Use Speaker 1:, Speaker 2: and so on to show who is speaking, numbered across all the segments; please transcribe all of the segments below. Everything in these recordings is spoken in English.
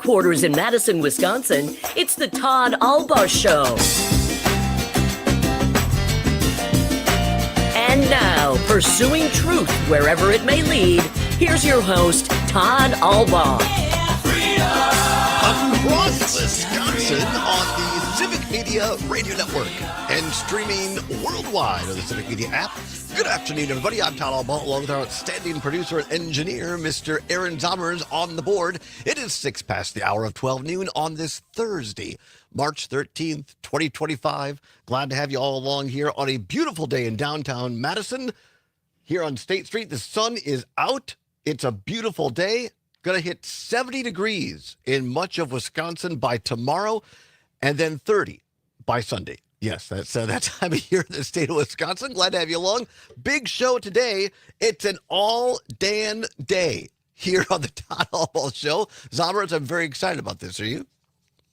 Speaker 1: headquarters in Madison, Wisconsin, it's the Todd Allbaugh Show. And now, pursuing truth wherever it may lead, here's your host, Todd Allbaugh.
Speaker 2: Across Wisconsin on the Civic Media Radio Network and streaming worldwide on the Civic Media app. Good afternoon, everybody. I'm Todd Allbaugh, along with our outstanding producer and engineer, Mr. Aaron Zommers, on the board. It is 6 past the hour of 12 noon on this Thursday, March 13th, 2025. Glad to have you all along here on a beautiful day in downtown Madison. Here on State Street, the sun is out. It's a beautiful day. Going to hit 70 degrees in much of Wisconsin by tomorrow, and then 30 by Sunday. Yes, that's that time of year in the state of Wisconsin. Glad to have you along. Big show today. It's an all-Dan day here on the Todd Allbaugh Show. Zommers, I'm very excited about this. Are you?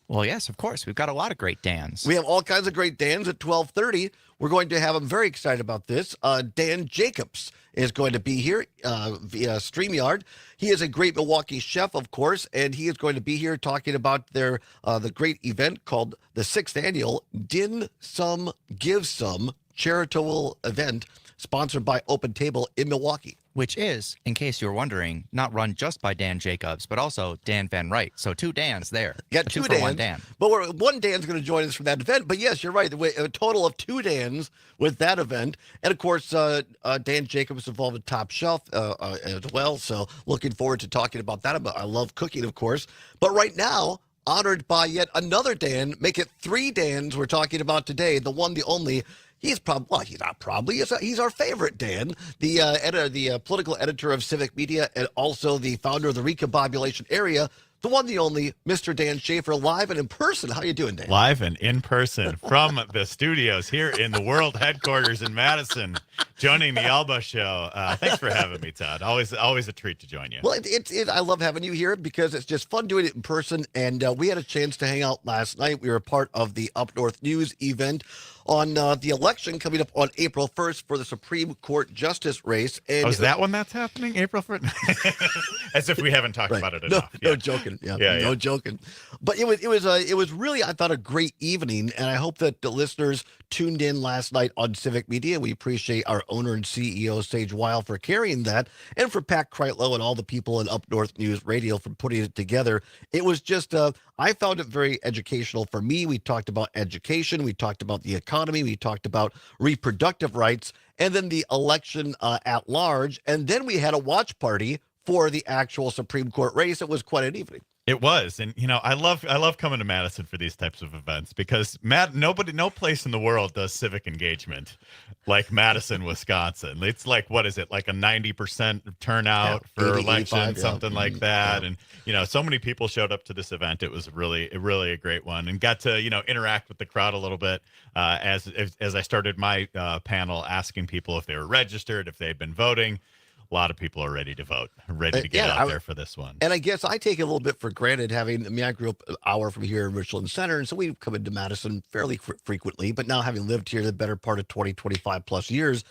Speaker 3: Well, yes, of course. We've got a lot of great Dans.
Speaker 2: We have all kinds of great Dans at 12:30. We're going to have, I'm very excited about this. Dan Jacobs is going to be here via StreamYard. He is a great Milwaukee chef, of course, and he is going to be here talking about their the great event called the 6th Annual Din Some Give Some charitable event sponsored by Open Table in Milwaukee.
Speaker 3: Which is, in case you were wondering, not run just by Dan Jacobs, but also Dan Van Wright. So 2 Dans there.
Speaker 2: You got 2
Speaker 3: for
Speaker 2: Dans.
Speaker 3: 1 Dan.
Speaker 2: But one Dan's going to join us from that event. But yes, you're right. A total of 2 Dans with that event. And of course, Dan Jacobs involved in Top Shelf as well. So looking forward to talking about that. I love cooking, of course. But right now, honored by yet another Dan, make it 3 Dans we're talking about today. The one, the only. He's he's our favorite Dan, the editor, the political editor of Civic Media, and also the founder of the Recombobulation Area, the one, the only, Mr. Dan Schaefer, live and in person. How you doing, Dan?
Speaker 4: Live and in person from the studios here in the world headquarters in Madison, joining the Allbaugh Show. Thanks for having me, Todd. Always a treat to join you.
Speaker 2: Well, I love having you here because it's just fun doing it in person, and we had a chance to hang out last night. We were part of the Up North News event on the election coming up on April 1st for the Supreme Court justice race. And
Speaker 4: is that when that's happening? April 1st? As if we haven't talked about it enough.
Speaker 2: No joking. No joking. But it was really, I thought, a great evening, and I hope that the listeners tuned in last night on Civic Media. We appreciate our owner and CEO, Sage Weil, for carrying that, and for Pat Kreitlow and all the people in Up North News Radio for putting it together. It was just, I found it very educational for me. We talked about education. We talked about the economy. We talked about reproductive rights, and then the election at large. And then we had a watch party for the actual Supreme Court race. It was quite an evening.
Speaker 4: It was. And, I love coming to Madison for these types of events because no place in the world does civic engagement like Madison, Wisconsin. It's like, what is it? Like a 90% turnout for
Speaker 2: 80,
Speaker 4: election,
Speaker 2: 85,
Speaker 4: something like that. And, so many people showed up to this event. It was really a great one, and got to, interact with the crowd a little bit as I started my panel, asking people if they were registered, if they'd been voting. A lot of people are ready to vote, ready to get out there for this one.
Speaker 2: And I guess I take it a little bit for granted I grew up an hour from here in Richland Center, and so we come into Madison fairly frequently. But now, having lived here the better part of 20, 25 plus years,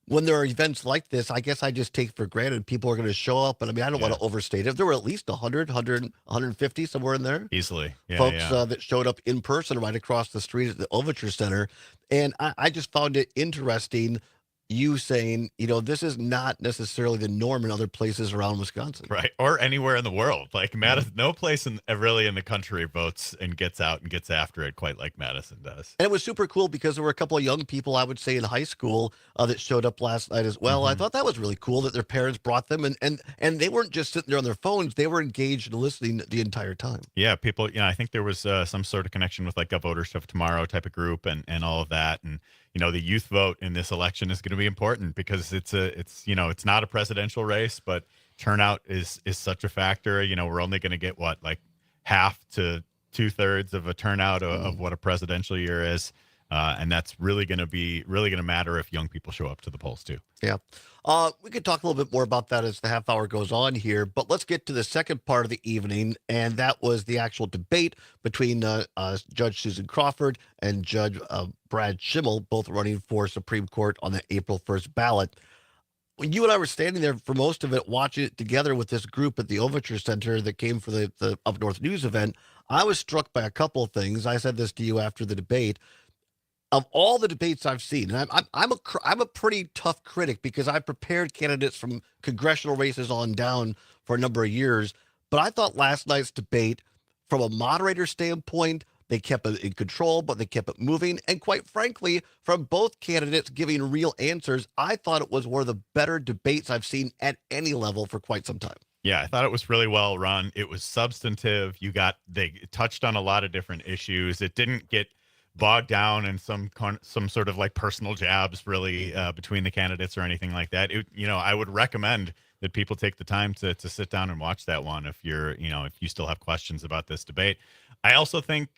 Speaker 2: when there are events like this, I guess I just take for granted people are going to show up. And I don't want to overstate it. There were at least 100, 150, somewhere in there.
Speaker 4: Easily.
Speaker 2: Folks that showed up in person right across the street at the Overture Center. And I just found it interesting, you saying, this is not necessarily the norm in other places around Wisconsin.
Speaker 4: Right. Or anywhere in the world. Like Madison, no place really in the country votes and gets out and gets after it quite like Madison does.
Speaker 2: And it was super cool because there were a couple of young people, I would say, in high school that showed up last night as well. I thought that was really cool that their parents brought them, and they weren't just sitting there on their phones. They were engaged and listening the entire time.
Speaker 4: Yeah, people, I think there was some sort of connection with like a Voter Stuff Tomorrow type of group and all of that. And the youth vote in this election is going to be important because it's not a presidential race, but turnout is such a factor. We're only going to get like half to 2/3 of a turnout of what a presidential year is. And that's really going to matter if young people show up to the polls too.
Speaker 2: Yeah. We could talk a little bit more about that as the half hour goes on here, but let's get to the second part of the evening, and that was the actual debate between Judge Susan Crawford and Judge Brad Schimmel, both running for Supreme Court on the April 1st ballot. when you and I were standing there for most of it, watching it together with this group at the Overture Center that came for the Up North News event, I was struck by a couple of things. I said this to you after the debate. Of all the debates I've seen, and I'm a pretty tough critic because I've prepared candidates from congressional races on down for a number of years. But I thought last night's debate, from a moderator standpoint, they kept it in control, but they kept it moving. And quite frankly, from both candidates giving real answers, I thought it was one of the better debates I've seen at any level for quite some time.
Speaker 4: Yeah, I thought it was really well run. It was substantive. They touched on a lot of different issues. It didn't get bogged down in some sort of like personal jabs really between the candidates or anything like that. I would recommend that people take the time to sit down and watch that one if if you still have questions about this debate. I also think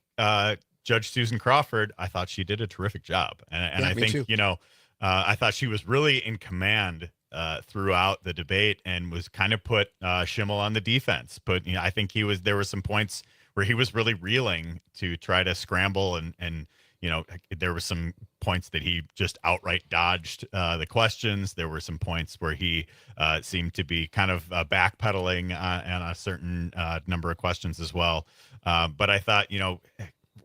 Speaker 4: Judge Susan Crawford, I thought she did a terrific job. And
Speaker 2: Yeah,
Speaker 4: I
Speaker 2: me
Speaker 4: think,
Speaker 2: too.
Speaker 4: I thought she was really in command throughout the debate and was kind of put Schimmel on the defense. But I think there were some points where he was really reeling to try to scramble and there were some points that he just outright dodged the questions. There were some points where he seemed to be kind of backpedaling on a certain number of questions as well. But I thought,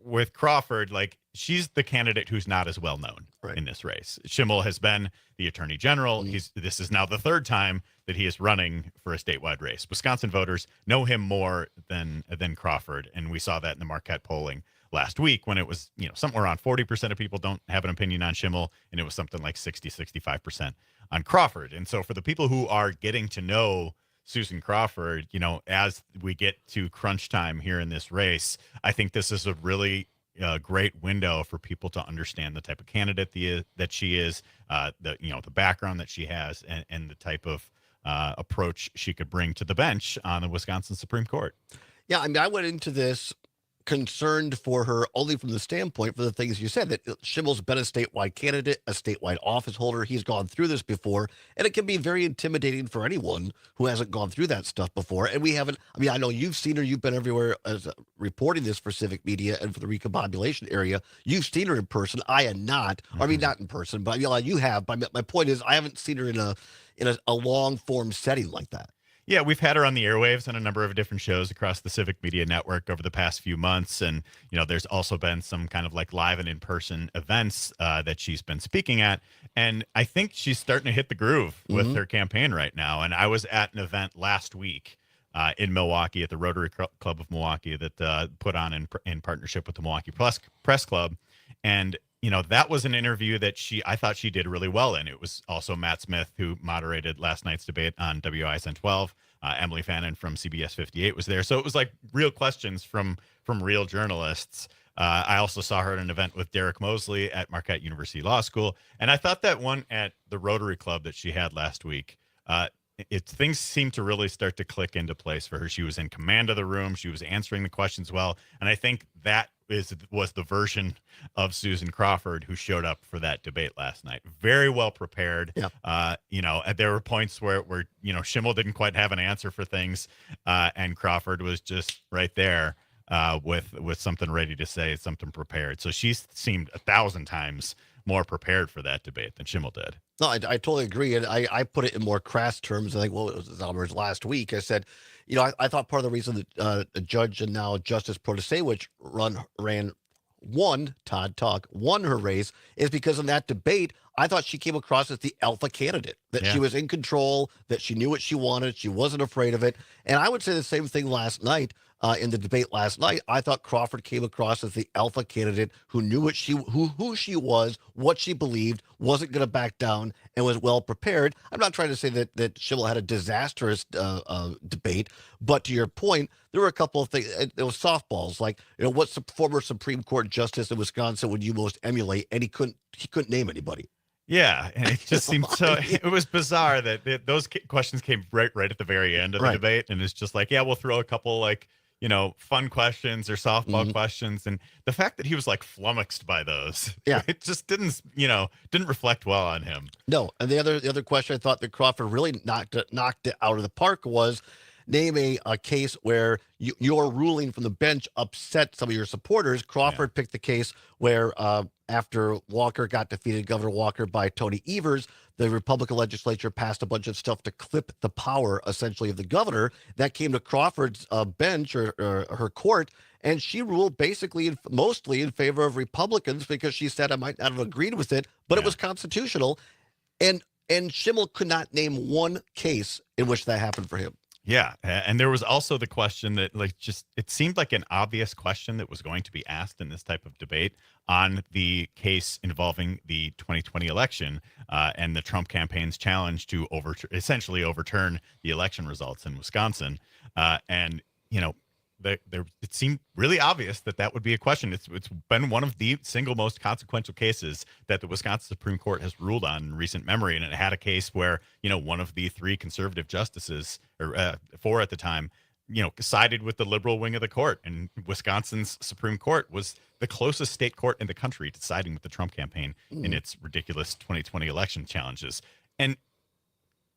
Speaker 4: with Crawford, like she's the candidate who's not as well known in this race. Schimmel has been the attorney general. This is now the third time that he is running for a statewide race. Wisconsin voters know him more than Crawford, and we saw that in the Marquette polling last week when it was somewhere around 40% of people don't have an opinion on Schimmel, and it was something like 65% on Crawford. And so for the people who are getting to know Susan Crawford, as we get to crunch time here in this race, I think this is a really great window for people to understand the type of candidate that she is, the background that she has, and the type of approach she could bring to the bench on the Wisconsin Supreme Court.
Speaker 2: Yeah, I mean, I went into this concerned for her only from the standpoint for the things you said, that Schimmel's been a statewide candidate, a statewide office holder. He's gone through this before, and it can be very intimidating for anyone who hasn't gone through that stuff before. And we haven't, I mean, I know you've seen her, you've been everywhere as reporting this for Civic Media and for the recombobulation area. You've seen her in person. I had not, I mean, not in person, but you have. But my point is, I haven't seen her in a long form setting like that.
Speaker 4: Yeah, we've had her on the airwaves on a number of different shows across the Civic Media Network over the past few months. And, there's also been some kind of like live and in-person events that she's been speaking at. And I think she's starting to hit the groove with her campaign right now. And I was at an event last week in Milwaukee at the Rotary Club of Milwaukee that put on in partnership with the Milwaukee Press Club. And that was an interview that I thought she did really well in. It was also Matt Smith, who moderated last night's debate on WISN 12. Emily Fannin from CBS 58 was there. So it was like real questions from real journalists. I also saw her at an event with Derek Mosley at Marquette University Law School. And I thought that one at the Rotary Club that she had last week, things seemed to really start to click into place for her. She was in command of the room. She was answering the questions well. And I think that was the version of Susan Crawford who showed up for that debate last night. Very well prepared.
Speaker 2: Yeah.
Speaker 4: There were points where Schimmel didn't quite have an answer for things, and Crawford was just right there with something ready to say, something prepared. So she seemed 1,000 times more prepared for that debate than Schimmel did.
Speaker 2: No, I totally agree. And I put it in more crass terms. I think, well, it was last week. I said, I thought part of the reason that a judge and now Justice Protasewicz Todd won her race is because in that debate, I thought she came across as the alpha candidate, that she was in control, that she knew what she wanted. She wasn't afraid of it. And I would say the same thing last night. In the debate last night, I thought Crawford came across as the alpha candidate who knew who she was, what she believed, wasn't going to back down, and was well prepared. I'm not trying to say that Schimmel had a disastrous debate, but to your point, there were a couple of things. It was softballs, like what's the former Supreme Court justice in Wisconsin would you most emulate, and he couldn't name anybody.
Speaker 4: Yeah, and it just seemed so. It was bizarre that those questions came right at the very end of the debate, and it's just like, yeah, we'll throw a couple like fun questions or softball questions, and the fact that he was like flummoxed by those, it just didn't reflect well on him.
Speaker 2: No, and the other question I thought that Crawford really knocked it out of the park was name a case where your ruling from the bench upset some of your supporters. Crawford picked the case where after Walker got defeated, Governor Walker, by Tony Evers, the Republican legislature passed a bunch of stuff to clip the power, essentially, of the governor. That came to Crawford's bench or her court, and she ruled basically mostly in favor of Republicans because she said I might not have agreed with it, but it was constitutional. And Schimmel could not name one case in which that happened for him.
Speaker 4: Yeah, and there was also the question that, like, just it seemed like an obvious question that was going to be asked in this type of debate on the case involving the 2020 election and the Trump campaign's challenge to essentially overturn the election results in Wisconsin. And it seemed really obvious that would be a question. It's been one of the single most consequential cases that the Wisconsin Supreme Court has ruled on in recent memory, and it had a case where one of the three conservative justices, or four at the time, sided with the liberal wing of the court, and Wisconsin's Supreme Court was the closest state court in the country to siding with the Trump campaign in its ridiculous 2020 election challenges. And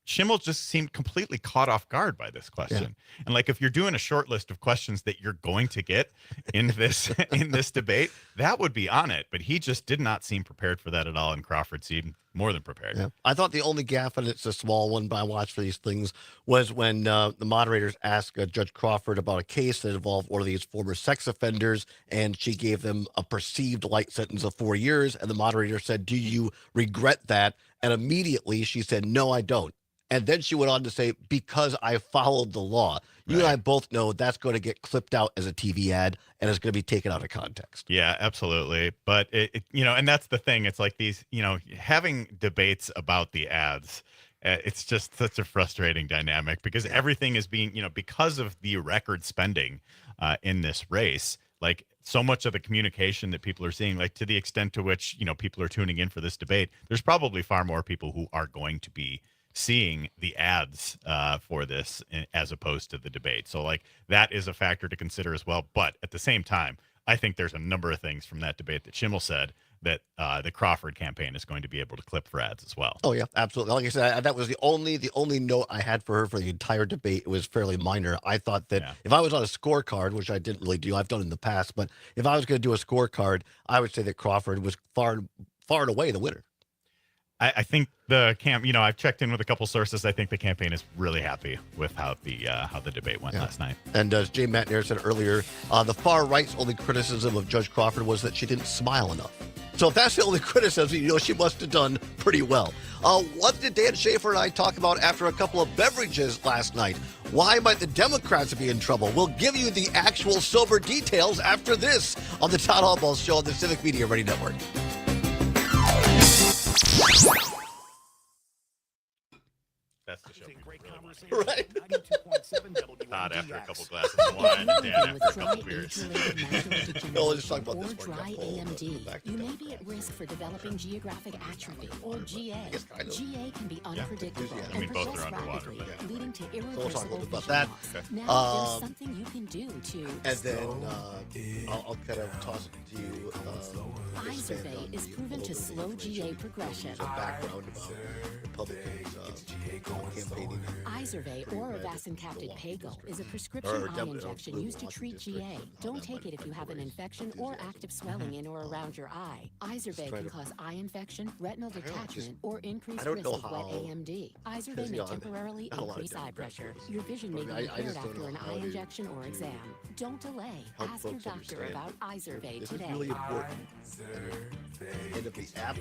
Speaker 4: Schimmel just seemed completely caught off guard by this question. Yeah. And like, if you're doing a short list of questions that you're going to get in this in this debate, that would be on it. But he just did not seem prepared for that at all. And Crawford seemed more than prepared.
Speaker 2: Yeah. I thought the only gaffe, and it's a small one, but I watch for these things, was when the moderators asked Judge Crawford about a case that involved one of these former sex offenders, and she gave them a perceived light sentence of 4 years. And the moderator said, "Do you regret that?" And immediately she said, "No, I don't." And then she went on to say, "Because I followed the law." You and I both know that's going to get clipped out as a TV ad, and it's going to be taken out of context.
Speaker 4: Yeah, absolutely. But and that's the thing. It's like these, having debates about the ads. It's just such a frustrating dynamic because everything is being, because of the record spending in this race. Like, so much of the communication that people are seeing, like, to the extent to which people are tuning in for this debate, there's probably far more people who are going to be seeing the ads for this as opposed to the debate. So, like, that is a factor to consider as well. But at the same time, I think there's a number of things from that debate that Schimmel said that the Crawford campaign is going to be able to clip for ads as well.
Speaker 2: Oh yeah, absolutely. Like I said, that was the only note I had for her for the entire debate. It was fairly minor. I thought that if I was on a scorecard, which I didn't really do, I've done in the past, but if I was going to do a scorecard, I would say that Crawford was far and away the winner.
Speaker 4: I think the I've checked in with a couple sources. I think the campaign is really happy with how the debate went last night.
Speaker 2: And as Jay McNair said earlier, the far right's only criticism of Judge Crawford was that she didn't smile enough. So if that's the only criticism, she must have done pretty well. What did Dan Schaefer and I talk about after a couple of beverages last night? Why might the Democrats be in trouble? We'll give you the actual sober details after this on the Todd Allbaugh Show on the Civic Media Radio Network.
Speaker 4: That's the show.
Speaker 2: Right.
Speaker 4: Todd after a couple glasses of wine, and Dan after a couple beers.
Speaker 2: No, let's talk about this one.
Speaker 5: Dry AMD. You may be at risk for developing geographic atrophy, or GA. GA can be unpredictable and
Speaker 4: both are
Speaker 5: progress
Speaker 4: underwater,
Speaker 5: rapidly, leading to
Speaker 2: So we'll talk a
Speaker 5: irreversible
Speaker 2: little bit about
Speaker 5: vision
Speaker 2: that.
Speaker 5: loss. Now, there's something you can do to
Speaker 2: And then I'll kind of toss it to you.
Speaker 5: Izervay is proven to slow GA progression.
Speaker 2: Some background about Republicans campaigning.
Speaker 5: Izervay, or avacincaptid paygo, is a prescription eye injection used to treat GA. Don't take it if you have an infection or active swelling in or around your eye. Izervay can cause eye infection, retinal detachment, or increased risk of wet AMD. Izervay may temporarily increase eye pressure. Your vision may be impaired after an eye injection or exam. Don't delay. Ask your doctor about Izervay
Speaker 2: This
Speaker 5: today.
Speaker 2: is really important. And if the app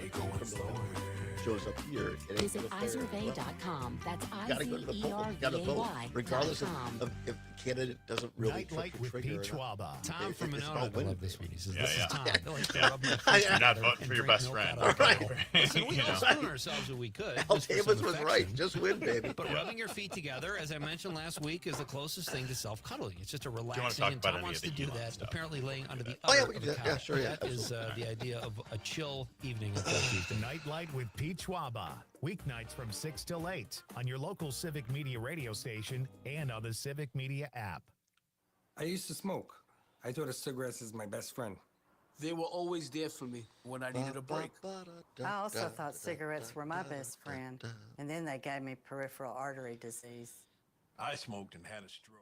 Speaker 2: shows up here, it ain't
Speaker 5: Visit
Speaker 2: gonna fair.
Speaker 5: Izervay.com. That's
Speaker 2: You gotta go to the poll. You gotta vote, regardless of if the candidate doesn't really
Speaker 6: Nightlight with
Speaker 2: trigger
Speaker 6: Pete
Speaker 2: or not.
Speaker 6: Schwaba.
Speaker 7: Tom from
Speaker 2: It's
Speaker 7: Monona,
Speaker 2: about
Speaker 7: I
Speaker 2: winning.
Speaker 7: love this one. He says,
Speaker 4: Yeah,
Speaker 7: "This
Speaker 4: yeah.
Speaker 7: is Tom. I like to rub my feet
Speaker 4: You're not
Speaker 7: together
Speaker 4: voting
Speaker 7: and
Speaker 4: for your
Speaker 7: drink
Speaker 4: best
Speaker 7: milk
Speaker 4: friend.
Speaker 7: out of a
Speaker 2: Right.
Speaker 7: bottle." Listen, we all spoon ourselves if we could.
Speaker 2: Al
Speaker 7: just for
Speaker 2: Davis
Speaker 7: some
Speaker 2: was
Speaker 7: affection.
Speaker 2: right. Just win, baby.
Speaker 7: But rubbing your feet together, as I mentioned last week, is the closest thing to self-cuddling. It's just a
Speaker 4: talk
Speaker 7: relaxing, and
Speaker 4: about
Speaker 7: Tom
Speaker 4: any
Speaker 7: wants
Speaker 4: of
Speaker 7: to
Speaker 4: the
Speaker 7: do
Speaker 4: Elon
Speaker 7: that,
Speaker 4: stuff?
Speaker 7: apparently laying under the
Speaker 2: Oh, yeah,
Speaker 7: udder
Speaker 2: we
Speaker 7: of
Speaker 2: can
Speaker 7: the
Speaker 2: do that. Yeah,
Speaker 7: couch.
Speaker 2: sure, yeah,
Speaker 7: That is the idea of a chill evening until Tuesday.
Speaker 6: Nightlight with Pete Schwaba. Weeknights from 6 till 8 on your local Civic Media radio station and on the Civic Media app.
Speaker 8: I used to smoke. I thought of cigarettes as my best friend.
Speaker 9: They were always there for me when I needed a break.
Speaker 10: I also thought cigarettes were my best friend, and then they gave me peripheral artery disease.
Speaker 9: I smoked and had a stroke.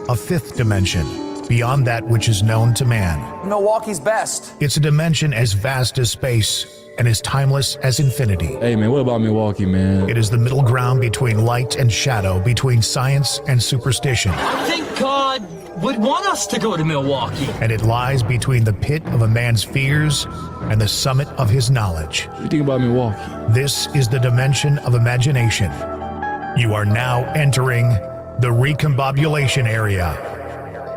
Speaker 6: a fifth dimension, beyond that which is known to man.
Speaker 9: Milwaukee's best.
Speaker 6: It's a dimension as vast as space and as timeless as infinity.
Speaker 11: Hey man, what about Milwaukee, man?
Speaker 6: It is the middle ground between light and shadow, between science and superstition.
Speaker 12: I think God would want us to go to Milwaukee.
Speaker 6: And it lies between the pit of a man's fears and the summit of his knowledge.
Speaker 11: What do you think about Milwaukee?
Speaker 6: This is the dimension of imagination. You are now entering the recombobulation area.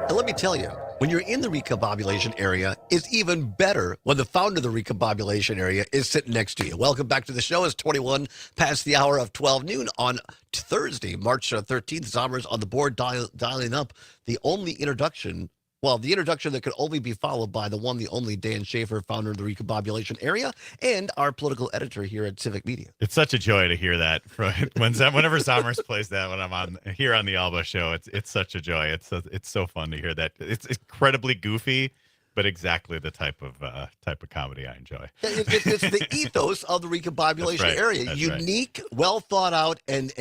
Speaker 2: And let me tell you, when you're in the recombobulation area, it's even better when the founder of the recombobulation area is sitting next to you. Welcome back to the show. It's 21 past the hour of 12 noon on Thursday, March 13th. Zombers on the board dialing up the only introduction. Well, the introduction that could only be followed by the one, the only Dan Schaefer, founder of the recombobulation area, and our political editor here at Civic Media.
Speaker 4: It's such a joy to hear that whenever Zommers plays that when I'm on the Allbaugh show. It's such a joy. It's so fun to hear that. It's incredibly goofy, but exactly the type of comedy I enjoy.
Speaker 2: It's the ethos of the recombobulation area.
Speaker 4: That's
Speaker 2: Unique, well thought out, and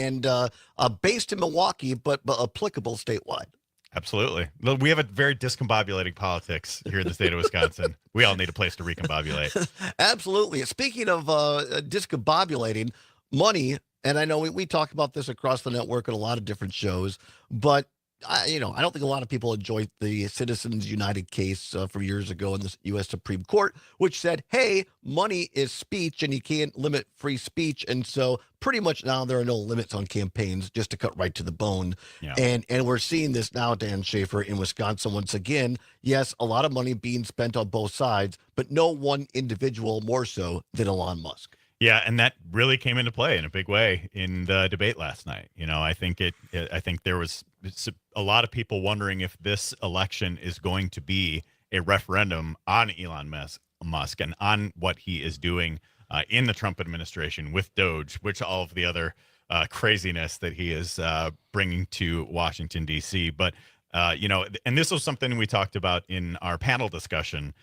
Speaker 2: based in Milwaukee, but applicable statewide.
Speaker 4: Absolutely. We have a very discombobulating politics here in the state of Wisconsin. We all need a place to recombobulate.
Speaker 2: Absolutely. Speaking of discombobulating, money, and I know we talk about this across the network in a lot of different shows, but I don't think a lot of people enjoy the Citizens United case from years ago in the U.S. Supreme Court, which said, hey, money is speech and you can't limit free speech. And so pretty much now there are no limits on campaigns, just to cut right to the bone.
Speaker 4: Yeah.
Speaker 2: And we're seeing this now, Dan Schaefer, in Wisconsin once again. Yes, a lot of money being spent on both sides, but no one individual more so than Elon Musk.
Speaker 4: Yeah, and that really came into play in a big way in the debate last night. I think I think there was a lot of people wondering if this election is going to be a referendum on Elon Musk and on what he is doing in the Trump administration with Doge, which all of the other craziness that he is bringing to Washington, D.C. But and this was something we talked about in our panel discussion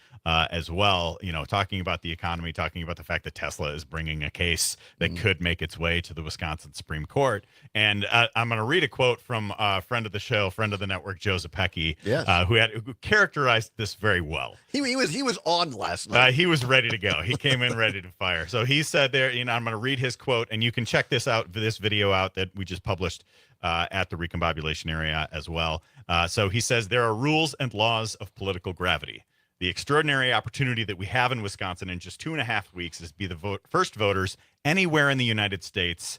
Speaker 4: as well, talking about the economy, talking about the fact that Tesla is bringing a case that could make its way to the Wisconsin Supreme Court. And I'm going to read a quote from a friend of the show, friend of the network, Joe Zapecki,
Speaker 2: yes.
Speaker 4: who characterized this very well.
Speaker 2: He was on last night.
Speaker 4: He was ready to go. He came in ready to fire. So he said there, I'm going to read his quote, and you can check this video out that we just published at the recombobulation area as well. So he says, there are rules and laws of political gravity. The extraordinary opportunity that we have in Wisconsin in just 2.5 weeks is to be the first voters anywhere in the United States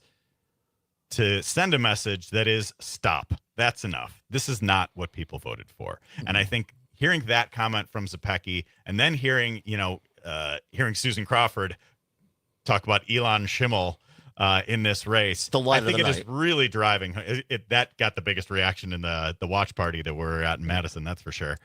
Speaker 4: to send a message that is, stop. That's enough. This is not what people voted for. And I think hearing that comment from Zapecki and then hearing Susan Crawford talk about Elon Schimmel in this race, I think it is really driving. That got the biggest reaction in the watch party that we're at in Madison, that's for sure.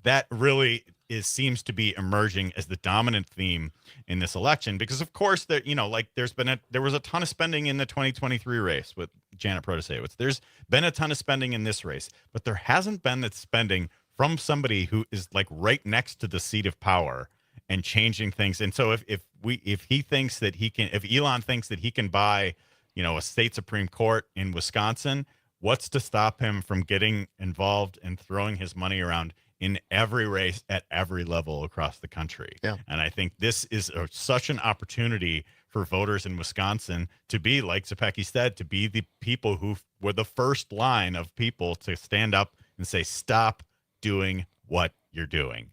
Speaker 4: That really seems to be emerging as the dominant theme in this election, because of course there was a ton of spending in the 2023 race with Janet Protasewicz. There's been a ton of spending in this race, but there hasn't been that spending from somebody who is like right next to the seat of power and changing things. And so if Elon thinks that he can buy, a state Supreme Court in Wisconsin, what's to stop him from getting involved and throwing his money around in every race at every level across the country?
Speaker 2: Yeah.
Speaker 4: And I think this is such an opportunity for voters in Wisconsin to be, like Zapecki said, to be the people who were the first line of people to stand up and say, stop doing what you're doing.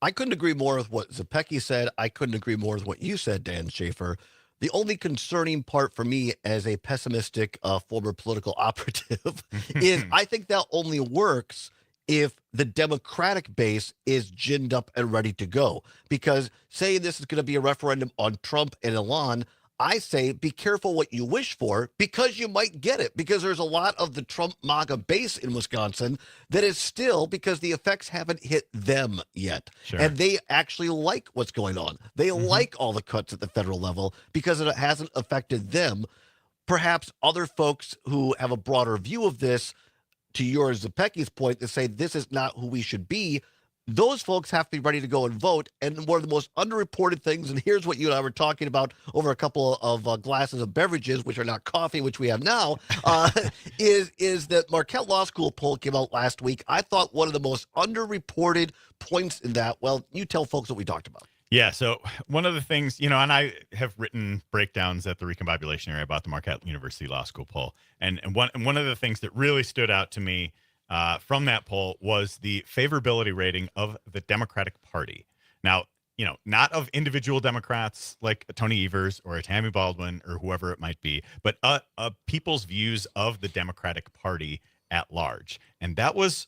Speaker 2: I couldn't agree more with what Zapecki said. I couldn't agree more with what you said, Dan Schaefer. The only concerning part for me as a pessimistic former political operative is I think that only works if the Democratic base is ginned up and ready to go. Because saying this is going to be a referendum on Trump and Elon, I say be careful what you wish for, because you might get it. Because there's a lot of the Trump MAGA base in Wisconsin that is still, because the effects haven't hit them yet.
Speaker 4: Sure.
Speaker 2: And they actually like what's going on. They like all the cuts at the federal level because it hasn't affected them. Perhaps other folks who have a broader view of this, to yours, Zapecki's point, to say this is not who we should be, those folks have to be ready to go and vote. And one of the most underreported things, and here's what you and I were talking about over a couple of glasses of beverages, which are not coffee, which we have now, is that Marquette Law School poll came out last week. I thought one of the most underreported points in that, well, you tell folks what we talked about.
Speaker 4: Yeah, so one of the things, and I have written breakdowns at the Recombobulation area about the Marquette University Law School poll. And one of the things that really stood out to me from that poll was the favorability rating of the Democratic Party. Now, not of individual Democrats like Tony Evers or a Tammy Baldwin or whoever it might be, but people's views of the Democratic Party at large. And that was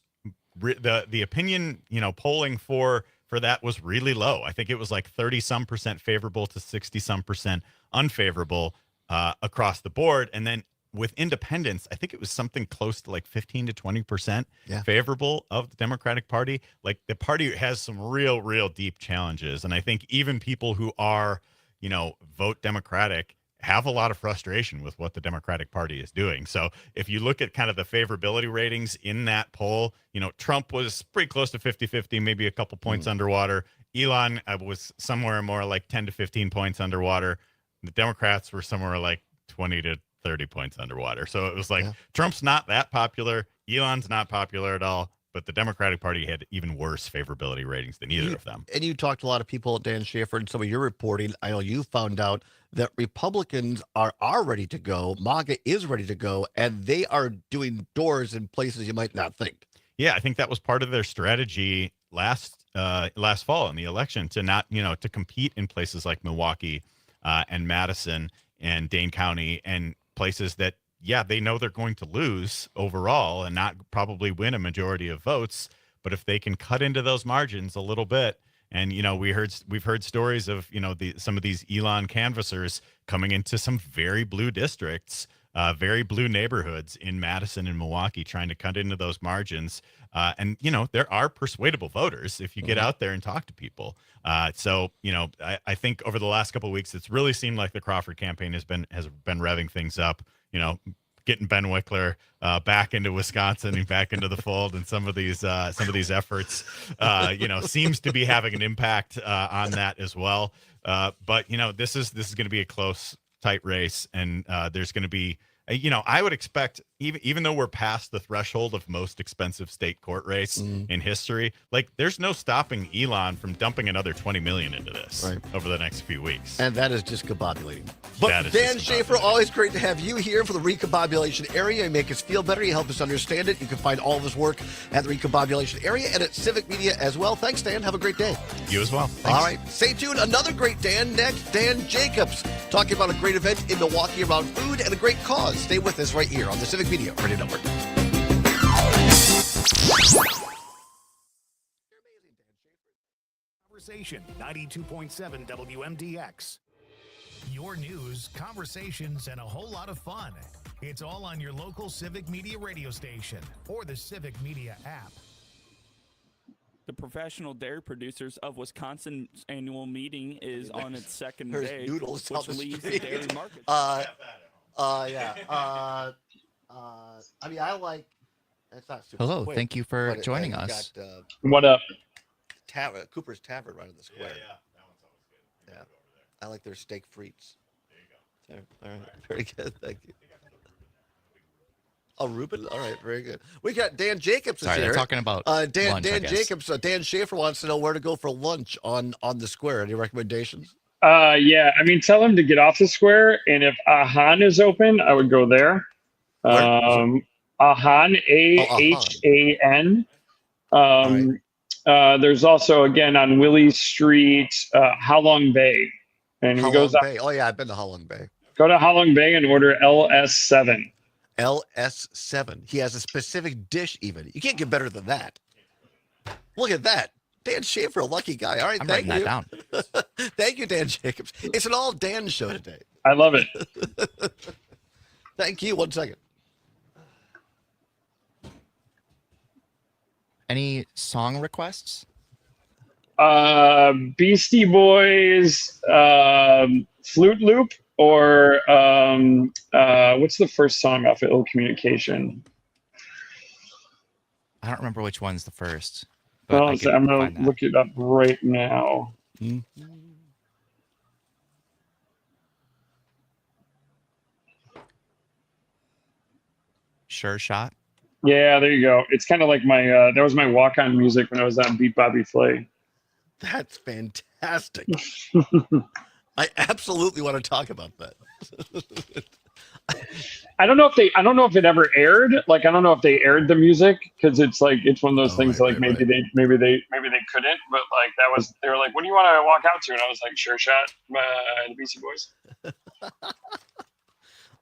Speaker 4: the opinion, polling for that was really low. I think it was like 30-some% favorable to 60-some% unfavorable across the board. And then with independents, I think it was something close to like 15 to 20% favorable of the Democratic Party. Like the party has some real deep challenges. And I think even people who are, vote Democratic have a lot of frustration with what the Democratic Party is doing. So if you look at kind of the favorability ratings in that poll, Trump was pretty close to 50-50, maybe a couple points underwater. Elon was somewhere more like 10 to 15 points underwater. The Democrats were somewhere like 20 to 30 points underwater. So it was like Trump's not that popular. Elon's not popular at all. But the Democratic Party had even worse favorability ratings than either of them.
Speaker 2: And you talked to a lot of people, Dan Schaefer, and some of your reporting. I know you found out that Republicans are ready to go. MAGA is ready to go, and they are doing doors in places you might not think.
Speaker 4: Yeah, I think that was part of their strategy last fall in the election to not, to compete in places like Milwaukee and Madison and Dane County and places that, they know they're going to lose overall and not probably win a majority of votes. But if they can cut into those margins a little bit, and we've heard stories of some of these Elon canvassers coming into some very blue districts, very blue neighborhoods in Madison and Milwaukee, trying to cut into those margins. And there are persuadable voters if you get out there and talk to people. So I think over the last couple of weeks, it's really seemed like the Crawford campaign has been revving things up. Getting Ben Wickler back into Wisconsin and back into the fold, and some of these efforts, seems to be having an impact on that as well. But this is going to be a close, tight race, and there's going to be. I would expect, even though we're past the threshold of most expensive state court race in history, like there's no stopping Elon from dumping another $20 million into this over the next few weeks.
Speaker 2: And that is just discombobulating. But Dan Schaefer, always great to have you here for the Recombobulation area. You make us feel better. You help us understand it. You can find all of his work at the Recombobulation area and at Civic Media as well. Thanks, Dan. Have a great day.
Speaker 4: You as well. Thanks.
Speaker 2: All right. Stay tuned. Another great Dan next. Dan Jacobs talking about a great event in Milwaukee around food and a great cause. Stay with us right here on the Civic Media Radio Network.
Speaker 6: Conversation 92.7 WMDX. Your news, conversations, and a whole lot of fun. It's all on your local Civic Media radio station or the Civic Media app.
Speaker 13: The Professional Dairy Producers of Wisconsin's annual meeting is on its second day,
Speaker 2: noodles
Speaker 13: which leads the dairy market.
Speaker 2: I mean, I like. It's not super
Speaker 3: Hello,
Speaker 2: quick,
Speaker 3: thank you for
Speaker 2: but
Speaker 3: joining
Speaker 2: you
Speaker 3: us.
Speaker 2: Got,
Speaker 14: what up?
Speaker 2: Cooper's Tavern right in the square.
Speaker 4: Yeah, that one's always good.
Speaker 2: Yeah, I like their steak frites. There you go. All right, very good. Thank you. Oh, Reuben? All right, very good. We got Dan Jacobs
Speaker 3: Sorry,
Speaker 2: here.
Speaker 3: they're talking about
Speaker 2: Dan
Speaker 3: lunch, I guess.
Speaker 2: Jacobs. Dan Schaefer wants to know where to go for lunch on the square. Any recommendations?
Speaker 14: Yeah, I mean, tell him to get off the square, and if Ahan is open, I would go there. Ahan, Ahan. There's also, again, on Willie Street, Halong Bay. And he goes
Speaker 2: Bay. Oh, yeah, I've been to Halong Bay.
Speaker 14: Go to Halong Bay and order LS7.
Speaker 2: LS7. He has a specific dish even. You can't get better than that. Look at that. Dan Schaefer, a lucky guy. All right,
Speaker 3: I'm
Speaker 2: thank
Speaker 3: writing
Speaker 2: you.
Speaker 3: that down.
Speaker 2: Thank you, Dan Jacobs. It's an all Dan show today.
Speaker 14: I love it.
Speaker 2: Thank you. 1 second.
Speaker 3: Any song requests?
Speaker 14: Beastie Boys, Flute Loop, or what's the first song off of Ill Communication?
Speaker 3: I don't remember which one's the first, but
Speaker 14: Well, I'm going to look it up right now.
Speaker 3: Sure Shot.
Speaker 14: Yeah, there you go. It's kind of like my that was my walk-on music when I was on Beat Bobby Flay.
Speaker 2: That's fantastic. I absolutely want to talk about that.
Speaker 14: I don't know if it ever aired. Like, I don't know if they aired the music because it's one of those things. Maybe they couldn't. But like they were like, "What do you want to walk out to?" And I was like, "Sure Shot," the Beastie Boys.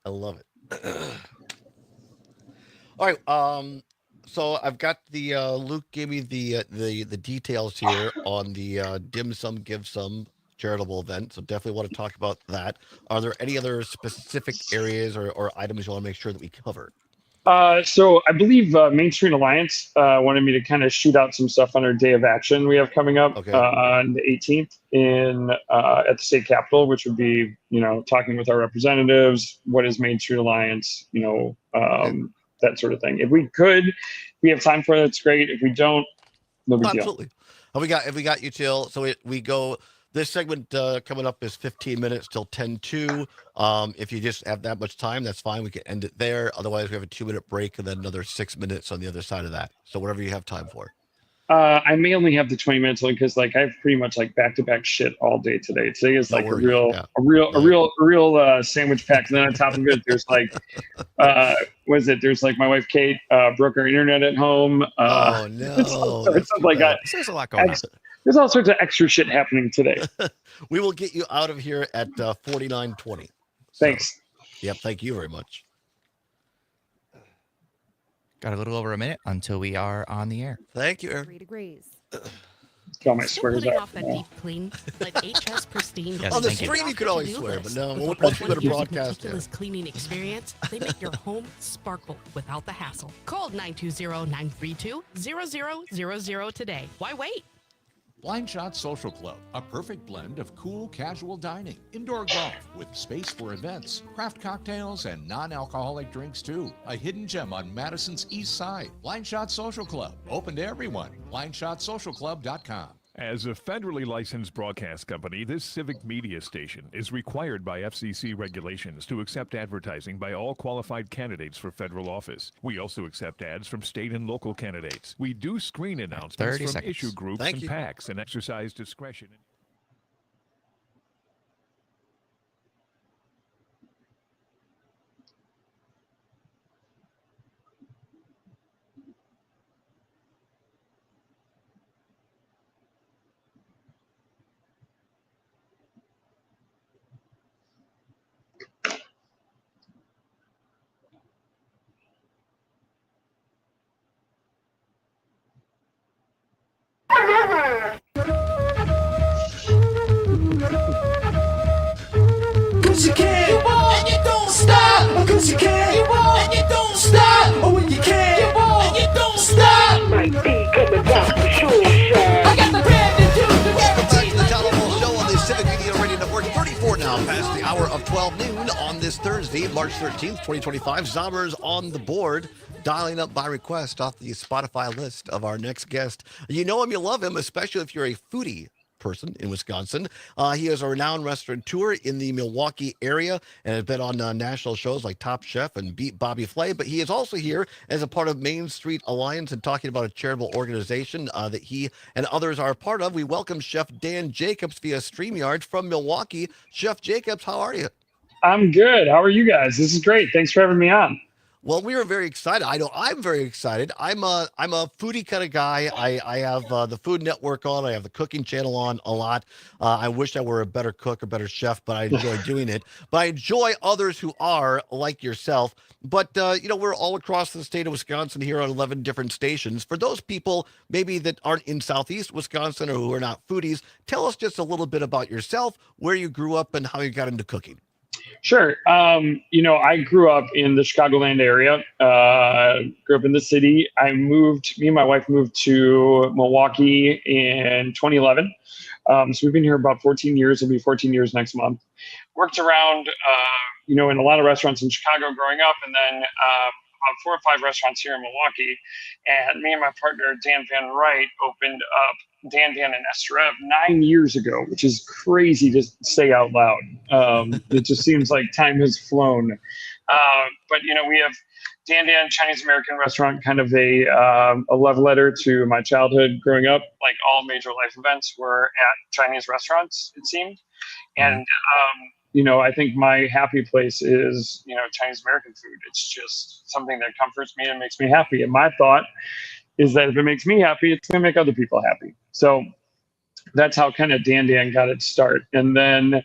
Speaker 2: I love it. All right. So I've got the Luke gave me the details here on the Dim Sum Give Some charitable event. So definitely want to talk about that. Are there any other specific areas or items you want to make sure that we cover?
Speaker 14: So I believe Main Street Alliance wanted me to kind of shoot out some stuff on our day of action we have coming up on the 18th at the state capitol, which would be, talking with our representatives. What is Main Street Alliance? That sort of thing. If we have time for it, it's great. If we don't, no big deal.
Speaker 2: Absolutely. If we got you till, so we go, this segment coming up is 15 minutes till 10:02. If you just have that much time, that's fine. We can end it there. Otherwise, we have a 2-minute break and then another 6 minutes on the other side of that. So whatever you have time for.
Speaker 14: I may only have the 20 minutes because I have pretty much back-to-back shit all day today. Today is a real sandwich pack. And then on top of it, there's there's my wife Kate broke our internet at home.
Speaker 2: Oh no!
Speaker 14: There's
Speaker 3: a lot going on.
Speaker 14: There's all sorts of extra shit happening today.
Speaker 2: We will get you out of here at 49:20.
Speaker 14: Thanks.
Speaker 2: Yep. Thank you very much.
Speaker 3: Got a little over a minute until we are on the air.
Speaker 2: Thank you, Aaron.
Speaker 5: 3 degrees.
Speaker 14: Got my
Speaker 5: Still
Speaker 14: swears
Speaker 5: putting
Speaker 14: up.
Speaker 5: off that deep clean, like HS Pristine.
Speaker 3: Yes,
Speaker 2: On the
Speaker 3: thank you.
Speaker 2: stream, you could always swear, but no,
Speaker 5: With
Speaker 2: once you go to
Speaker 5: 20 years of
Speaker 2: broadcast,
Speaker 5: meticulous cleaning experience, they make your home sparkle without the hassle. Call 920-932-0000 today. Why wait?
Speaker 15: Blind Shot Social Club, a perfect blend of cool, casual dining, indoor golf with space for events, craft cocktails, and non-alcoholic drinks too. A hidden gem on Madison's East Side. Blind Shot Social Club, open to everyone. BlindShotSocialClub.com.
Speaker 16: As a federally licensed broadcast company, this civic media station is required by FCC regulations to accept advertising by all qualified candidates for federal office. We also accept ads from state and local candidates. We do screen announcements
Speaker 3: 30
Speaker 16: from
Speaker 3: seconds.
Speaker 16: issue groups
Speaker 2: Thank
Speaker 16: and
Speaker 2: you.
Speaker 16: PACs and exercise discretion.
Speaker 12: Cause you can, and you don't stop. Cause you can, and you don't stop. Oh, when you can, and you don't stop. Might be coming down for sure. I got the brand to do.
Speaker 2: Welcome back to the Todd Allbaugh Show on the Civic Media Radio Network. 34 now past the hour of 12 noon on this Thursday, March 13th, 2025. Zombers on the board, dialing up by request off the Spotify list of our next guest. You know him, you love him, especially if you're a foodie person in Wisconsin. He is a renowned restaurateur in the Milwaukee area and has been on national shows like Top Chef and Beat Bobby Flay, but he is also here as a part of Main Street Alliance and talking about a charitable organization that he and others are a part of. We welcome Chef Dan Jacobs via StreamYard from Milwaukee. Chef Jacobs, how are you?
Speaker 14: I'm good. How are you guys? This is great. Thanks for having me on.
Speaker 2: Well, we are very excited. I know I'm very excited. I'm a foodie kind of guy. I have the Food Network on. I have the cooking channel on a lot. I wish I were a better cook or better chef, but I enjoy doing it. But I enjoy others who are like yourself. But, we're all across the state of Wisconsin here on 11 different stations. For those people maybe that aren't in Southeast Wisconsin or who are not foodies, tell us just a little bit about yourself, where you grew up and how you got into cooking.
Speaker 14: Sure. I grew up in the Chicagoland area, grew up in the city. Me and my wife moved to Milwaukee in 2011. So we've been here about 14 years. It'll be 14 years next month. Worked around, in a lot of restaurants in Chicago growing up. And then about 4 or 5 restaurants here in Milwaukee, and me and my partner Dan Van Wright opened up Dan Van and Esther Ev 9 years ago, which is crazy to say out loud. It just seems like time has flown. But we have Dan Dan Chinese American restaurant, kind of a love letter to my childhood growing up. Like all major life events were at Chinese restaurants, it seemed. And I think my happy place is Chinese American food. It's just something that comforts me and makes me happy. And my thought is that if it makes me happy, it's going to make other people happy. So that's how kind of Dan Dan got its start. And then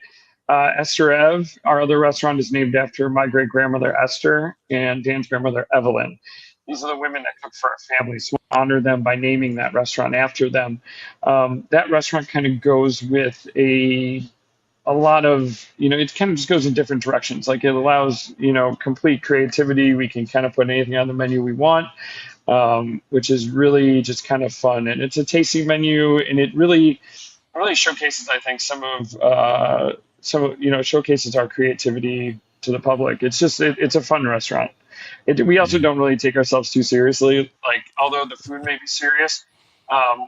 Speaker 14: Esther Ev, our other restaurant, is named after my great grandmother Esther and Dan's grandmother Evelyn. These are the women that cook for our family, so we honor them by naming that restaurant after them. That restaurant kind of goes with a lot of, it kind of just goes in different directions. Like it allows, complete creativity. We can kind of put anything on the menu we want, which is really just kind of fun. And it's a tasting menu, and it really showcases, I think, showcases our creativity to the public. It's just, it's a fun restaurant. We also don't really take ourselves too seriously. Like, although the food may be serious,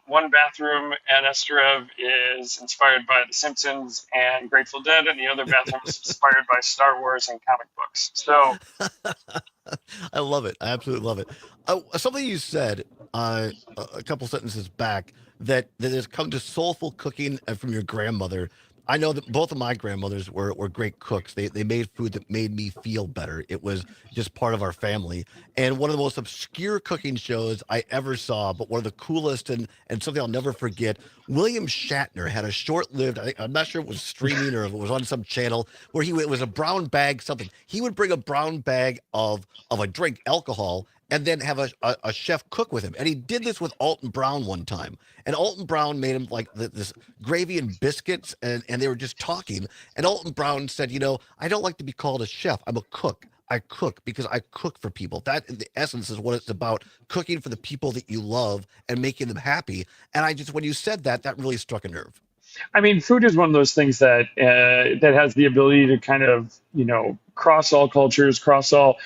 Speaker 14: one bathroom at Esther Ev is inspired by The Simpsons and Grateful Dead, and the other bathroom is inspired by Star Wars and comic books. So
Speaker 2: I love it. I absolutely love it. Something you said a couple sentences back that has come to soulful cooking from your grandmother. I know that both of my grandmothers were great cooks. They made food that made me feel better. It was just part of our family. And one of the most obscure cooking shows I ever saw, but one of the coolest and something I'll never forget, William Shatner had a short-lived, I'm not sure if it was streaming or if it was on some channel, where it was a brown bag something. He would bring a brown bag of a drink, alcohol, and then have a chef cook with him. And he did this with Alton Brown one time. And Alton Brown made him like this gravy and biscuits, and they were just talking. And Alton Brown said, I don't like to be called a chef. I'm a cook. I cook because I cook for people. That, in the essence, is what it's about, cooking for the people that you love and making them happy. And when you said that, that really struck a nerve.
Speaker 14: I mean, food is one of those things that has the ability to kind of, cross all cultures, cross all,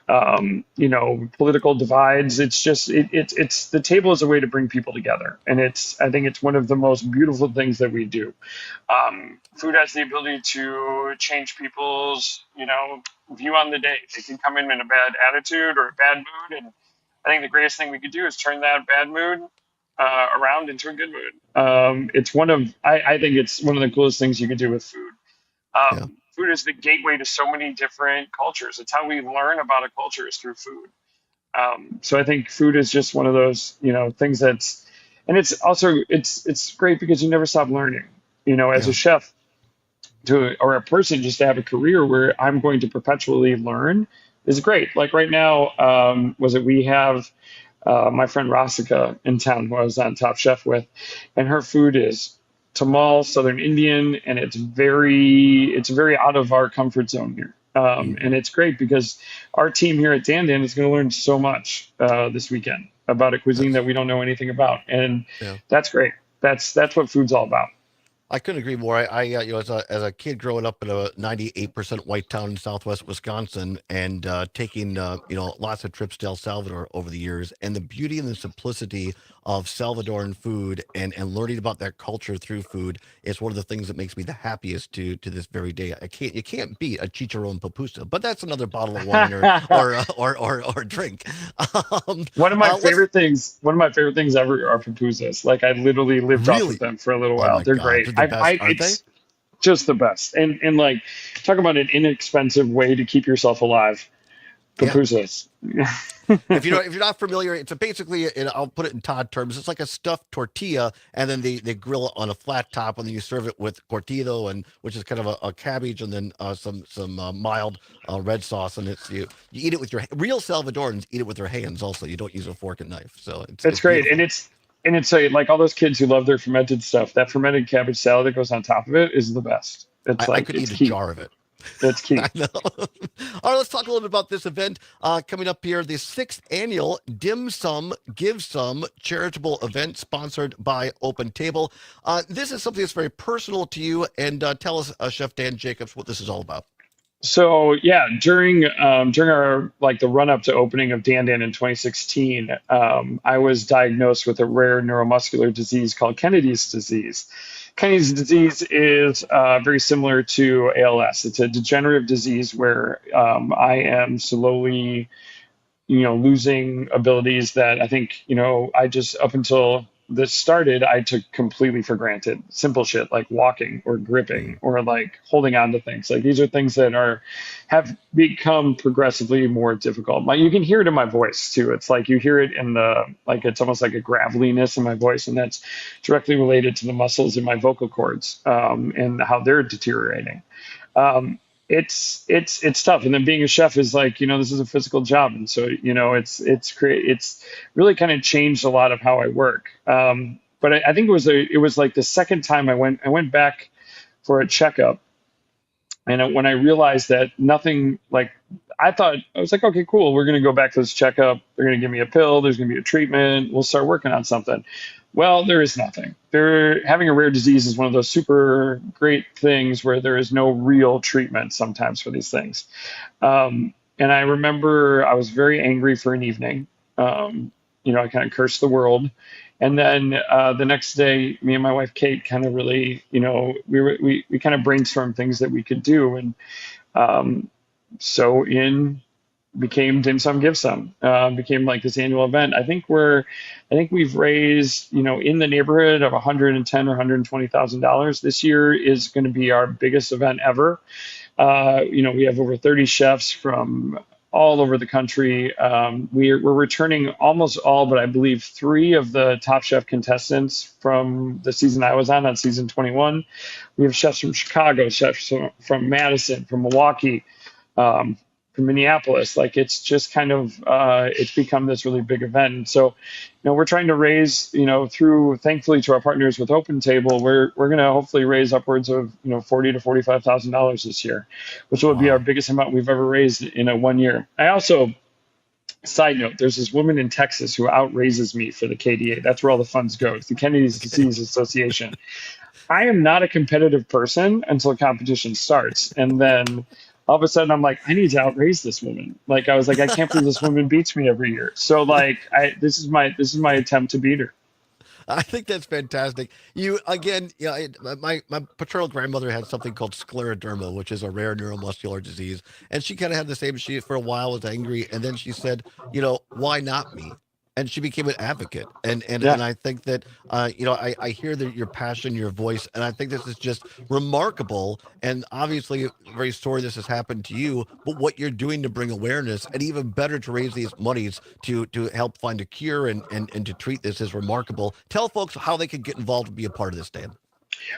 Speaker 14: political divides. It's just, it's the table is a way to bring people together. And I think it's one of the most beautiful things that we do. Food has the ability to change people's, view on the day. They can come in a bad attitude or a bad mood. And I think the greatest thing we could do is turn that bad mood around into a good mood. I think it's one of the coolest things you can do with food. Food is the gateway to so many different cultures. It's how we learn about a culture is through food. So I think food is just one of those, things and it's also, it's great because you never stop learning, as a chef or a person, just to have a career where I'm going to perpetually learn is great. Like right now, we have my friend Rasika in town, who I was on Top Chef with, and her food is Tamil Southern Indian, and it's very out of our comfort zone here. And it's great because our team here at Dan Dan is going to learn so much this weekend about a cuisine that we don't know anything about, and that's great. That's what food's all about.
Speaker 2: I couldn't agree more. As a kid growing up in a 98% white town in Southwest Wisconsin, and taking lots of trips to El Salvador over the years, and the beauty and the simplicity of Salvadoran food and learning about that culture through food is one of the things that makes me the happiest to this very day. You can't beat a chicharron pupusa, but that's another bottle of wine or drink.
Speaker 14: One of my favorite things ever are pupusas. Like I literally lived off of them for a little while. They're great. It's just the best. And like, talk about an inexpensive way to keep yourself alive. Pupusas.
Speaker 2: If you're not familiar, it's basically, I'll put it in Todd terms, it's like a stuffed tortilla, and then they grill it on a flat top, and then you serve it with cortido, which is kind of a cabbage, and then some mild red sauce, and you eat it with your real Salvadorans eat it with their hands. Also, you don't use a fork and knife. So it's
Speaker 14: great,
Speaker 2: beautiful.
Speaker 14: and it's like all those kids who love their fermented stuff. That fermented cabbage salad that goes on top of it is the best.
Speaker 2: I could eat a jar of it.
Speaker 14: That's key.
Speaker 2: I know. All right, let's talk a little bit about this event coming up here, the 6th annual Dim Sum, Give Some charitable event sponsored by Open Table. This is something that's very personal to you, and tell us, Chef Dan Jacobs, what this is all about.
Speaker 14: So yeah, during our like the run up to opening of Dandan in 2016, I was diagnosed with a rare neuromuscular disease called Kennedy's disease. Kennedy's disease is very similar to ALS. It's a degenerative disease where I am slowly losing abilities that I think, I just up until this started, I took completely for granted. Simple shit like walking or gripping or like holding on to things. Like these are things that have become progressively more difficult. You can hear it in my voice too. It's like you hear it in it's almost like a graveliness in my voice, and that's directly related to the muscles in my vocal cords and how they're deteriorating. Um, it's tough, and then being a chef is like this is a physical job, and so it's really kind of changed a lot of how I work. But I think it was like the second time I went back for a checkup, and when I realized that nothing, like I was like, okay, cool, we're gonna go back to this checkup. They're gonna give me a pill. There's gonna be a treatment. We'll start working on something. Well, there is nothing. Having a rare disease is one of those super great things where there is no real treatment sometimes for these things. And I remember I was very angry for an evening. I kind of cursed the world. And then the next day, me and my wife Kate kind of really, we kind of brainstormed things that we could do, and so in became Dim Sum Give Some, became like this annual event. I think we've raised, in the neighborhood of 110 or $120,000. This year is going to be our biggest event ever. We have over 30 chefs from all over the country. We're returning almost all, but I believe 3 of the Top Chef contestants from the season I was on season 21. We have chefs from Chicago, chefs from Madison, from Milwaukee, from Minneapolis. Like it's just kind of it's become this really big event. And so, we're trying to raise, through thankfully to our partners with Open Table, we're going to hopefully raise upwards of $40,000 to $45,000 this year, which will be our biggest amount we've ever raised in a 1 year. I also, side note, there's this woman in Texas who outraises me for the KDA. That's where all the funds go. It's the Kennedy's Disease Association. I am not a competitive person until competition starts, and then all of a sudden I'm like, I need to outraise this woman. Like I was like, I can't believe this woman beats me every year. So like, this is my attempt to beat her.
Speaker 2: I think that's fantastic. My paternal grandmother had something called scleroderma, which is a rare neuromuscular disease, and she kind of had the same. She for a while was angry, and then she said, why not me? And she became an advocate, and I think that I hear your passion, your voice, and I think this is just remarkable. And obviously, very sorry this has happened to you, but what you're doing to bring awareness, and even better to raise these monies to help find a cure and to treat this is remarkable. Tell folks how they can get involved and be a part of this, Dan.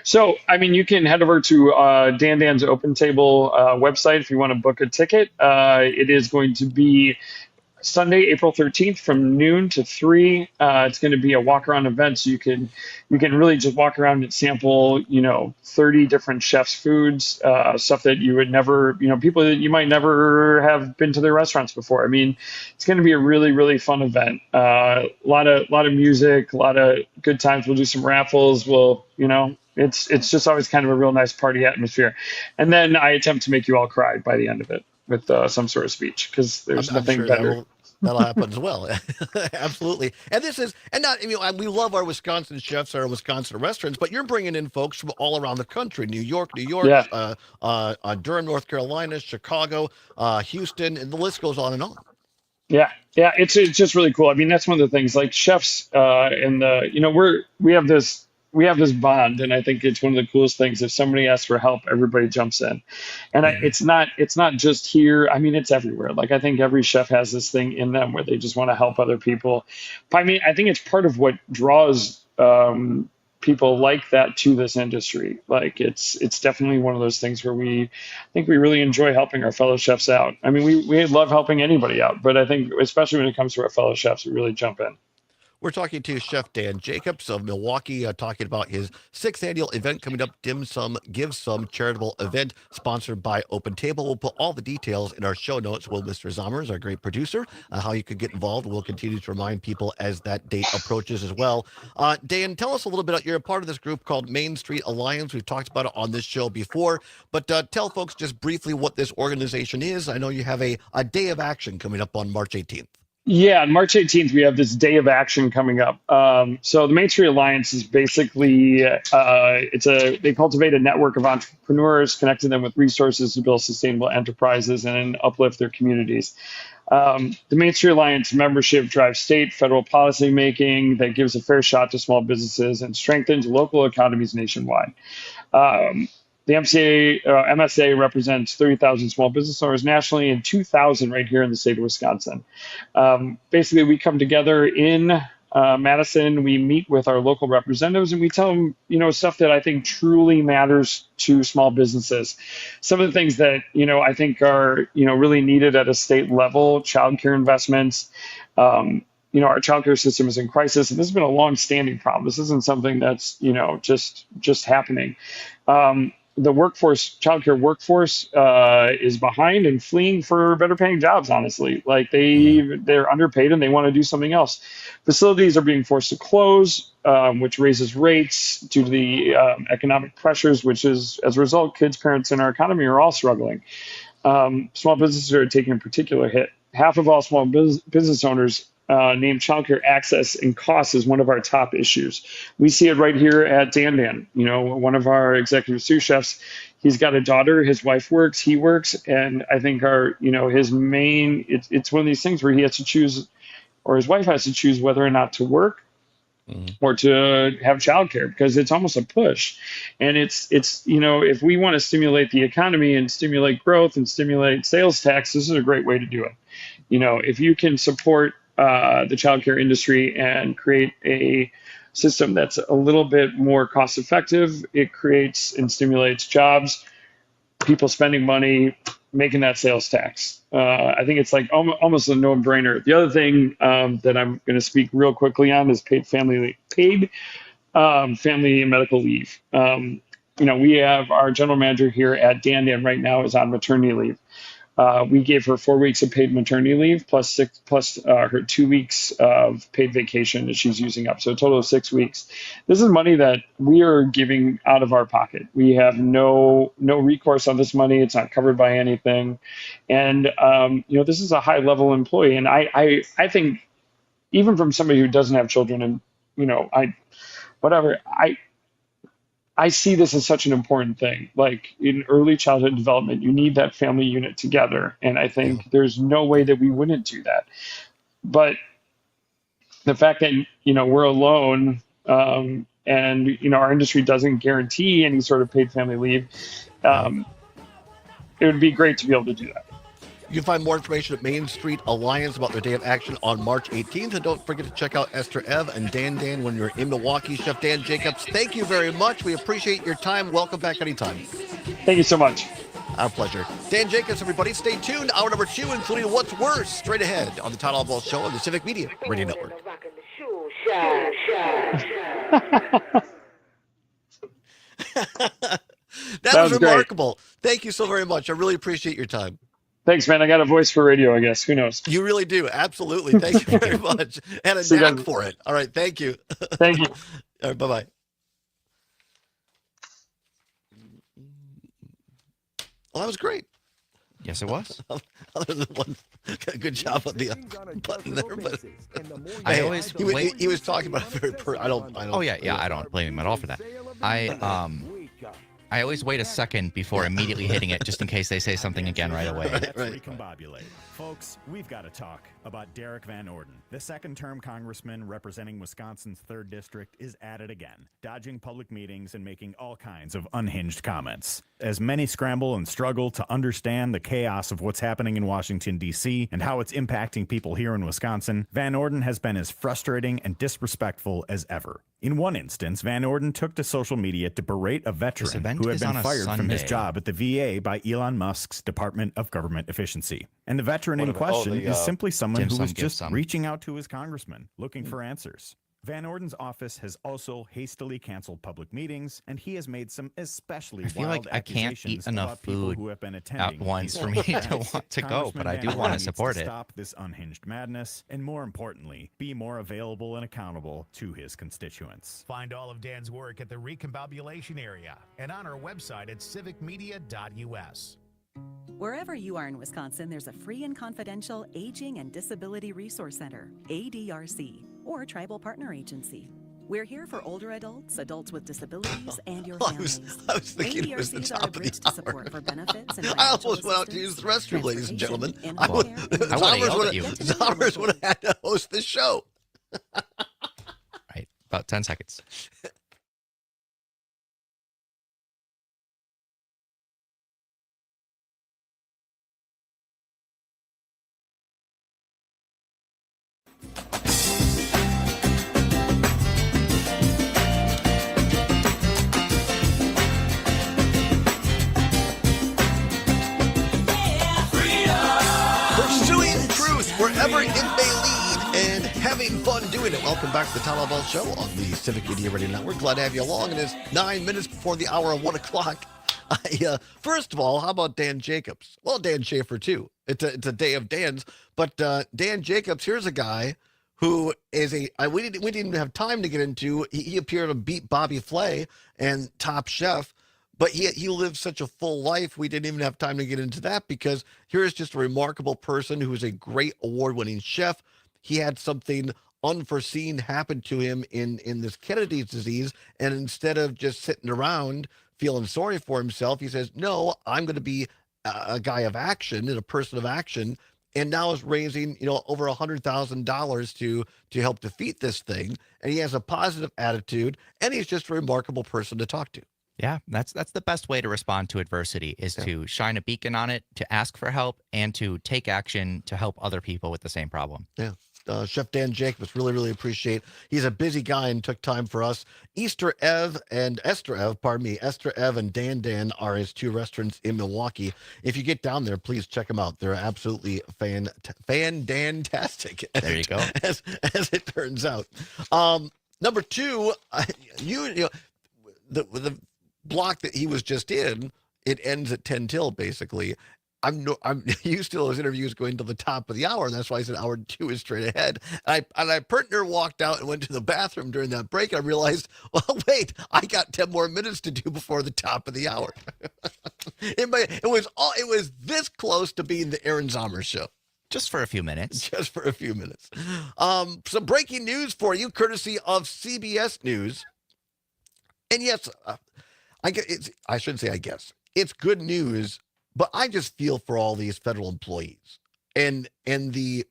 Speaker 14: So, you can head over to Dan Dan's Open Table website if you want to book a ticket. It is going to be Sunday, April 13th from noon to 3. It's going to be a walk around event, so you can really just walk around and sample 30 different chefs' foods, stuff that you would never, people that you might never have been to their restaurants before. It's going to be a really, really fun event. A lot of music, a lot of good times. We'll do some raffles. It's just always kind of a real nice party atmosphere. And then I attempt to make you all cry by the end of it with some sort of speech, because there's nothing better.
Speaker 2: That'll happen as well. Absolutely. And we love our Wisconsin chefs, our Wisconsin restaurants, but you're bringing in folks from all around the country: New York,
Speaker 14: yeah.
Speaker 2: Durham, North Carolina, Chicago, Houston, and the list goes on and on.
Speaker 14: Yeah, it's just really cool. That's one of the things, like chefs, we have this bond, and I think it's one of the coolest things. If somebody asks for help, everybody jumps in, and it's not just here. It's everywhere. Like I think every chef has this thing in them where they just want to help other people. I think it's part of what draws people like that to this industry. Like it's definitely one of those things where I think we really enjoy helping our fellow chefs out. We love helping anybody out, but I think especially when it comes to our fellow chefs, we really jump in.
Speaker 2: We're talking to Chef Dan Jacobs of Milwaukee, talking about his 6th annual event coming up, Dim Sum, Give Some charitable event sponsored by Open Table. We'll put all the details in our show notes. Will Mr. Zommers, our great producer, how you could get involved. We'll continue to remind people as that date approaches as well. Dan, tell us a little bit. You're a part of this group called Main Street Alliance. We've talked about it on this show before, but tell folks just briefly what this organization is. I know you have a day of action coming up on March 18th.
Speaker 14: Yeah, on March 18th, we have this day of action coming up. So the Main Street Alliance is basically, they cultivate a network of entrepreneurs, connecting them with resources to build sustainable enterprises and uplift their communities. The Main Street Alliance membership drives state, federal policy making that gives a fair shot to small businesses and strengthens local economies nationwide. The MSA represents 30,000 small business owners nationally and 2,000 right here in the state of Wisconsin. Basically, we come together in Madison. We meet with our local representatives and we tell them, stuff that I think truly matters to small businesses. Some of the things that, I think are, really needed at a state level, childcare investments. Our childcare system is in crisis, and this has been a long-standing problem. This isn't something that's, just happening. The childcare workforce is behind and fleeing for better paying jobs, honestly. Like they're underpaid and they want to do something else. Facilities are being forced to close, which raises rates due to the economic pressures, which is, as a result, kids, parents, and our economy are all struggling. Small businesses are taking a particular hit. Half of all small business owners name childcare access and costs as one of our top issues. We see it right here at Dan. One of our executive sous chefs, he's got a daughter, his wife works, he works, and I think his main, it's one of these things where he has to choose, or his wife has to choose whether or not to work or to have childcare, because it's almost a push. And it's if we want to stimulate the economy and stimulate growth and stimulate sales tax, this is a great way to do it. If you can support the childcare industry and create a system that's a little bit more cost effective, it creates and stimulates jobs, people spending money, making that sales tax. I think it's like almost a no-brainer. The other thing that I'm going to speak real quickly on is paid family and medical leave. We have our general manager here at Dan right now is on maternity leave. We gave her 4 weeks of paid maternity leave plus her 2 weeks of paid vacation that she's using up. So a total of 6 weeks. This is money that we are giving out of our pocket. We have no recourse on this money. It's not covered by anything. And, this is a high level employee. And I think even from somebody who doesn't have children and, I see this as such an important thing. Like in early childhood development, you need that family unit together. And I think there's no way that we wouldn't do that. But the fact that, we're alone and, our industry doesn't guarantee any sort of paid family leave, it would be great to be able to do that.
Speaker 2: You can find more information at Main Street Alliance about their day of action on March 18th. And don't forget to check out Esther Ev and Dan when you're in Milwaukee. Chef Dan Jacobs, thank you very much. We appreciate your time. Welcome back anytime.
Speaker 14: Thank you so much.
Speaker 2: Our pleasure. Dan Jacobs, everybody. Stay tuned. Hour number 2, including What's Worse, straight ahead on the Todd Allbaugh Show on the Civic Media Radio Network. That was remarkable. Great. Thank you so very much. I really appreciate your time.
Speaker 14: Thanks, man. I got a voice for radio, I guess. Who knows?
Speaker 2: You really do. Absolutely. Thank you very much. And a knack for it. All right. Thank you.
Speaker 14: Thank you.
Speaker 2: All right. Bye-bye. Well, that was great.
Speaker 3: Yes, it was.
Speaker 2: Other than one, good job on the button there, but
Speaker 3: I always
Speaker 2: he was talking about it very. I don't.
Speaker 3: Oh yeah. I don't blame him at all for that. I always wait a second before immediately hitting it, just in case they say something again right away.
Speaker 2: Right.
Speaker 17: Folks, we've got to talk about Derek Van Orden. The second-term congressman representing Wisconsin's 3rd District is at it again, dodging public meetings and making all kinds of unhinged comments. As many scramble and struggle to understand the chaos of what's happening in Washington, D.C., and how it's impacting people here in Wisconsin, Van Orden has been as frustrating and disrespectful as ever. In one instance, Van Orden took to social media to berate a veteran who had been fired from his job at the VA by Elon Musk's Department of Government Efficiency. And the veteran in question is simply someone gentleman
Speaker 3: Dim
Speaker 17: who
Speaker 3: sum,
Speaker 17: was
Speaker 3: give
Speaker 17: just
Speaker 3: some.
Speaker 17: reaching out to his congressman looking for answers. Van Orden's office has also hastily canceled public meetings, and he has made some especially
Speaker 3: I feel
Speaker 17: wild
Speaker 3: like I can't
Speaker 17: accusations
Speaker 3: eat enough
Speaker 17: about people
Speaker 3: food
Speaker 17: who have been
Speaker 3: at
Speaker 17: attending
Speaker 3: once
Speaker 17: these
Speaker 3: for me to
Speaker 17: events.
Speaker 3: want to go,
Speaker 17: Congressman
Speaker 3: but I do
Speaker 17: Van
Speaker 3: want
Speaker 17: Orden
Speaker 3: to
Speaker 17: needs
Speaker 3: support it.
Speaker 17: Stop this unhinged madness, and more importantly, be more available and accountable to his constituents.
Speaker 6: Find all of Dan's work at the Recombobulation area and on our website at civicmedia.us.
Speaker 18: Wherever you are in Wisconsin, there's a free and confidential Aging and Disability Resource Center, ADRC, or Tribal Partner Agency. We're here for older adults, adults with disabilities, and your families.
Speaker 2: I was thinking it was the
Speaker 18: ADRCs
Speaker 2: top
Speaker 18: are a
Speaker 2: of the
Speaker 18: bridge to support for benefits and
Speaker 2: I
Speaker 18: financial
Speaker 2: almost went out to use the restroom, ladies and gentlemen. I would have had to host the show.
Speaker 3: Right, about 10 seconds.
Speaker 2: Pursuing truth wherever it may lead and having fun doing it. Welcome back to the Todd Allbaugh Show on the Civic Media Radio Network. Glad to have you along. It is 9 minutes before the hour of 1 o'clock. First of all, how about Dan Jacobs? Well, Dan Schaefer, too. It's a day of Dan's. But Dan Jacobs, here's a guy who is we didn't even have time to get into. He appeared on Beat Bobby Flay and Top Chef. But he lived such a full life, we didn't even have time to get into that, because here's just a remarkable person who is a great award-winning chef. He had something unforeseen happen to him in this Kennedy's disease, and instead of just sitting around feeling sorry for himself, he says, no, I'm going to be a guy of action and a person of action, and now is raising over $100,000 to help defeat this thing. And he has a positive attitude, and he's just a remarkable person to talk to.
Speaker 3: Yeah, that's the best way to respond to adversity is to shine a beacon on it, to ask for help, and to take action to help other people with the same problem.
Speaker 2: Yeah. Chef Dan Jacobs, really, really appreciate. He's a busy guy and took time for us. Esther Ev and Dan Dan are his two restaurants in Milwaukee. If you get down there, please check them out. They're absolutely fantastic.
Speaker 3: There you go.
Speaker 2: As it turns out. Number two, the block that he was just in, it ends at 10 till basically. I'm used to those interviews going to the top of the hour, and that's why I said hour 2 is straight ahead. And I partner walked out and went to the bathroom during that break. And I realized, well, wait, I got 10 more minutes to do before the top of the hour. It was this close to being the Aaron Zomer show.
Speaker 3: Just for a few minutes.
Speaker 2: Just for a few minutes. Some breaking news for you, courtesy of CBS News. And yes, I shouldn't say I guess. It's good news, but I just feel for all these federal employees and the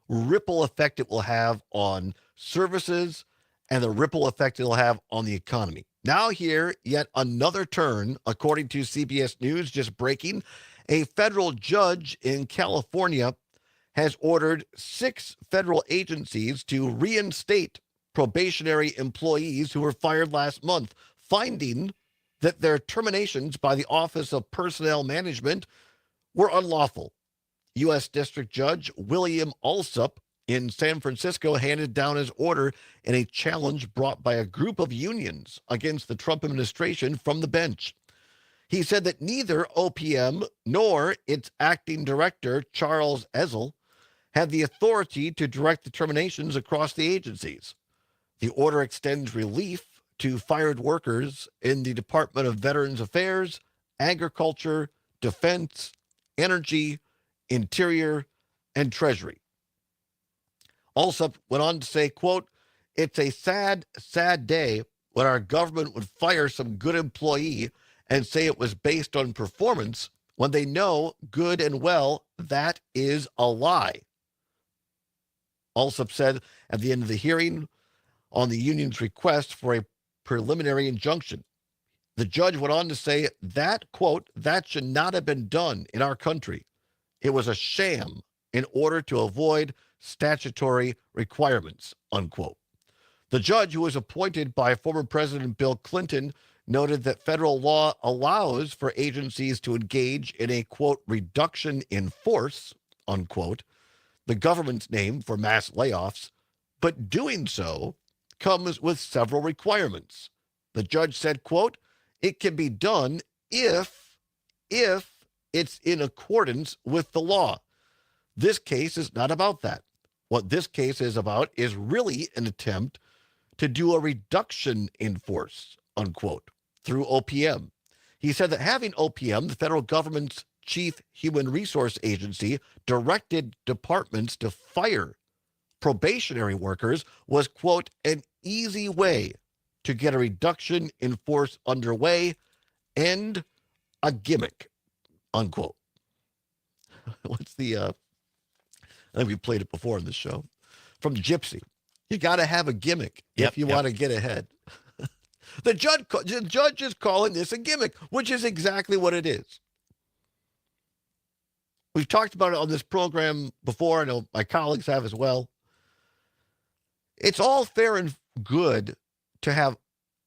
Speaker 2: ripple effect it will have on services and the ripple effect it will have on the economy. Now here, yet another turn, according to CBS News, just breaking. A federal judge in California has ordered 6 federal agencies to reinstate probationary employees who were fired last month, finding that their terminations by the Office of Personnel Management were unlawful. U.S. District Judge William Alsup in San Francisco handed down his order in a challenge brought by a group of unions against the Trump administration from the bench. He said that neither OPM nor its acting director, Charles Ezel, had the authority to direct the terminations across the agencies. The order extends relief to fired workers in the Department of Veterans Affairs, Agriculture, Defense, Energy, Interior, and Treasury. Alsup went on to say, quote, "It's a sad, sad day when our government would fire some good employee and say it was based on performance when they know good and well that is a lie." Alsup said at the end of the hearing on the union's request for a preliminary injunction. The judge went on to say that, quote, "that should not have been done in our country. It was a sham in order to avoid statutory requirements," unquote. The judge, who was appointed by former President Bill Clinton, noted that federal law allows for agencies to engage in a, quote, "reduction in force," unquote, the government's name for mass layoffs, but doing so comes with several requirements. The judge said, quote, it can be done if it's in accordance with the law. This case is not about that. What this case is about is really an attempt to do a reduction in force, unquote, through OPM. He said that having OPM, the federal government's chief human resource agency, directed departments to fire probationary workers was, quote, an easy way to get a reduction in force underway and a gimmick, unquote. What's the, I think we played it before in this show, from Gypsy. You got to have a gimmick if you want to get ahead. The judge is calling this a gimmick, which is exactly what it is. We've talked about it on this program before. I know my colleagues have as well. It's all fair and good to have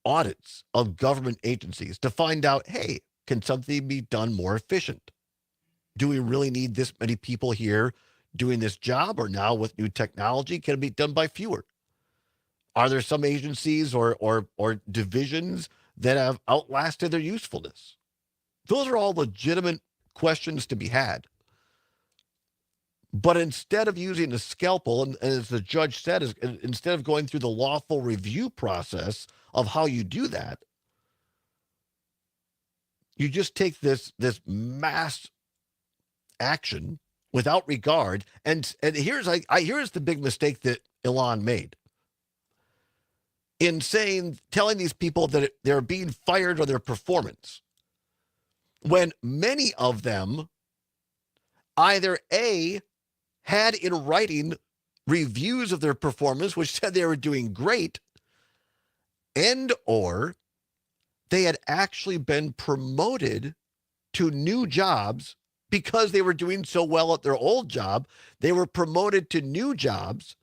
Speaker 2: audits of government agencies to find out, hey, can something be done more efficient? Do we really need this many people here doing this job? Or now with new technology, can it be done by fewer? Are there some agencies or divisions that have outlasted their usefulness? Those are all legitimate questions to be had. But instead of using a scalpel, and as the judge said, instead of going through the lawful review process of how you do that, you just take this mass action without regard. And here's the big mistake that Elon made in telling these people that they're being fired on their performance, when many of them either A, had in writing reviews of their performance, which said they were doing great, and or they had actually been promoted to new jobs because they were doing so well at their old job. They were promoted to new jobs,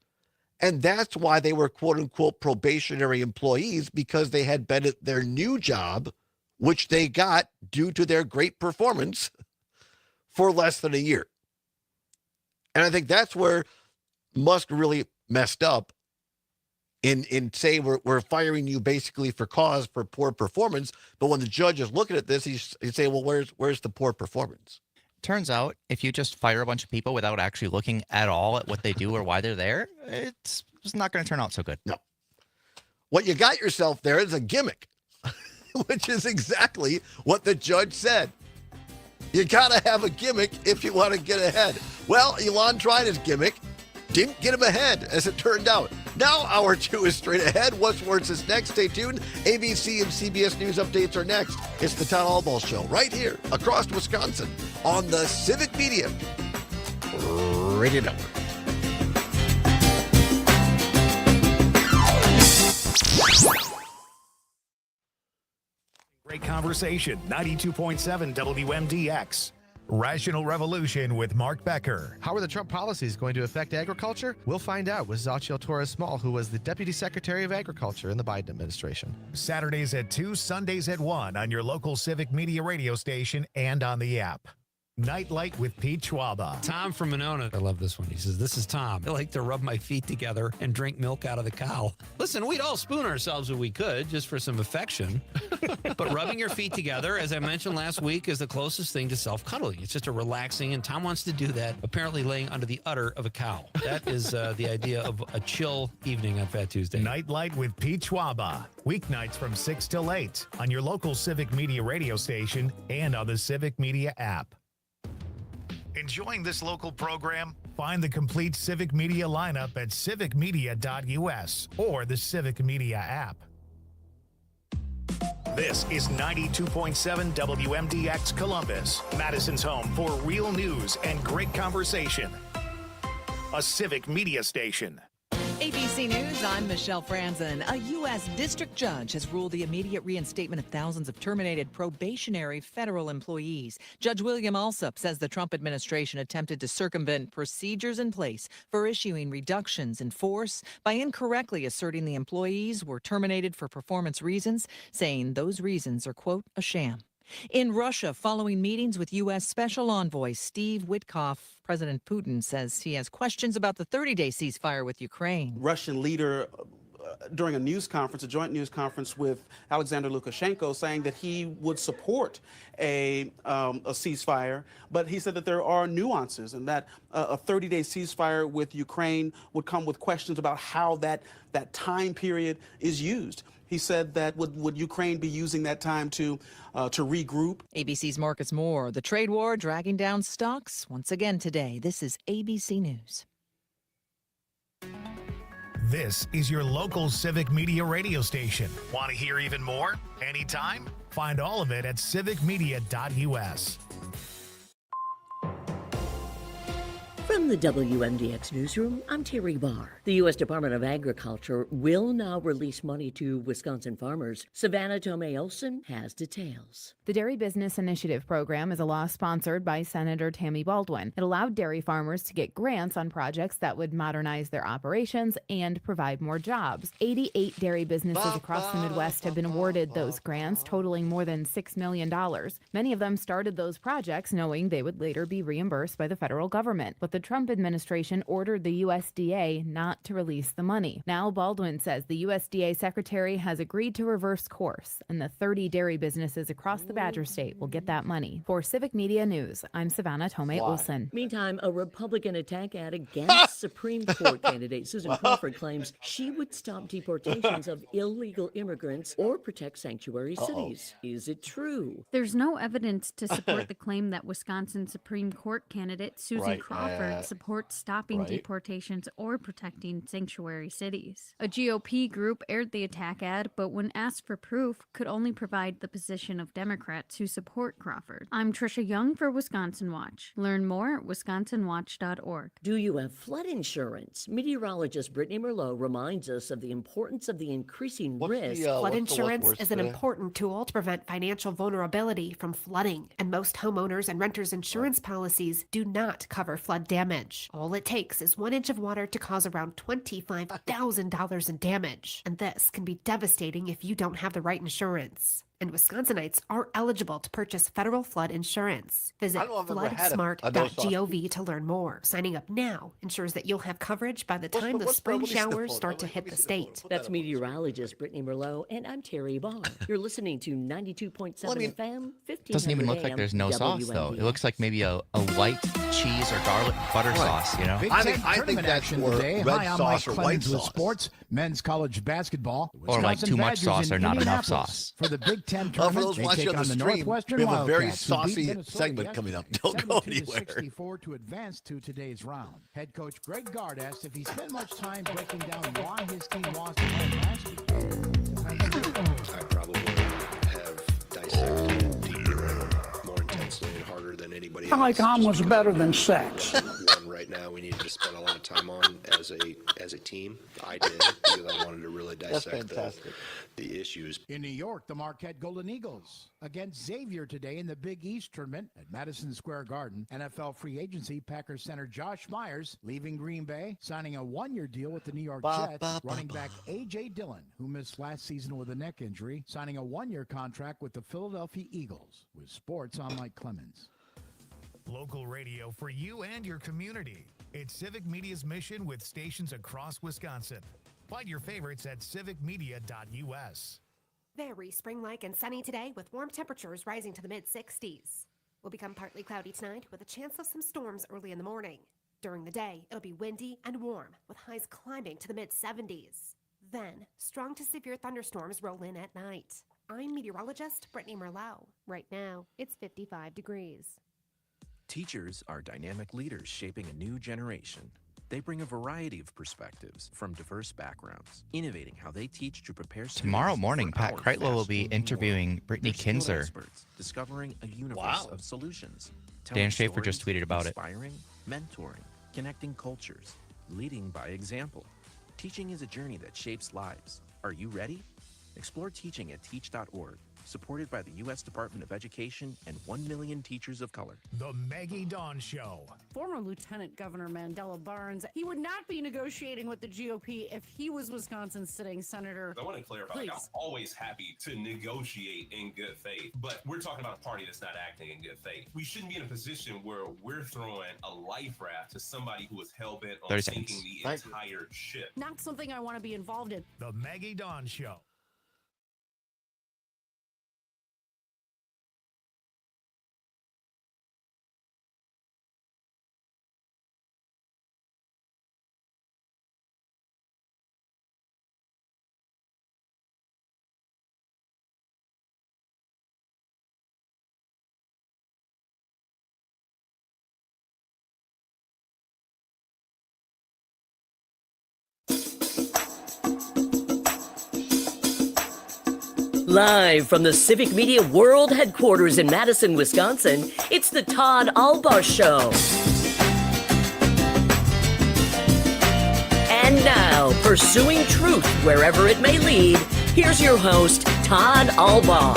Speaker 2: and that's why they were quote-unquote probationary employees, because they had been at their new job, which they got due to their great performance, for less than a year. And I think that's where Musk really messed up in saying we're firing you basically for poor performance. But when the judge is looking at this, he's saying, well, where's the poor performance?
Speaker 3: Turns out if you just fire a bunch of people without actually looking at all at what they do or why they're there, it's not going to turn out so good.
Speaker 2: No. What you got yourself there is a gimmick, which is exactly what the judge said. You got to have a gimmick if you want to get ahead. Well, Elon tried his gimmick. Didn't get him ahead, as it turned out. Now, Hour 2 is straight ahead. What's worse is next. Stay tuned. ABC and CBS News updates are next. It's the Todd Allbaugh Show right here across Wisconsin on the Civic Media Radio Network.
Speaker 6: Great conversation. 92.7 WMDX. Rational Revolution with Mark Becker.
Speaker 19: How are the Trump policies going to affect agriculture? We'll find out with Xochitl Torres-Small, who was the Deputy Secretary of Agriculture in the Biden administration.
Speaker 6: Saturdays at 2, Sundays at 1 on your local Civic Media radio station and on the app. Nightlight with Pete Schwaba.
Speaker 7: Tom from Monona. I love this one. He says, this is Tom. I like to rub my feet together and drink milk out of the cow. Listen, we'd all spoon ourselves if we could, just for some affection. But rubbing your feet together, as I mentioned last week, is the closest thing to self-cuddling. It's just a relaxing, and Tom wants to do that, apparently laying under the udder of a cow. That is the idea of a chill evening on Fat Tuesday.
Speaker 6: Nightlight with Pete Schwaba. Weeknights from 6 till 8 on your local Civic Media radio station and on the Civic Media app. Enjoying this local program? Find the complete Civic Media lineup at civicmedia.us or the Civic Media app. This is 92.7 WMDX Columbus, Madison's home for real news and great conversation. A Civic Media station.
Speaker 20: ABC News, I'm Michelle Franzen. A U.S. district judge has ruled the immediate reinstatement of thousands of terminated probationary federal employees. Judge William Alsup says the Trump administration attempted to circumvent procedures in place for issuing reductions in force by incorrectly asserting the employees were terminated for performance reasons, saying those reasons are, quote, a sham. In Russia, following meetings with U.S. Special Envoy Steve Witkoff, President Putin says he has questions about the 30-day ceasefire with Ukraine.
Speaker 21: Russian leader during a news conference, a joint news conference with Alexander Lukashenko, saying that he would support a ceasefire, but he said that there are nuances and that a 30-day ceasefire with Ukraine would come with questions about how that time period is used. He said that would Ukraine be using that time to regroup?
Speaker 20: ABC's Marcus Moore. The trade war dragging down stocks once again today. This is ABC News.
Speaker 6: This is your local Civic Media radio station. Want to hear even more? Anytime? Find all of it at civicmedia.us.
Speaker 1: From the WMDX Newsroom, I'm Terry Barr. The U.S. Department of Agriculture will now release money to Wisconsin farmers. Savannah Tomei-Olson has details.
Speaker 22: The Dairy Business Initiative program is a law sponsored by Senator Tammy Baldwin. It allowed dairy farmers to get grants on projects that would modernize their operations and provide more jobs. 88 dairy businesses across the Midwest have been awarded those grants, totaling more than $6 million. Many of them started those projects knowing they would later be reimbursed by the federal government. But the Trump administration ordered the USDA not to release the money. Now Baldwin says the USDA secretary has agreed to reverse course, and the 30 dairy businesses across the Badger State will get that money. For Civic Media News, I'm Savannah Tomei-Olson.
Speaker 1: Meantime, a Republican attack ad against Supreme Court candidate Susan Crawford claims she would stop deportations of illegal immigrants or protect sanctuary cities. Is it true?
Speaker 23: There's no evidence to support the claim that Wisconsin Supreme Court candidate Susan Crawford supports stopping deportations or protecting sanctuary cities. A GOP group aired the attack ad, but when asked for proof, could only provide the position of Democrats who support Crawford. I'm Trisha Young for Wisconsin Watch. Learn more at wisconsinwatch.org.
Speaker 1: Do you have flood insurance? Meteorologist Brittany Merlot reminds us of the importance of the increasing risk.
Speaker 24: Flood insurance is an important tool to prevent financial vulnerability from flooding, and most homeowners and renters insurance policies do not cover flood damage. All it takes is 1 inch of water to cause around $25,000 in damage, and this can be devastating if you don't have the right insurance. And Wisconsinites are eligible to purchase federal flood insurance. Visit floodsmart.gov to learn more. Signing up now ensures that you'll have coverage by the time the spring showers start to hit the state.
Speaker 1: That's meteorologist Brittany Merlot, and I'm Terry Barr. You're listening to 92.7 FM, 1500
Speaker 3: Doesn't even look like there's no sauce, though. It looks like maybe a white cheese or garlic butter sauce, you know?
Speaker 2: I think that's more red sauce or white sauce.
Speaker 25: Sports, men's college basketball.
Speaker 3: Or like too much sauce or not enough sauce.
Speaker 25: For the Big Ten
Speaker 2: For
Speaker 25: tournament,
Speaker 2: those
Speaker 25: they
Speaker 2: watching
Speaker 25: take
Speaker 2: on the
Speaker 25: on the
Speaker 2: stream,
Speaker 25: Northwestern
Speaker 2: we have a very
Speaker 25: Wildcats, who beat
Speaker 2: saucy
Speaker 25: Minnesota
Speaker 2: segment coming up. Don't go anywhere.
Speaker 25: 64 to advance to today's round. Head coach Greg Gard asked if he spent much time breaking down why his team lost at home last week.
Speaker 26: I probably have dissected deeper, more intensely, and harder than anybody else.
Speaker 27: Like omelets better than sex.
Speaker 26: One right now we need to spend a lot of time on as a team. I did because I wanted to really dissect the issues.
Speaker 25: In New York, the Marquette Golden Eagles against Xavier today in the Big East tournament at Madison Square Garden. NFL free agency Packers center Josh Myers leaving Green Bay, signing a 1-year deal with the New York Jets. Running back A.J. Dillon, who missed last season with a neck injury, signing a 1-year contract with the Philadelphia Eagles. With sports, I'm Mike Clemens.
Speaker 6: Local radio for you and your community. It's Civic Media's mission with stations across Wisconsin. Find your favorites at civicmedia.us.
Speaker 24: Very spring-like and sunny today with warm temperatures rising to the mid-60s. Will become partly cloudy tonight with a chance of some storms early in the morning. During the day, it'll be windy and warm with highs climbing to the mid-70s. Then, strong to severe thunderstorms roll in at night. I'm meteorologist Brittany Merlot. Right now, it's 55 degrees.
Speaker 28: Teachers are dynamic leaders shaping a new generation. They bring a variety of perspectives from diverse backgrounds, innovating how they teach to prepare students.
Speaker 3: Tomorrow morning, Pat
Speaker 28: our
Speaker 3: Kreitlow will be
Speaker 28: fast-moving
Speaker 3: interviewing
Speaker 28: world.
Speaker 3: Brittany
Speaker 28: They're skilled
Speaker 3: Kinzer.
Speaker 28: experts discovering a universe of solutions.
Speaker 3: Dan
Speaker 28: telling
Speaker 3: Schaefer just
Speaker 28: stories,
Speaker 3: tweeted about it.
Speaker 28: Inspiring, mentoring, connecting cultures, leading by example. Teaching is a journey that shapes lives. Are you ready? Explore teaching at teach.org supported by the U.S. Department of Education and 1 million teachers of color.
Speaker 6: The Maggie Dawn Show.
Speaker 4: Former Lieutenant Governor Mandela Barnes, he would not be negotiating with the GOP if he was Wisconsin's sitting senator.
Speaker 5: I want to clarify, like, I'm always happy to negotiate in good faith, but we're talking about a party that's not acting in good faith. We shouldn't be in a position where we're throwing a life raft to somebody who is hell-bent on
Speaker 3: 30
Speaker 5: sinking
Speaker 3: seconds.
Speaker 5: the entire ship.
Speaker 4: Not something I want to be involved in.
Speaker 6: The Maggie Dawn Show.
Speaker 1: Live from the Civic Media World Headquarters in Madison, Wisconsin, it's the Todd Allbaugh Show. And now, pursuing truth wherever it may lead, here's your host, Todd Allbaugh.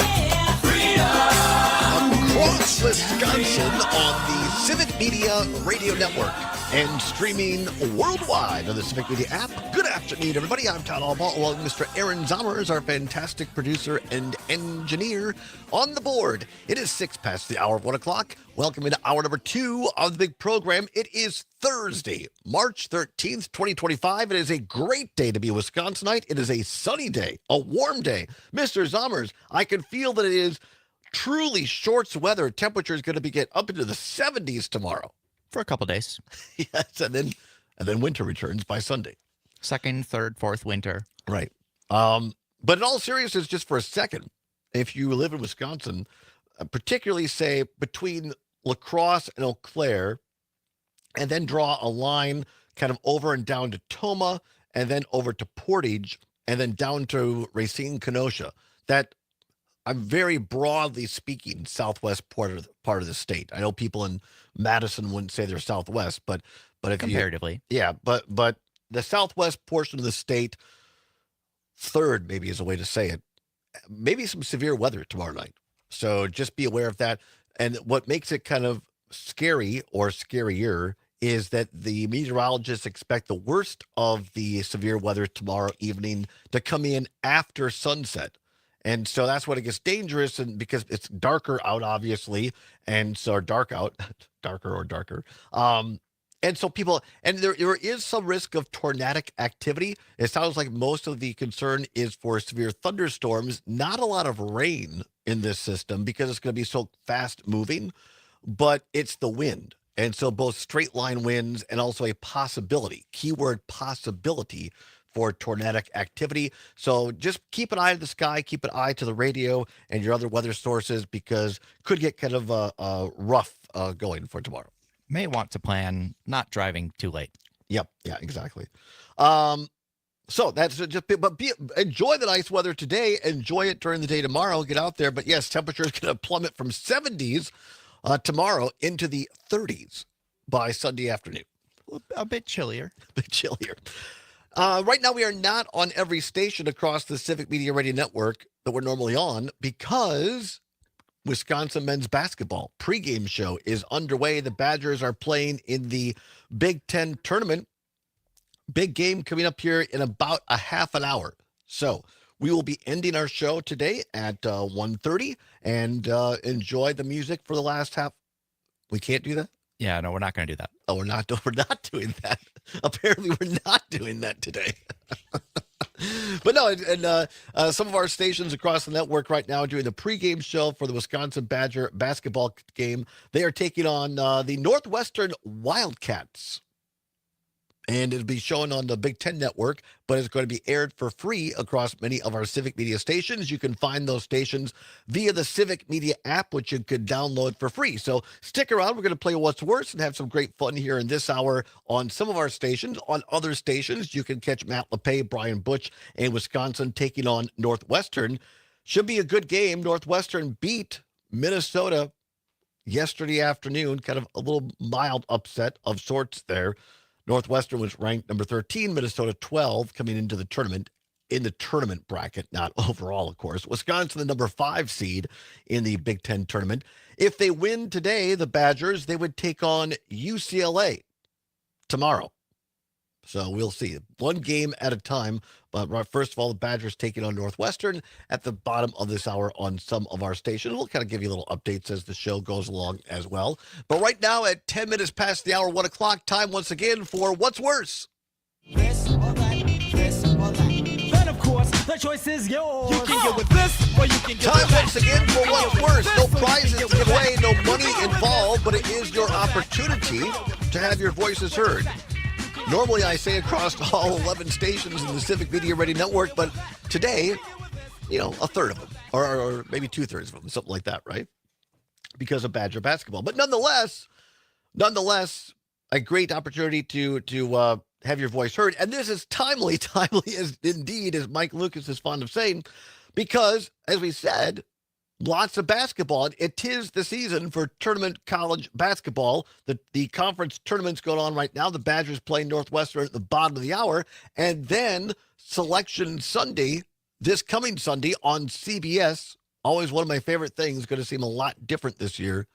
Speaker 2: Across Wisconsin on the Civic Media Radio Network and streaming worldwide on the Civic Media app. Good afternoon, everybody. I'm Todd Allbaugh, along with Mr. Aaron Zommers, our fantastic producer and engineer on the board. It is 6 past the hour of 1 o'clock. Welcome into hour number 2 of the big program. It is Thursday, March 13th, 2025. It is a great day to be a Wisconsinite. It is a sunny day, a warm day. Mr. Zommers, I can feel that it is truly shorts weather. Temperature is going to be get up into the 70s tomorrow.
Speaker 3: For a couple days.
Speaker 2: Yes, and then winter returns by Sunday.
Speaker 3: Second, third, fourth winter.
Speaker 2: Right. But in all seriousness, just for a second, if you live in Wisconsin, particularly say between La Crosse and Eau Claire, and then draw a line kind of over and down to Toma, and then over to Portage, and then down to Racine, Kenosha, that I'm very broadly speaking southwest part of the state. I know people in Madison wouldn't say they're southwest, but if
Speaker 3: comparatively,
Speaker 2: but the southwest portion of the state, third maybe is a way to say it. Maybe some severe weather tomorrow night, so just be aware of that. And what makes it kind of scary or scarier is that the meteorologists expect the worst of the severe weather tomorrow evening to come in after sunset. And so that's when it gets dangerous, and because it's darker out, obviously, and so darker or darker. And so people, and there is some risk of tornadic activity. It sounds like most of the concern is for severe thunderstorms, not a lot of rain in this system because it's going to be so fast moving, but it's the wind. And so both straight line winds and also a possibility, keyword possibility, for tornadic activity. So just keep an eye to the sky, keep an eye to the radio and your other weather sources, because could get kind of rough going for tomorrow.
Speaker 3: May want to plan not driving too late.
Speaker 2: Yep. Yeah, exactly. So that's just, but enjoy the nice weather today. Enjoy it during the day tomorrow. Get out there. But yes, temperature is going to plummet from 70s tomorrow into the 30s by Sunday afternoon.
Speaker 3: A bit chillier.
Speaker 2: A bit chillier. Right now, we are not on every station across the Civic Media Radio Network that we're normally on because Wisconsin men's basketball pregame show is underway. The Badgers are playing in the Big Ten tournament. Big game coming up here in about a half an hour. So we will be ending our show today at 1:30 and enjoy the music for the last half. We can't do that?
Speaker 3: Yeah, no, we're not going to do that.
Speaker 2: Oh, we're not doing that. Apparently, we're not doing that today. But no, and some of our stations across the network right now are doing the pregame show for the Wisconsin Badger basketball game. They are taking on the Northwestern Wildcats. And it'll be shown on the Big Ten Network, but it's going to be aired for free across many of our Civic Media stations. You can find those stations via the Civic Media app, which you could download for free. So stick around. We're going to play What's Worse and have some great fun here in this hour on some of our stations. On other stations, you can catch Matt LePay, Brian Butch, and Wisconsin taking on Northwestern. Should be a good game. Northwestern beat Minnesota yesterday afternoon, kind of a little mild upset of sorts there. Northwestern was ranked number 13, Minnesota 12 coming into the tournament. in the tournament bracket, not overall, of course. Wisconsin, the number 5 seed in the Big Ten tournament. If they win today, the Badgers, they would take on UCLA tomorrow. So we'll see. One game at a time. But first of all, the Badgers taking on Northwestern at the bottom of this hour on some of our stations. We'll kind of give you little updates as the show goes along as well. But right now at 10 minutes past the hour, 1 o'clock, time once again for What's Worse?
Speaker 8: This or that, this or that. Then, of course, the choice is yours. You can get with this or you can get
Speaker 2: Time
Speaker 8: with
Speaker 2: once again for What's Worse. No prizes to give away, no money involved, but it is your opportunity to have your voices heard. Normally, I say across all 11 stations in the Civic Media Radio Network, but today, a third of them, or maybe 2/3 of them, something like that, right? Because of Badger basketball. But nonetheless, a great opportunity to have your voice heard. And this is timely as indeed, as Mike Lucas is fond of saying, because, as we said, lots of basketball. It is the season for tournament college basketball. The conference tournament's going on right now. The Badgers playing Northwestern at the bottom of the hour. And then Selection Sunday, this coming Sunday on CBS. Always one of my favorite things. Going to seem a lot different this year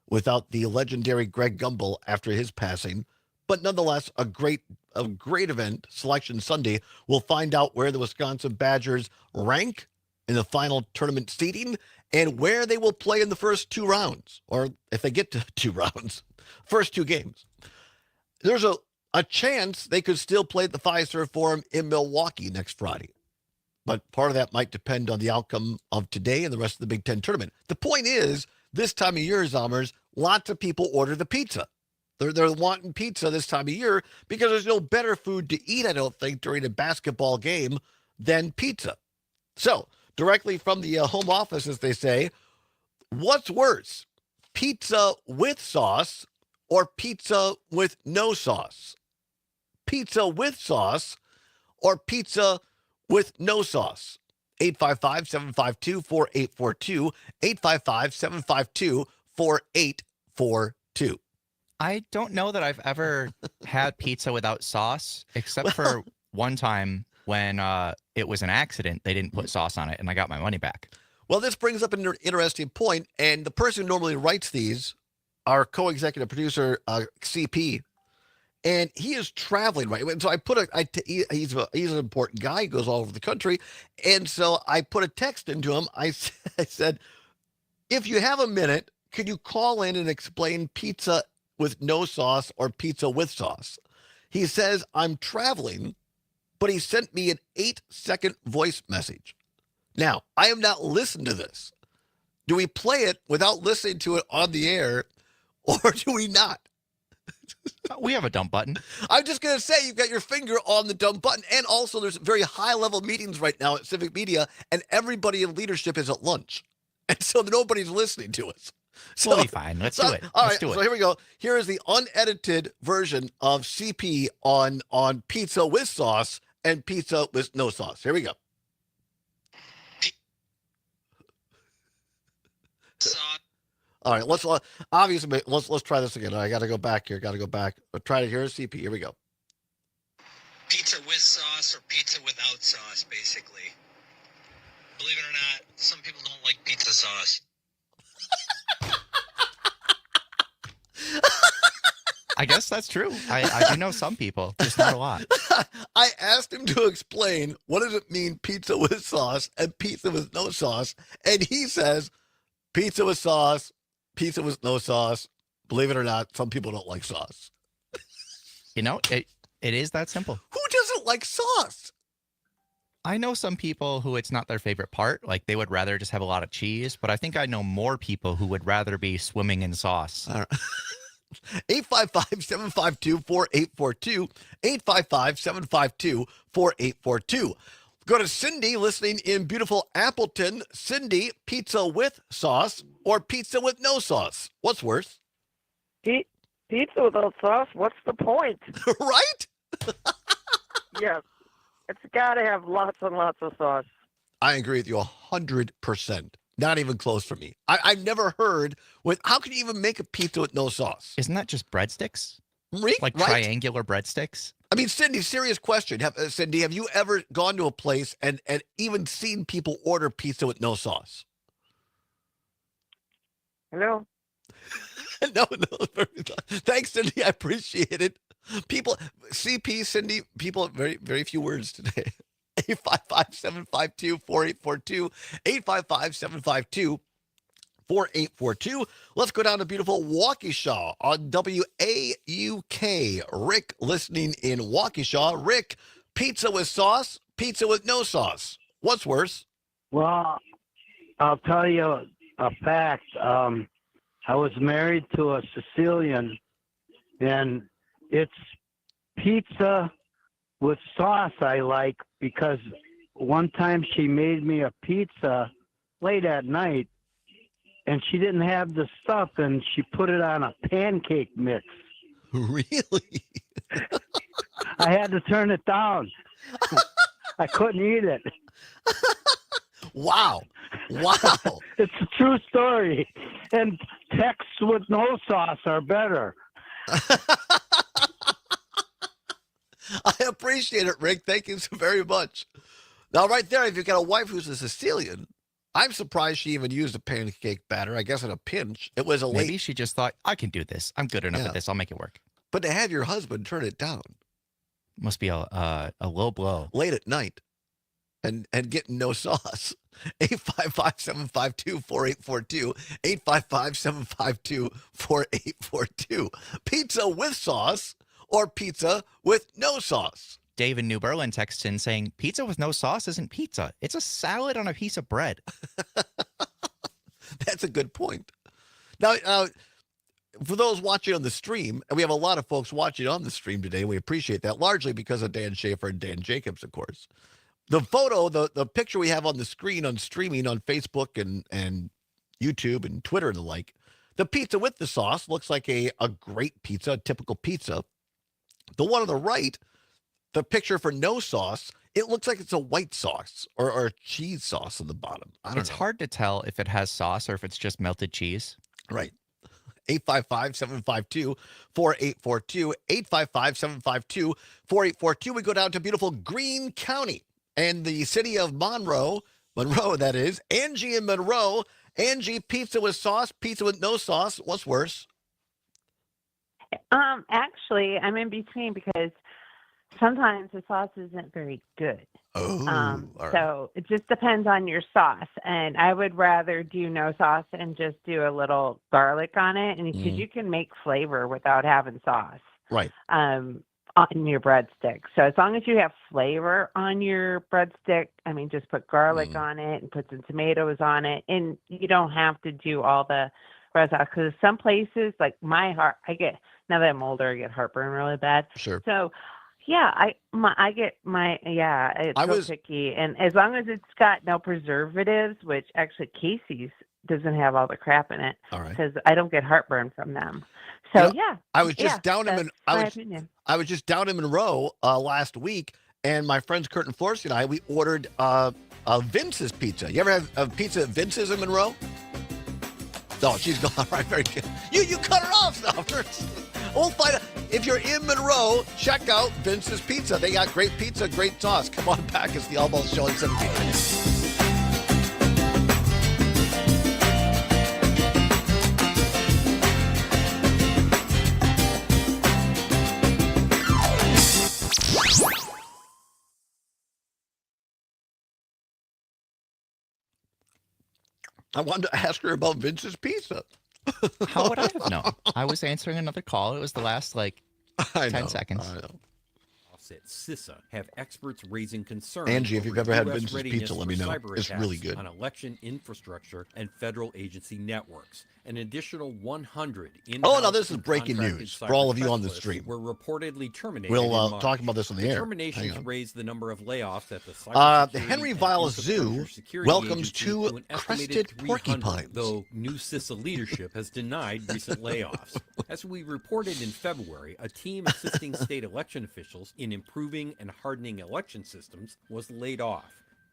Speaker 2: without the legendary Greg Gumbel after his passing. But nonetheless, a great event, Selection Sunday. We'll find out where the Wisconsin Badgers rank in the final tournament seeding and where they will play in the first 2 rounds, or if they get to 2 rounds, first 2 games. There's a chance they could still play at the Fiserv Forum in Milwaukee next Friday. But part of that might depend on the outcome of today and the rest of the Big Ten tournament. The point is, this time of year, Zommers, lots of people order the pizza. They're wanting pizza this time of year because there's no better food to eat, I don't think, during a basketball game than pizza. So, directly from the home office, as they say, what's worse, pizza with sauce or pizza with no sauce? Pizza with sauce or pizza with no sauce? 855-752-4842, 855-752-4842.
Speaker 3: I don't know that I've ever had pizza without sauce, except for one time when it was an accident. They didn't put sauce on it, and I got my money back.
Speaker 2: Well, this brings up an interesting point, and the person who normally writes these, our co-executive producer, CP, and he is traveling, right? So I put he's an important guy. He goes all over the country, and so I put a text into him. I said, if you have a minute, could you call in and explain pizza with no sauce or pizza with sauce? He says, I'm traveling, but he sent me an 8-second voice message. Now, I have not listened to this. Do we play it without listening to it on the air, or do we not?
Speaker 3: We have a dump button.
Speaker 2: I'm just going to say you've got your finger on the dump button. And also, there's very high-level meetings right now at Civic Media, and everybody in leadership is at lunch. And so nobody's listening to us. So,
Speaker 3: we'll be fine. Let's do it.
Speaker 2: All
Speaker 3: Let's
Speaker 2: right,
Speaker 3: do it.
Speaker 2: So here we go. Here is the unedited version of CP on pizza with sauce and pizza with no sauce. Here we go. All right, let's try this again. I got to go back here. Got to go back. But try to hear CP. Here we go.
Speaker 9: Pizza with sauce or pizza without sauce, basically. Believe it or not, some people don't like pizza sauce.
Speaker 3: I guess that's true. I do know some people, just not a lot.
Speaker 2: I asked him to explain what does it mean pizza with sauce and pizza with no sauce, and he says pizza with sauce, pizza with no sauce. Believe it or not, some people don't like sauce.
Speaker 3: It is that simple.
Speaker 2: Who doesn't like sauce?
Speaker 3: I know some people who it's not their favorite part. Like they would rather just have a lot of cheese, but I think I know more people who would rather be swimming in sauce.
Speaker 2: All right. 855-752-4842, 855-752-4842. Go to Cindy, listening in beautiful Appleton. Cindy, pizza with sauce or pizza with no sauce? What's worse?
Speaker 10: Pizza without sauce? What's the point?
Speaker 2: Right?
Speaker 10: Yes. It's got to have lots and lots of sauce.
Speaker 2: I agree with you 100%. Not even close for me. I've never heard how can you even make a pizza with no sauce?
Speaker 3: Isn't that just breadsticks?
Speaker 2: Right?
Speaker 3: Like triangular breadsticks?
Speaker 2: I mean, Cindy, serious question. Cindy, have you ever gone to a place and even seen people order pizza with no sauce?
Speaker 10: Hello?
Speaker 2: No. Thanks, Cindy. I appreciate it. People, CP, Cindy, people, very, very few words today. 855-752-4842. 855-752-4842. Let's go down to beautiful Waukesha on WAUK. Rick listening in Waukesha. Rick, pizza with sauce, pizza with no sauce. What's worse?
Speaker 27: Well, I'll tell you a fact. I was married to a Sicilian, and it's pizza with sauce I like, because one time she made me a pizza late at night, and she didn't have the stuff, and she put it on a pancake mix.
Speaker 2: Really?
Speaker 27: I had to turn it down. I couldn't eat it.
Speaker 2: Wow.
Speaker 27: It's a true story. And texts with no sauce are better.
Speaker 2: I appreciate it, Rick. Thank you so very much. Now, right there, if you've got a wife who's a Sicilian, I'm surprised she even used a pancake batter. I guess in a pinch. It was
Speaker 3: Maybe she just thought, I can do this. I'm good enough at this. I'll make it work.
Speaker 2: But to have your husband turn it down.
Speaker 3: Must be a low blow.
Speaker 2: Late at night. And getting no sauce. 855-752-4842. 855-752-4842. Pizza with sauce or pizza with no sauce?
Speaker 3: Dave in New Berlin texts in saying, pizza with no sauce isn't pizza. It's a salad on a piece of bread.
Speaker 2: That's a good point. Now, for those watching on the stream, and we have a lot of folks watching on the stream today, we appreciate that, largely because of Dan Schaefer and Dan Jacobs, of course. The photo, the picture we have on the screen on streaming on Facebook and YouTube and Twitter and the like, the pizza with the sauce looks like a great pizza, a typical pizza. The one on the right, the picture for no sauce, it looks like it's a white sauce or a cheese sauce on the bottom. I don't know.
Speaker 3: It's hard to tell if it has sauce or if it's just melted cheese.
Speaker 2: Right. 855-752-4842. 855-752-4842. We go down to beautiful Greene County and the city of Monroe, that is. Angie in Monroe. Angie, pizza with sauce, pizza with no sauce. What's worse?
Speaker 11: Actually, I'm in between because sometimes the sauce isn't very good.
Speaker 2: Oh, all right.
Speaker 11: So it just depends on your sauce. And I would rather do no sauce and just do a little garlic on it. And because you can make flavor without having sauce.
Speaker 2: Right.
Speaker 11: On your breadstick. So as long as you have flavor on your breadstick, I mean, just put garlic on it and put some tomatoes on it. And you don't have to do all the rest of it. Because some places, like now that I'm older, I get heartburn really bad.
Speaker 2: Sure.
Speaker 11: So yeah, it's so picky. And as long as it's got no preservatives, which actually Casey's doesn't have all the crap in it.
Speaker 2: All right.
Speaker 11: Because I don't get heartburn from them. So
Speaker 2: I was just down in
Speaker 11: opinion.
Speaker 2: I was just down in Monroe last week, and my friends Kurt and Florcy and I, we ordered Vince's pizza. You ever have a pizza at Vince's in Monroe? No, she's gone. All right, very good. You cut her off now. We'll find out. If you're in Monroe, check out Vince's Pizza. They got great pizza, great sauce. Come on back. It's the Allbaugh Show at 17. I wanted to ask her about Vince's Pizza.
Speaker 3: How would I have known? I was answering another call. It was the last 10 seconds.
Speaker 2: I know.
Speaker 12: At CISA have experts raising concerns.
Speaker 2: Angie, if you've ever had
Speaker 12: US
Speaker 2: Vince's
Speaker 12: readiness
Speaker 2: Pizza, let
Speaker 12: for
Speaker 2: me know.
Speaker 12: cyber
Speaker 2: It's really
Speaker 12: attacks
Speaker 2: good.
Speaker 12: On election infrastructure and federal agency networks. An additional 100
Speaker 2: now this is breaking news for all of you on the stream.
Speaker 12: Were reportedly terminated.
Speaker 2: We'll talk about this on the air.
Speaker 12: Terminations raised the number of layoffs at the
Speaker 2: the Henry Viles Zoo welcomes two crested porcupines.
Speaker 12: Though new CISA leadership has denied recent layoffs. As we reported in February, a team assisting state election officials in improving and hardening election systems was laid off.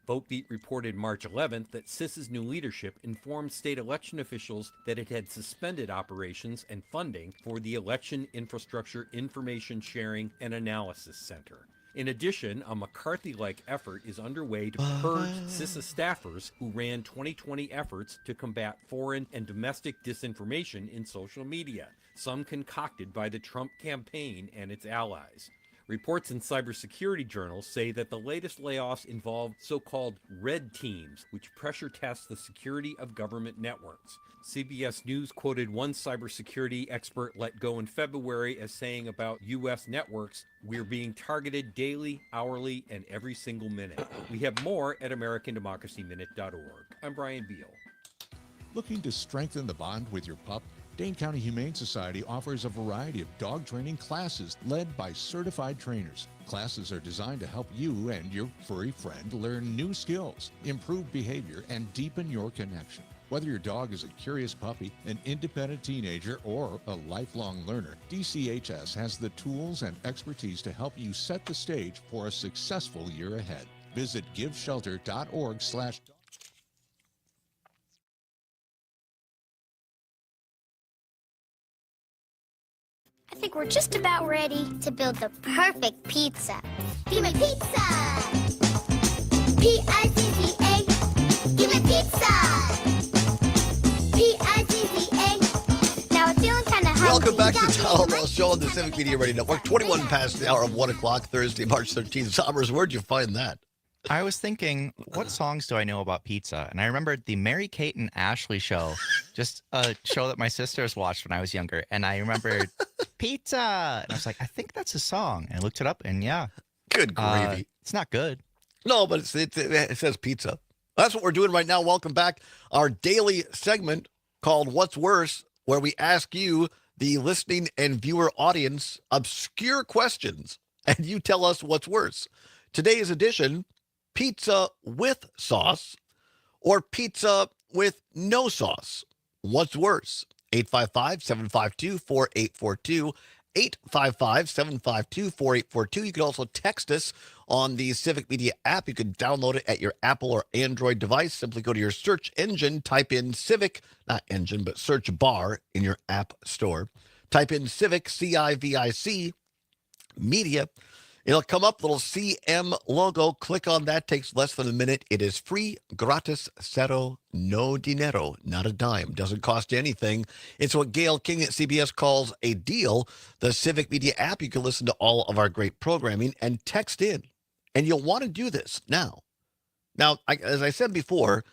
Speaker 12: VoteBeat reported March 11th that CIS's new leadership informed state election officials that it had suspended operations and funding for the Election Infrastructure Information Sharing and Analysis Center. In addition, a McCarthy-like effort is underway to purge CISA staffers who ran 2020 efforts to combat foreign and domestic disinformation in social media, some concocted by the Trump campaign and its allies. Reports in cybersecurity journals say that the latest layoffs involve so-called red teams, which pressure test the security of government networks. CBS News quoted one cybersecurity expert let go in February as saying about U.S. networks, "We're being targeted daily, hourly, and every single minute." We have more at AmericanDemocracyMinute.org. I'm Brian Beal.
Speaker 7: Looking to strengthen the bond with your pup? Dane County Humane Society offers a variety of dog training classes led by certified trainers. Classes are designed to help you and your furry friend learn new skills, improve behavior, and deepen your connection. Whether your dog is a curious puppy, an independent teenager, or a lifelong learner, DCHS has the tools and expertise to help you set the stage for a successful year ahead. Visit giveshelter.org/
Speaker 13: I think we're just about ready to build the perfect pizza. Give me pizza! P-I-Z-Z-A. Give me pizza! P-I-Z-Z-A. Now I'm feeling kind of hungry.
Speaker 2: Welcome back to the Todd Allbaugh Show on the Civic Media Radio Network. 21 past the hour of 1 o'clock, Thursday, March 13th. Sommers, where'd you find that?
Speaker 3: I was thinking, what songs do I know about pizza? And I remembered the Mary Kate and Ashley show, just a show that my sisters watched when I was younger. And I remembered pizza. And I was like, I think that's a song. And I looked it up, and yeah.
Speaker 2: Good gravy.
Speaker 3: It's not good.
Speaker 2: No, but it says pizza. That's what we're doing right now. Welcome back. Our daily segment called What's Worse, where we ask you, the listening and viewer audience, obscure questions, and you tell us what's worse. Today's edition, pizza with sauce or pizza with no sauce? What's worse? 855-752-4842. 855-752-4842. You can also text us on the Civic Media app. You can download it at your Apple or Android device. Simply go to your search engine, type in Civic, not engine, but search bar in your app store. Type in Civic, C-I-V-I-C, Media. It'll come up, little CM logo. Click on that. Takes less than a minute. It is free, gratis, cero, no dinero, not a dime. Doesn't cost you anything. It's what Gail King at CBS calls a deal. The Civic Media app, you can listen to all of our great programming and text in. And you'll want to do this now. Now, as I said before,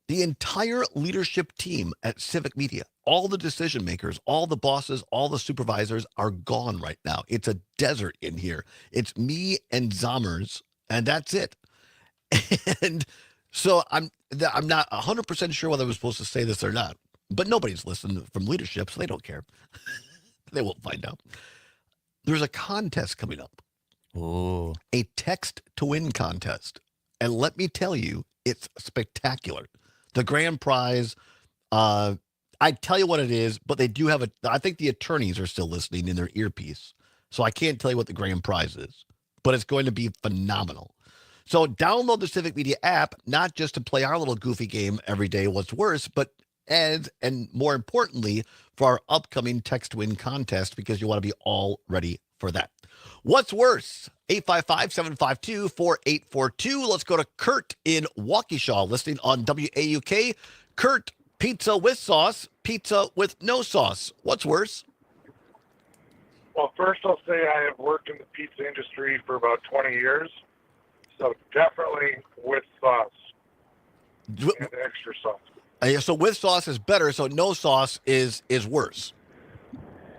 Speaker 2: the entire leadership team at Civic Media, all the decision makers, all the bosses, all the supervisors are gone right now. It's a desert in here. It's me and Zommers, and that's it. And so I'm not 100% sure whether I was supposed to say this or not, but nobody's listening from leadership, so they don't care. They won't find out. There's a contest coming up.
Speaker 3: Oh,
Speaker 2: a text to win contest. And let me tell you, it's spectacular. The grand prize, I tell you what it is, but they do have I think the attorneys are still listening in their earpiece. So I can't tell you what the grand prize is, but it's going to be phenomenal. So download the Civic Media app, not just to play our little goofy game every day, What's Worse, but and more importantly, for our upcoming text to win contest, because you want to be all ready for that. What's worse? 855-752-4842. Let's go to Kurt in Waukesha, listening on WAUK. Kurt, pizza with sauce, pizza with no sauce. What's worse?
Speaker 14: Well, first I'll say I have worked in the pizza industry for about 20 years, so definitely with sauce and extra sauce.
Speaker 2: So with sauce is better, so no sauce is worse.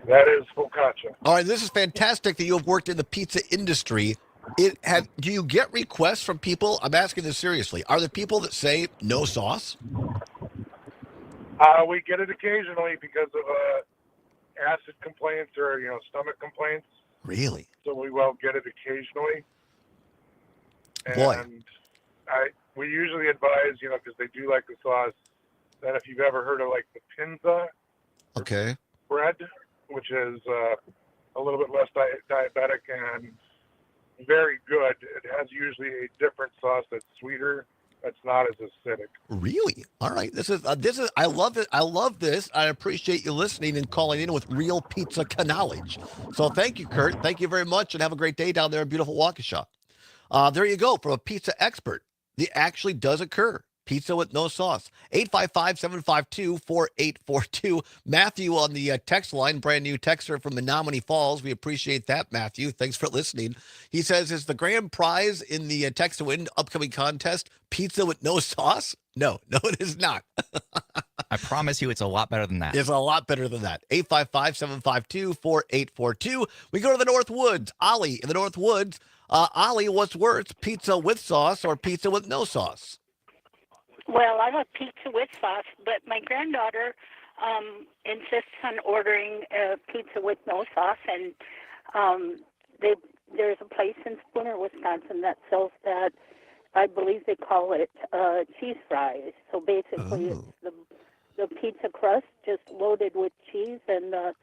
Speaker 14: That is focaccia.
Speaker 2: All right, this is fantastic that you have worked in the pizza industry. Do you get requests from people? I'm asking this seriously. Are there people that say no sauce?
Speaker 14: We get it occasionally because of acid complaints or stomach complaints.
Speaker 2: Really?
Speaker 14: So we will get it occasionally.
Speaker 2: Boy.
Speaker 14: And we usually advise, because they do like the sauce, that if you've ever heard of like the pinza
Speaker 2: okay,
Speaker 14: bread, which is a little bit less diabetic and very good. It has usually a different sauce that's sweeter that's not as acidic.
Speaker 2: Really? All right. This is I love it. I love this. I appreciate you listening and calling in with real pizza knowledge. So thank you, Kurt. Thank you very much, and have a great day down there in beautiful Waukesha. There you go, from a pizza expert. It actually does occur. Pizza with no sauce. 855-752-4842. Matthew on the text line, brand new texter from Menominee Falls. We appreciate that, Matthew. Thanks for listening. He says, is the grand prize in the text to win upcoming contest pizza with no sauce? No, it is not.
Speaker 3: I promise you it's a lot better than that.
Speaker 2: It's a lot better than that. 855-752-4842. We go to the North Woods. Ollie in the North Woods. Ollie, what's worse, pizza with sauce or pizza with no sauce?
Speaker 15: Well, I love pizza with sauce, but my granddaughter insists on ordering pizza with no sauce, and there's a place in Spooner, Wisconsin that sells that. I believe they call it cheese fries. So basically, it's the pizza crust just loaded with cheese and a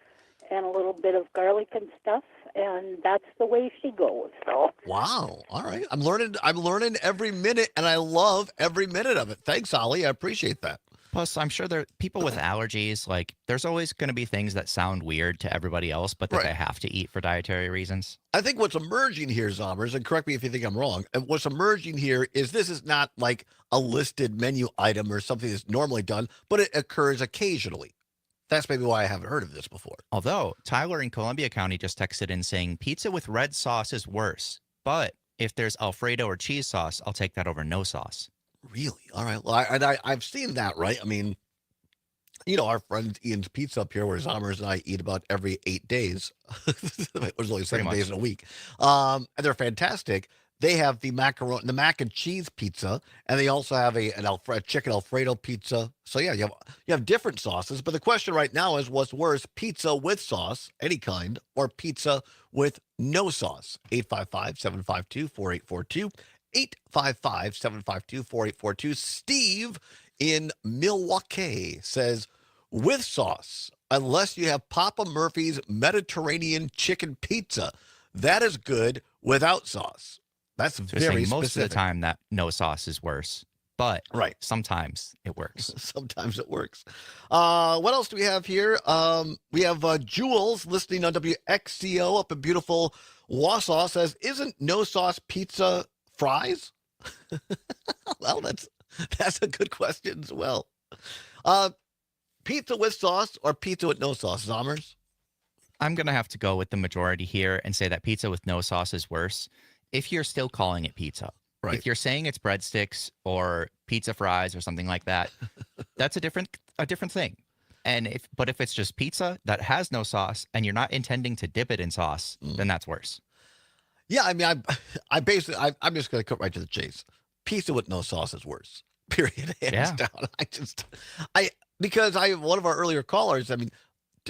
Speaker 15: little bit of garlic and stuff, and that's the way she goes. So
Speaker 2: wow, all right, I'm learning every minute, and I love every minute of it. Thanks, Ollie. I appreciate that.
Speaker 3: Plus, I'm sure there people with allergies, like there's always going to be things that sound weird to everybody else, but that they have to eat for dietary reasons.
Speaker 2: I think what's emerging here, Zombers, and correct me if you think I'm wrong, and what's emerging here is this is not like a listed menu item or something that's normally done, but it occurs occasionally. That's maybe why I haven't heard of this before.
Speaker 3: Although, Tyler in Columbia County just texted in saying pizza with red sauce is worse, but if there's Alfredo or cheese sauce, I'll take that over no sauce.
Speaker 2: Really? All right. Well, I've seen that, right? I mean, our friend Ian's Pizza up here, where Zombers and I eat about every 8 days. It was only 7 days in a week. And they're fantastic. They have the mac and cheese pizza, and they also have a chicken Alfredo pizza. So yeah, you have different sauces. But the question right now is, what's worse, pizza with sauce, any kind, or pizza with no sauce? 855-752-4842. 855-752-4842. Steve in Milwaukee says, with sauce, unless you have Papa Murphy's Mediterranean chicken pizza. That is good without sauce. That's very specific.
Speaker 3: Most of the time that no sauce is worse, but sometimes it works.
Speaker 2: Sometimes it works. What else do we have here? We have Jules listening on WXCO up in beautiful Wausau, says, isn't no sauce pizza fries? Well, that's a good question as well. Pizza with sauce or pizza with no sauce, Zommers?
Speaker 3: I'm going to have to go with the majority here and say that pizza with no sauce is worse. If you're still calling it pizza, if you're saying it's breadsticks or pizza fries or something like that, that's a different thing. And if it's just pizza that has no sauce and you're not intending to dip it in sauce, then that's worse.
Speaker 2: Yeah, I mean, I'm just going to cut right to the chase. Pizza with no sauce is worse. Period. Hands down. Because one of our earlier callers, I think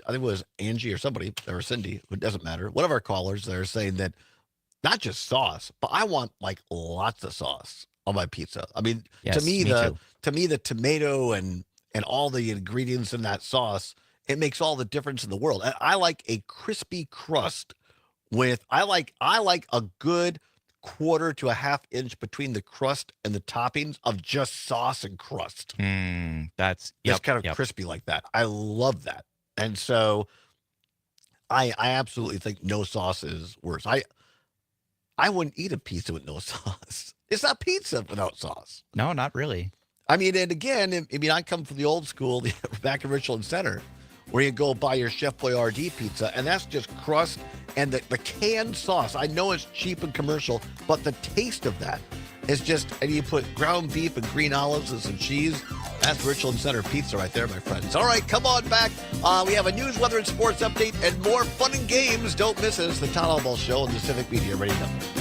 Speaker 2: it was Angie or somebody, or Cindy, it doesn't matter. One of our callers, they're saying that not just sauce, but I want like lots of sauce on my pizza. I mean, to me, the tomato and all the ingredients in that sauce, it makes all the difference in the world. And I like a crispy crust I like a good 1/4 to a 1/2 inch between the crust and the toppings of just sauce and crust.
Speaker 3: That's
Speaker 2: kind of crispy like that. I love that. And so I absolutely think no sauce is worse. I wouldn't eat a pizza with no sauce. It's not pizza without sauce.
Speaker 3: No, not really.
Speaker 2: I mean, and again, I come from the old school back in Richland Center, where you go buy your Chef Boyardee pizza, and that's just crust and the canned sauce. I know it's cheap and commercial, but the taste of that is just, and you put ground beef and green olives and some cheese. That's Richland Center pizza right there, my friends. All right, come on back. We have a news, weather, and sports update and more fun and games. Don't miss us. The Todd Allbaugh Show on the Civic Media Radio Network.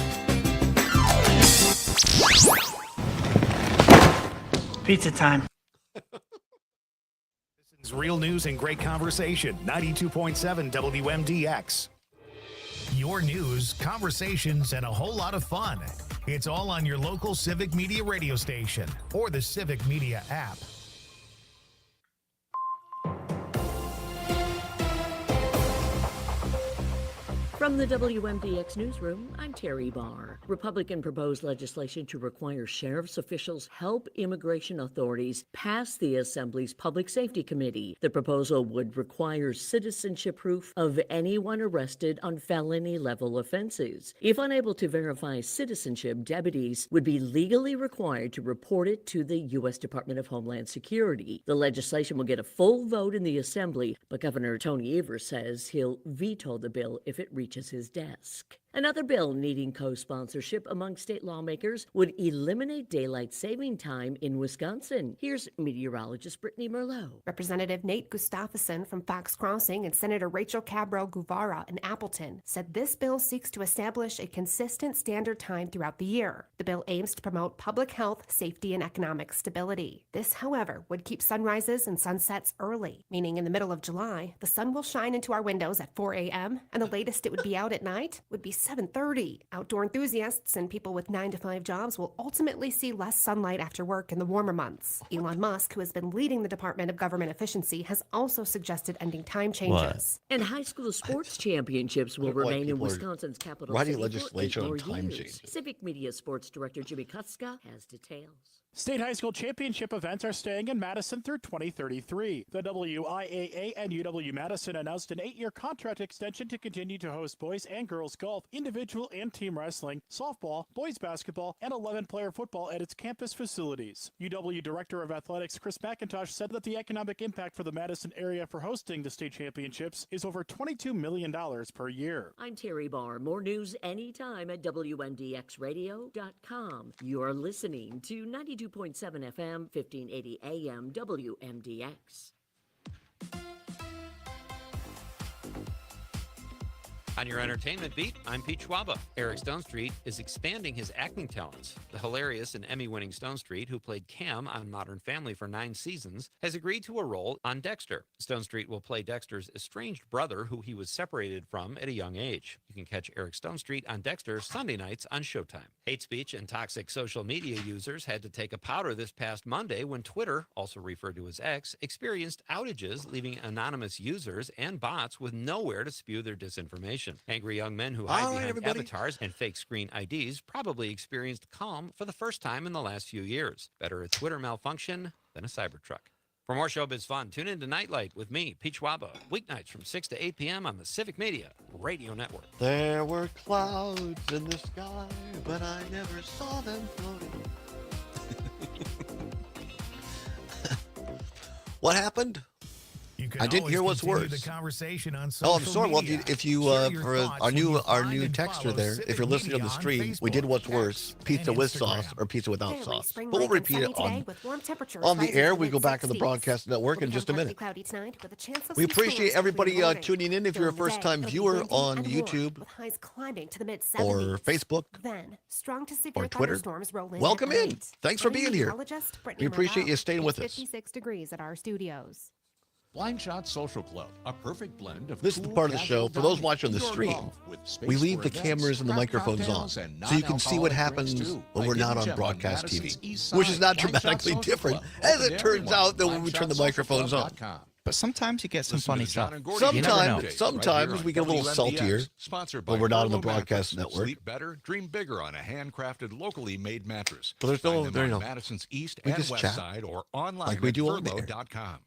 Speaker 8: Pizza time.
Speaker 6: This is real news and great conversation. 92.7 WMDX. Your news, conversations, and a whole lot of fun. It's all on your local Civic Media radio station or the Civic Media app.
Speaker 1: From the WMDX newsroom, I'm Terry Barr. Republican proposed legislation to require sheriff's officials help immigration authorities pass the Assembly's Public Safety Committee. The proposal would require citizenship proof of anyone arrested on felony-level offenses. If unable to verify citizenship, deputies would be legally required to report it to the U.S. Department of Homeland Security. The legislation will get a full vote in the Assembly, but Governor Tony Evers says he'll veto the bill if it reaches his desk. Another bill needing co-sponsorship among state lawmakers would eliminate daylight saving time in Wisconsin. Here's meteorologist Brittany Merlot.
Speaker 24: Representative Nate Gustafson from Fox Crossing and Senator Rachel Cabral-Guevara in Appleton said this bill seeks to establish a consistent standard time throughout the year. The bill aims to promote public health, safety, and economic stability. This, however, would keep sunrises and sunsets early, meaning in the middle of July, the sun will shine into our windows at 4 a.m., and the latest it would be out at night would be 7:30. Outdoor enthusiasts and people with 9-to-5 jobs will ultimately see less sunlight after work in the warmer months. Elon Musk, who has been leading the Department of Government Efficiency, has also suggested ending time changes.
Speaker 1: And high school sports championships will remain in Wisconsin's capital
Speaker 2: writing
Speaker 1: city
Speaker 2: legislation
Speaker 1: for
Speaker 2: on
Speaker 1: 8
Speaker 2: time
Speaker 1: more years.
Speaker 2: changes.
Speaker 1: Civic Media Sports Director Jimmy Kutzka has details.
Speaker 16: State high school championship events are staying in Madison through 2033. The WIAA and UW-Madison announced an 8-year contract extension to continue to host boys and girls golf, individual and team wrestling, softball, boys basketball, and 11-player football at its campus facilities. UW Director of Athletics Chris McIntosh said that the economic impact for the Madison area for hosting the state championships is over $22 million per year.
Speaker 1: I'm Terry Barr. More news anytime at WMDXradio.com. You're listening to 92.7 FM, 1580 AM, WMDX.
Speaker 12: On your entertainment beat, I'm Pete Schwaba. Eric Stonestreet is expanding his acting talents. The hilarious and Emmy-winning Stonestreet, who played Cam on Modern Family for 9 seasons, has agreed to a role on Dexter. Stonestreet will play Dexter's estranged brother, who he was separated from at a young age. You can catch Eric Stonestreet on Dexter Sunday nights on Showtime. Hate speech and toxic social media users had to take a powder this past Monday when Twitter, also referred to as X, experienced outages, leaving anonymous users and bots with nowhere to spew their disinformation. Angry young men who hide behind avatars and fake screen IDs probably experienced calm for the first time in the last few years. Better a Twitter malfunction than a Cybertruck. For more showbiz fun, tune in to Nightlight with me, Pete Schwaba, weeknights from 6 to 8 p.m. on the Civic Media Radio Network.
Speaker 2: There were clouds in the sky, but I never saw them floating. What happened? I didn't hear what's worse.
Speaker 6: The conversation on
Speaker 2: I'm
Speaker 6: social
Speaker 2: sorry. Well,
Speaker 6: media.
Speaker 2: if you
Speaker 6: Share your
Speaker 2: for
Speaker 6: thoughts
Speaker 2: our
Speaker 6: when you
Speaker 2: new
Speaker 6: find and
Speaker 2: texter
Speaker 6: follow
Speaker 2: there,
Speaker 6: Civic
Speaker 2: if you're listening on
Speaker 6: Media
Speaker 2: the stream, we
Speaker 6: Facebook,
Speaker 2: did what's worse: pizza with sauce or pizza without sauce. But we'll repeat it on the air. We go back to the broadcast network in just a minute. We appreciate everybody tuning in. If you're a first-time viewer on YouTube or Facebook or Twitter, welcome in. Thanks for being here. We appreciate you staying with us.
Speaker 24: 56 degrees at our studios.
Speaker 7: Blind Shot Social Club, a perfect blend of
Speaker 2: This is the part of the show, for those watching the stream, we leave the cameras and the microphones on, so you can see what happens when we're not on broadcast TV, which is not dramatically different, as it turns out, than when we turn the microphones on.
Speaker 3: But sometimes you get some funny stuff.
Speaker 2: Sometimes we get a little saltier when we're not on the broadcast network.
Speaker 7: Sleep better, dream bigger on a handcrafted, locally made mattress.
Speaker 2: But there's no,
Speaker 7: Find them
Speaker 2: there you
Speaker 7: on
Speaker 2: know.
Speaker 7: Madison's East
Speaker 2: We
Speaker 7: and
Speaker 2: just
Speaker 7: West
Speaker 2: chat
Speaker 7: Side or online
Speaker 2: like we
Speaker 7: at
Speaker 2: do on there.
Speaker 7: Verbo.com.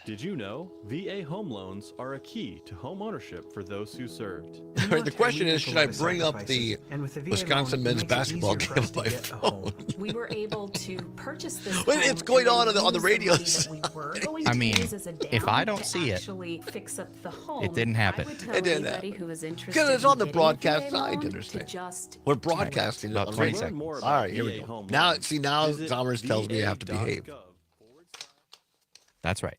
Speaker 17: Did you know VA home loans are a key to home ownership for those who served?
Speaker 2: The question is, should I bring up the Wisconsin men's basketball game on my phone?
Speaker 18: We were able to purchase this.
Speaker 2: Well, it's going on the radios.
Speaker 3: I mean, if I don't see it,
Speaker 18: actually fix up the home,
Speaker 3: it didn't happen.
Speaker 18: I would tell
Speaker 2: It didn't
Speaker 18: anybody who is interested
Speaker 2: Because it's on the
Speaker 18: in
Speaker 2: broadcast
Speaker 18: getting a
Speaker 2: side,
Speaker 18: VA
Speaker 2: you
Speaker 18: loan
Speaker 2: understand.
Speaker 18: to just
Speaker 2: We're broadcasting it
Speaker 3: About
Speaker 2: on
Speaker 3: 20
Speaker 2: radio.
Speaker 3: seconds.
Speaker 2: All right, here we go. Now, Zomers tells me I have to behave.
Speaker 3: That's right.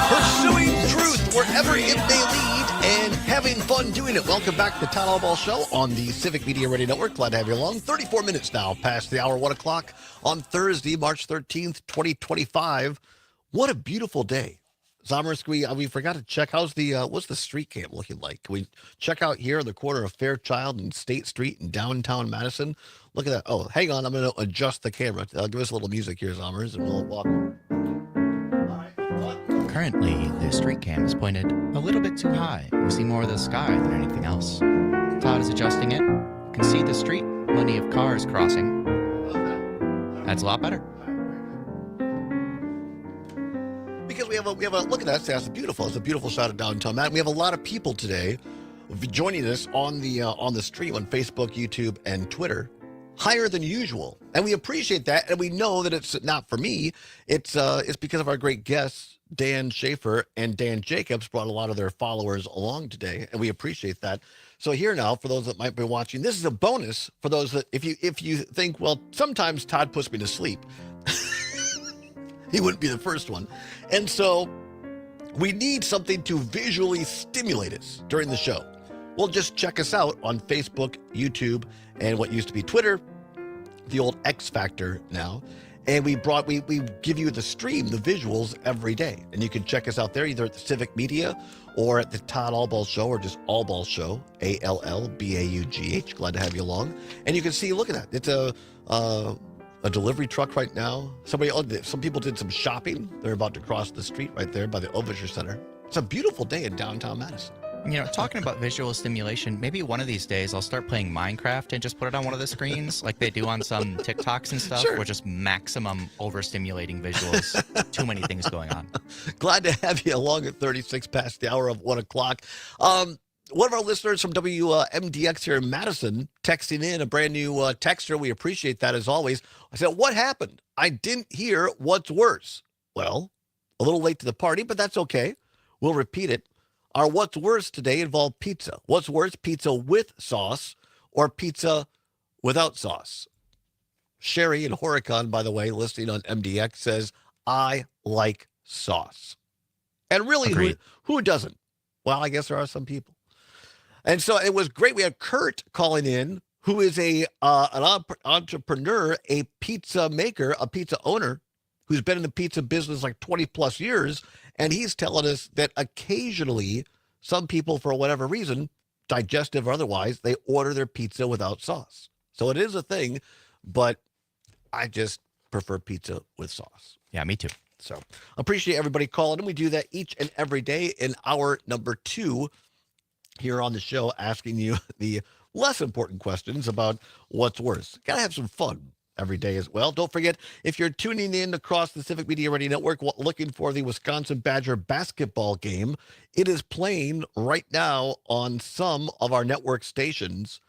Speaker 2: Pursuing truth wherever it may lead and having doing it? Welcome back to the Todd Allbaugh Show on the Civic Media Radio Network. Glad to have you along. 34 minutes now past the hour, 1 o'clock on Thursday, March 13th, 2025. What a beautiful day. Zommers, we forgot to check. What's the street cam looking like? Can we check out here in the corner of Fairchild and State Street in downtown Madison? Look at that. Oh, hang on. I'm going to adjust the camera. Give us a little music here, Zommers, and we'll walk.
Speaker 3: Currently, the street cam is pointed a little bit too high. We see more of the sky than anything else. Todd is adjusting it. You can see the street, plenty of cars crossing. That's a lot better.
Speaker 2: Because we have a look at that. That's beautiful. It's a beautiful shot of downtown Madison. We have a lot of people today joining us on the stream on Facebook, YouTube, and Twitter. Higher than usual, and we appreciate that. And we know that it's not for me. It's because of our great guests. Dan Schaefer and Dan Jacobs brought a lot of their followers along today, and we appreciate that. So here now, for those that might be watching, this is a bonus for those that if you think, well, sometimes Todd puts me to sleep. He wouldn't be the first one. And so we need something to visually stimulate us during the show. Well, just check us out on Facebook, YouTube, and what used to be Twitter, the old X Factor now. And we give you the stream, the visuals every day. And you can check us out there either at the Civic Media or at the Todd Allbaugh Show or just Allbaugh Show, ALLBAUGH. Glad to have you along. And you can see, look at that. It's a delivery truck right now. Some people did some shopping. They're about to cross the street right there by the Overture Center. It's a beautiful day in downtown Madison.
Speaker 3: You know, talking about visual stimulation, maybe one of these days I'll start playing Minecraft and just put it on one of the screens like they do on some TikToks and stuff,
Speaker 2: Sure.
Speaker 3: or just maximum overstimulating visuals. Too many things going on.
Speaker 2: Glad to have you along at 36 past the hour of 1 o'clock. One of our listeners from WMDX here in Madison texting in, a brand new texter. We appreciate that as always. I said, what happened? I didn't hear what's worse. Well, a little late to the party, but that's okay. We'll repeat it. Our what's worse today involved pizza. What's worse, pizza with sauce or pizza without sauce? Sherry in Horicon, by the way, listening on MDX, says, I like sauce. And really, who doesn't? Well, I guess there are some people. And so it was great. We had Kurt calling in, who is an entrepreneur, a pizza maker, a pizza owner, who's been in the pizza business like 20 plus years. And he's telling us that occasionally some people, for whatever reason, digestive or otherwise, they order their pizza without sauce. So it is a thing, but I just prefer pizza with sauce.
Speaker 3: Yeah, me too.
Speaker 2: So appreciate everybody calling in. We do that each and every day in hour number 2 here on the show, asking you the less important questions about what's worse. Got to have some fun every day as well. Don't forget, if you're tuning in across the Civic Media Radio Network looking for the Wisconsin Badger basketball game, it is playing right now on some of our network stations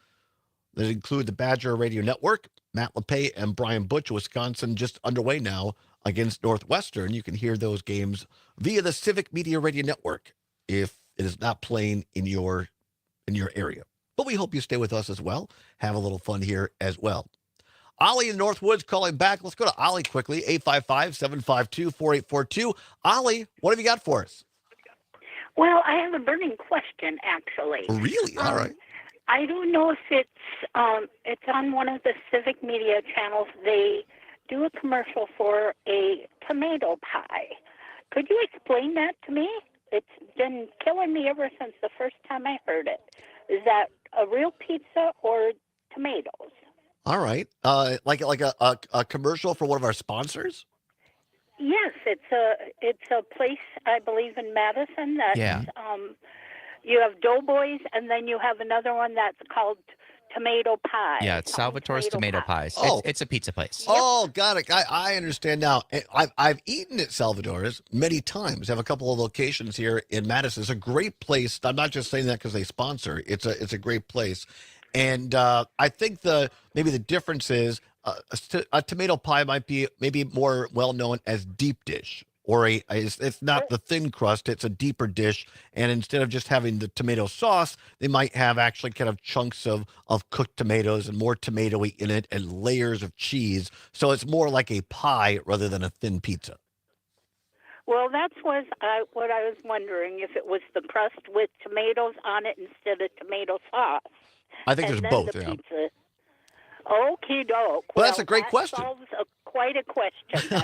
Speaker 2: that include the Badger Radio Network. Matt LePay and Brian Butch, Wisconsin, just underway now against Northwestern. You can hear those games via the Civic Media Radio Network if it is not playing in your area. But we hope you stay with us as well. Have a little fun here as well. Ollie in Northwoods calling back. Let's go to Ollie quickly, 855-752-4842. Ollie, what have you got for us?
Speaker 15: Well, I have a burning question, actually.
Speaker 2: Really? All right.
Speaker 15: I don't know if it's on one of the Civic Media channels. They do a commercial for a tomato pie. Could you explain that to me? It's been killing me ever since the first time I heard it. Is that a real pizza or tomatoes?
Speaker 2: All right. Like a commercial for one of our sponsors?
Speaker 15: Yes, it's a place, I believe, in Madison that you have Doughboys, and then you have another one that's called Tomato Pie.
Speaker 3: Yeah, it's Salvatore's Tomato Pies.
Speaker 2: Oh.
Speaker 3: It's a pizza place.
Speaker 2: Oh, got it. I understand now. I've eaten at Salvatore's many times. I have a couple of locations here in Madison. It's a great place. I'm not just saying that because they sponsor. It's a great place. And I think maybe the difference is a tomato pie might be maybe more well known as deep dish, or it's not the thin crust, it's a deeper dish. And instead of just having the tomato sauce, they might have actually kind of chunks of cooked tomatoes and more tomatoey in it and layers of cheese. So it's more like a pie rather than a thin pizza.
Speaker 15: Well, that's what I was wondering, if it was the crust with tomatoes on it instead of tomato sauce.
Speaker 2: I think there's
Speaker 15: and then
Speaker 2: both,
Speaker 15: the
Speaker 2: yeah.
Speaker 15: pizza. Okie doke.
Speaker 2: Well, that's a great
Speaker 15: that
Speaker 2: question.
Speaker 15: Solves quite a question.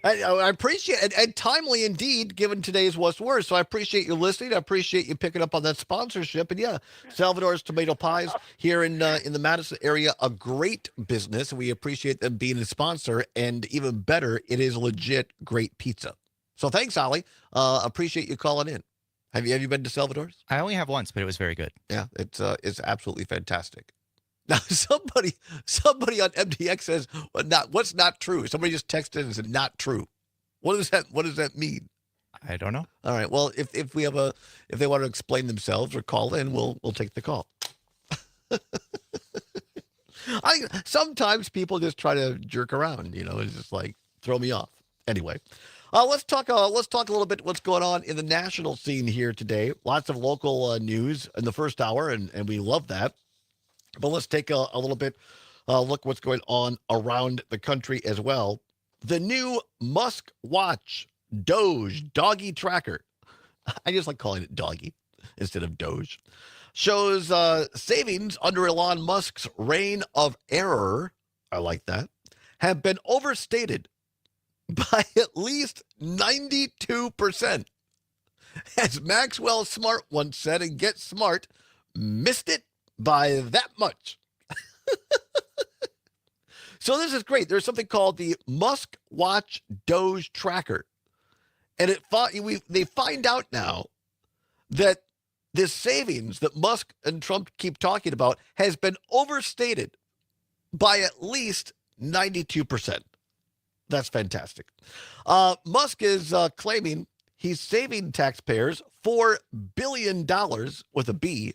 Speaker 2: I appreciate it, and timely indeed, given today's What's Worse. So I appreciate you listening. I appreciate you picking up on that sponsorship. And yeah, Salvador's Tomato Pies here in the Madison area, a great business. We appreciate them being a sponsor, and even better, it is legit great pizza. So thanks, Ollie. Appreciate you calling in. Have you been to Salvador's?
Speaker 3: I only have once, but it was very good.
Speaker 2: Yeah, it's absolutely fantastic. Now, somebody on MDX says, what's not true? Somebody just texted and said, not true. What does that mean?
Speaker 3: I don't know.
Speaker 2: All right. Well, if they want to explain themselves or call in, we'll take the call. Sometimes people just try to jerk around, it's just like throw me off. Anyway, let's talk a little bit what's going on in the national scene here today. Lots of local news in the first hour, and we love that. But let's take a little bit look what's going on around the country as well. The new Musk Watch Doge Doggy Tracker. I just like calling it Doggy instead of Doge. Shows savings under Elon Musk's reign of error, I like that, have been overstated by at least 92%. As Maxwell Smart once said, and Get Smart, missed it by that much. So this is great. There's something called the Musk Watch Doge Tracker. And they find out now that this savings that Musk and Trump keep talking about has been overstated by at least 92%. That's fantastic. Musk is claiming he's saving taxpayers $4 billion with a B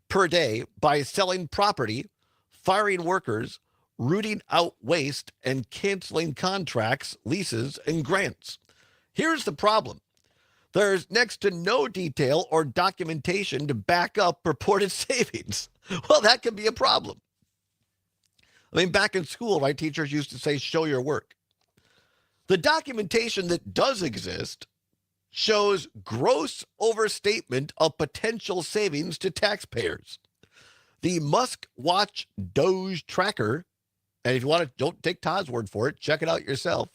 Speaker 2: per day by selling property, firing workers, rooting out waste, and canceling contracts, leases, and grants. Here's the problem. There's next to no detail or documentation to back up purported savings. Well, that can be a problem. I mean, back in school, my teachers used to say, show your work. The documentation that does exist shows gross overstatement of potential savings to taxpayers. The Musk Watch Doge Tracker, and if you want to, don't take Todd's word for it, check it out yourself.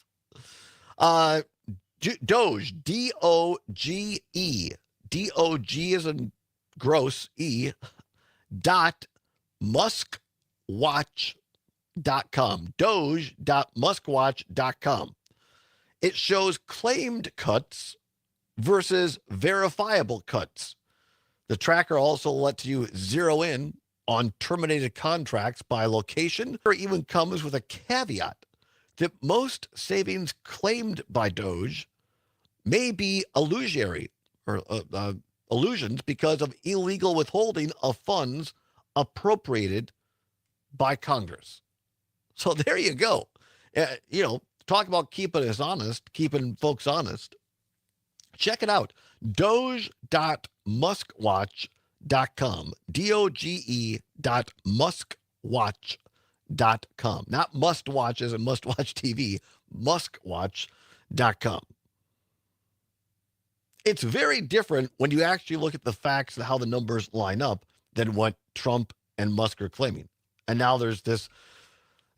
Speaker 2: Doge, D-O-G-E, D-O-G is in gross, E, .muskwatch.com, doge.muskwatch.com. It shows claimed cuts versus verifiable cuts. The tracker also lets you zero in on terminated contracts by location, or even comes with a caveat that most savings claimed by Doge may be illusory or illusions because of illegal withholding of funds appropriated by Congress. So there you go. Talk about keeping folks honest. Check it out. Doge.muskwatch.com. Doge.muskwatch.com. Not must watch as in must watch TV. Muskwatch.com. It's very different when you actually look at the facts and how the numbers line up than what Trump and Musk are claiming. And now there's this,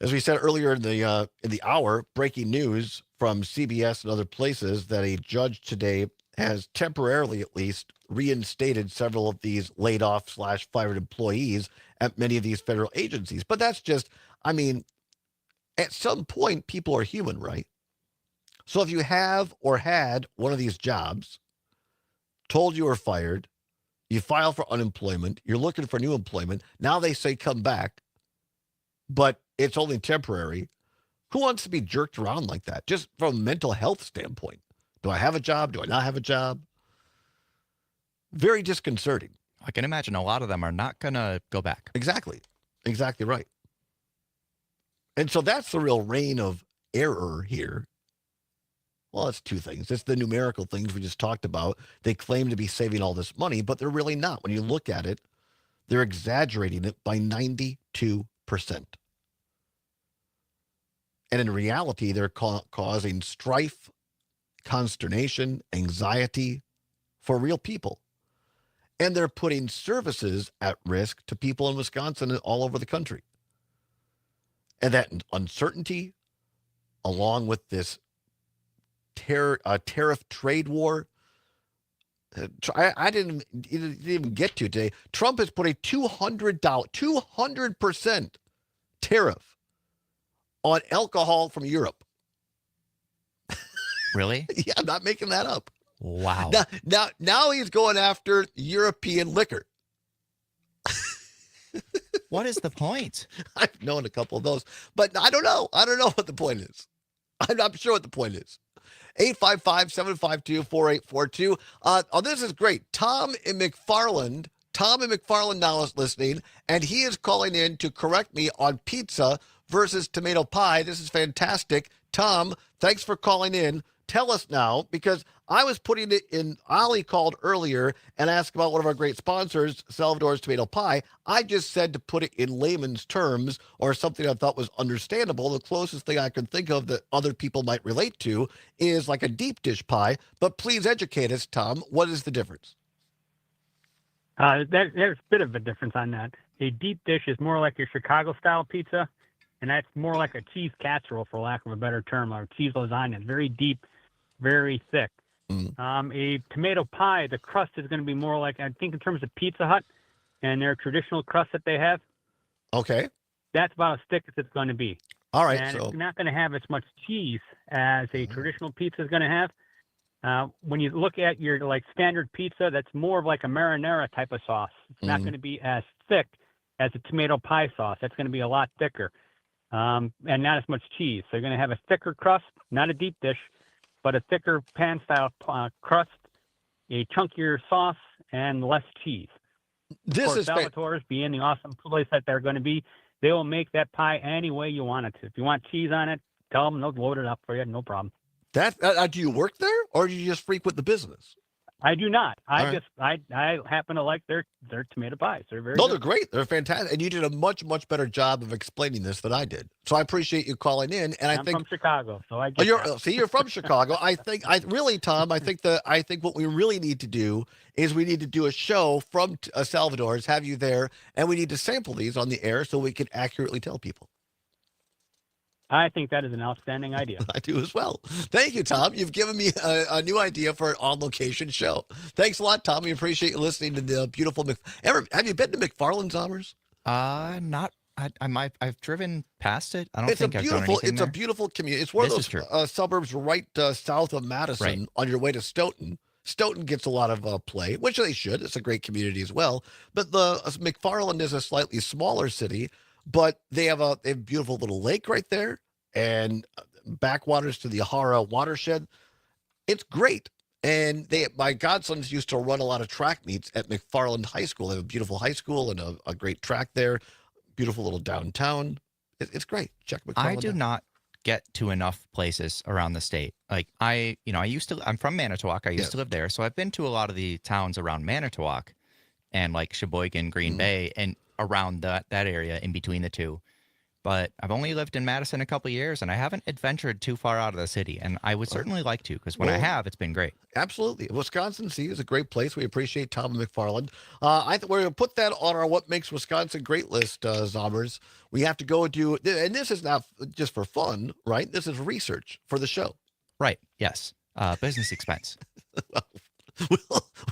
Speaker 2: as we said earlier in the hour, breaking news from CBS and other places that a judge today has temporarily, at least, reinstated several of these laid off / fired employees at many of these federal agencies. But that's just, at some point, people are human, right? So if you have or had one of these jobs, told you were fired, you file for unemployment, you're looking for new employment, now they say come back, but it's only temporary. Who wants to be jerked around like that? Just from a mental health standpoint. Do I have a job? Do I not have a job? Very disconcerting.
Speaker 3: I can imagine a lot of them are not going to go back.
Speaker 2: Exactly. Exactly right. And so that's the real reign of error here. Well, it's two things. It's the numerical things we just talked about. They claim to be saving all this money, but they're really not. When you look at it, they're exaggerating it by 92%. And in reality, they're causing strife, consternation, anxiety for real people. And they're putting services at risk to people in Wisconsin and all over the country. And that uncertainty, along with this tariff trade war, I didn't even get to today. Trump has put a $200% tariff on alcohol from Europe.
Speaker 3: Really?
Speaker 2: Yeah, I'm not making that up.
Speaker 3: Wow.
Speaker 2: Now he's going after European liquor.
Speaker 3: What is the point?
Speaker 2: I've known a couple of those, but I don't know. I don't know what the point is. I'm not sure what the point is. 855-752-4842. This is great. Tom in McFarland now is listening, and he is calling in to correct me on pizza versus tomato pie. This is fantastic. Tom, thanks for calling in. Tell us now, because I was putting it in, Ali called earlier and asked about one of our great sponsors, Salvador's Tomato Pie. I just said to put it in layman's terms or something I thought was understandable. The closest thing I can think of that other people might relate to is like a deep dish pie. But please educate us, Tom. What is the difference?
Speaker 19: There's a bit of a difference on that. A deep dish is more like your Chicago-style pizza, and that's more like a cheese casserole, for lack of a better term, or cheese lasagna. It's very deep, very thick. A tomato pie, the crust is going to be more like, I think in terms of Pizza Hut and their traditional crust that they have.
Speaker 2: Okay.
Speaker 19: That's about as thick as it's going to be.
Speaker 2: All right.
Speaker 19: And
Speaker 2: So
Speaker 19: it's not going to have as much cheese as a traditional pizza is going to have. When you look at your like standard pizza, that's more of like a marinara type of sauce. It's not going to be as thick as a tomato pie sauce. That's going to be a lot thicker. And not as much cheese. So you're going to have a thicker crust, not a deep dish, but a thicker pan-style crust, a chunkier sauce, and less cheese.
Speaker 2: This is
Speaker 19: Salvatore's, being the awesome place that they're going to be, they will make that pie any way you want it to. If you want cheese on it, tell them they'll load it up for you, no problem.
Speaker 2: do you work there, or do you just frequent the business?
Speaker 19: I do not. I
Speaker 2: right.
Speaker 19: happen to like their tomato pies. They're very
Speaker 2: No,
Speaker 19: good.
Speaker 2: they're great. They're fantastic. And you did a much, much better job of explaining this than I did. So I appreciate you calling in. And
Speaker 19: I'm from Chicago, so I get that.
Speaker 2: See, you're from Chicago. Tom, I think what we really need to do is we need to do a show from Salvador's, have you there, and we need to sample these on the air so we can accurately tell people.
Speaker 19: I think that is an outstanding idea.
Speaker 2: I do as well. Thank you, Tom. You've given me a new idea for an on-location show. Thanks a lot, Tom. We appreciate you listening to the beautiful. Have you been to McFarland's, Summers?
Speaker 3: Not. I've driven past it. I don't think I've done anything
Speaker 2: It's
Speaker 3: there.
Speaker 2: a beautiful community. It's one of those suburbs right south of Madison on your way to Stoughton. Stoughton gets a lot of play, which they should. It's a great community as well. But the McFarland is a slightly smaller city. But they have a beautiful little lake right there and backwaters to the Ahara watershed. It's great. And my godsons used to run a lot of track meets at McFarland High School. They have a beautiful high school and a great track there. Beautiful little downtown. It's great. Check McFarland
Speaker 3: I do not get to enough places around the state. Like I'm from Manitowoc. I used to live there. So I've been to a lot of the towns around Manitowoc and like Sheboygan, Green Bay, and around that area in between the two. But I've only lived in Madison a couple of years, and I haven't adventured too far out of the city. And I would certainly like to, because when I have, it's been great.
Speaker 2: Absolutely. Wisconsin Sea is a great place. We appreciate Tom McFarland. We're going to put that on our What Makes Wisconsin Great list, Zombers. We have to go do, and this is not just for fun, right? This is research for the show.
Speaker 3: Right. Yes. Business expense.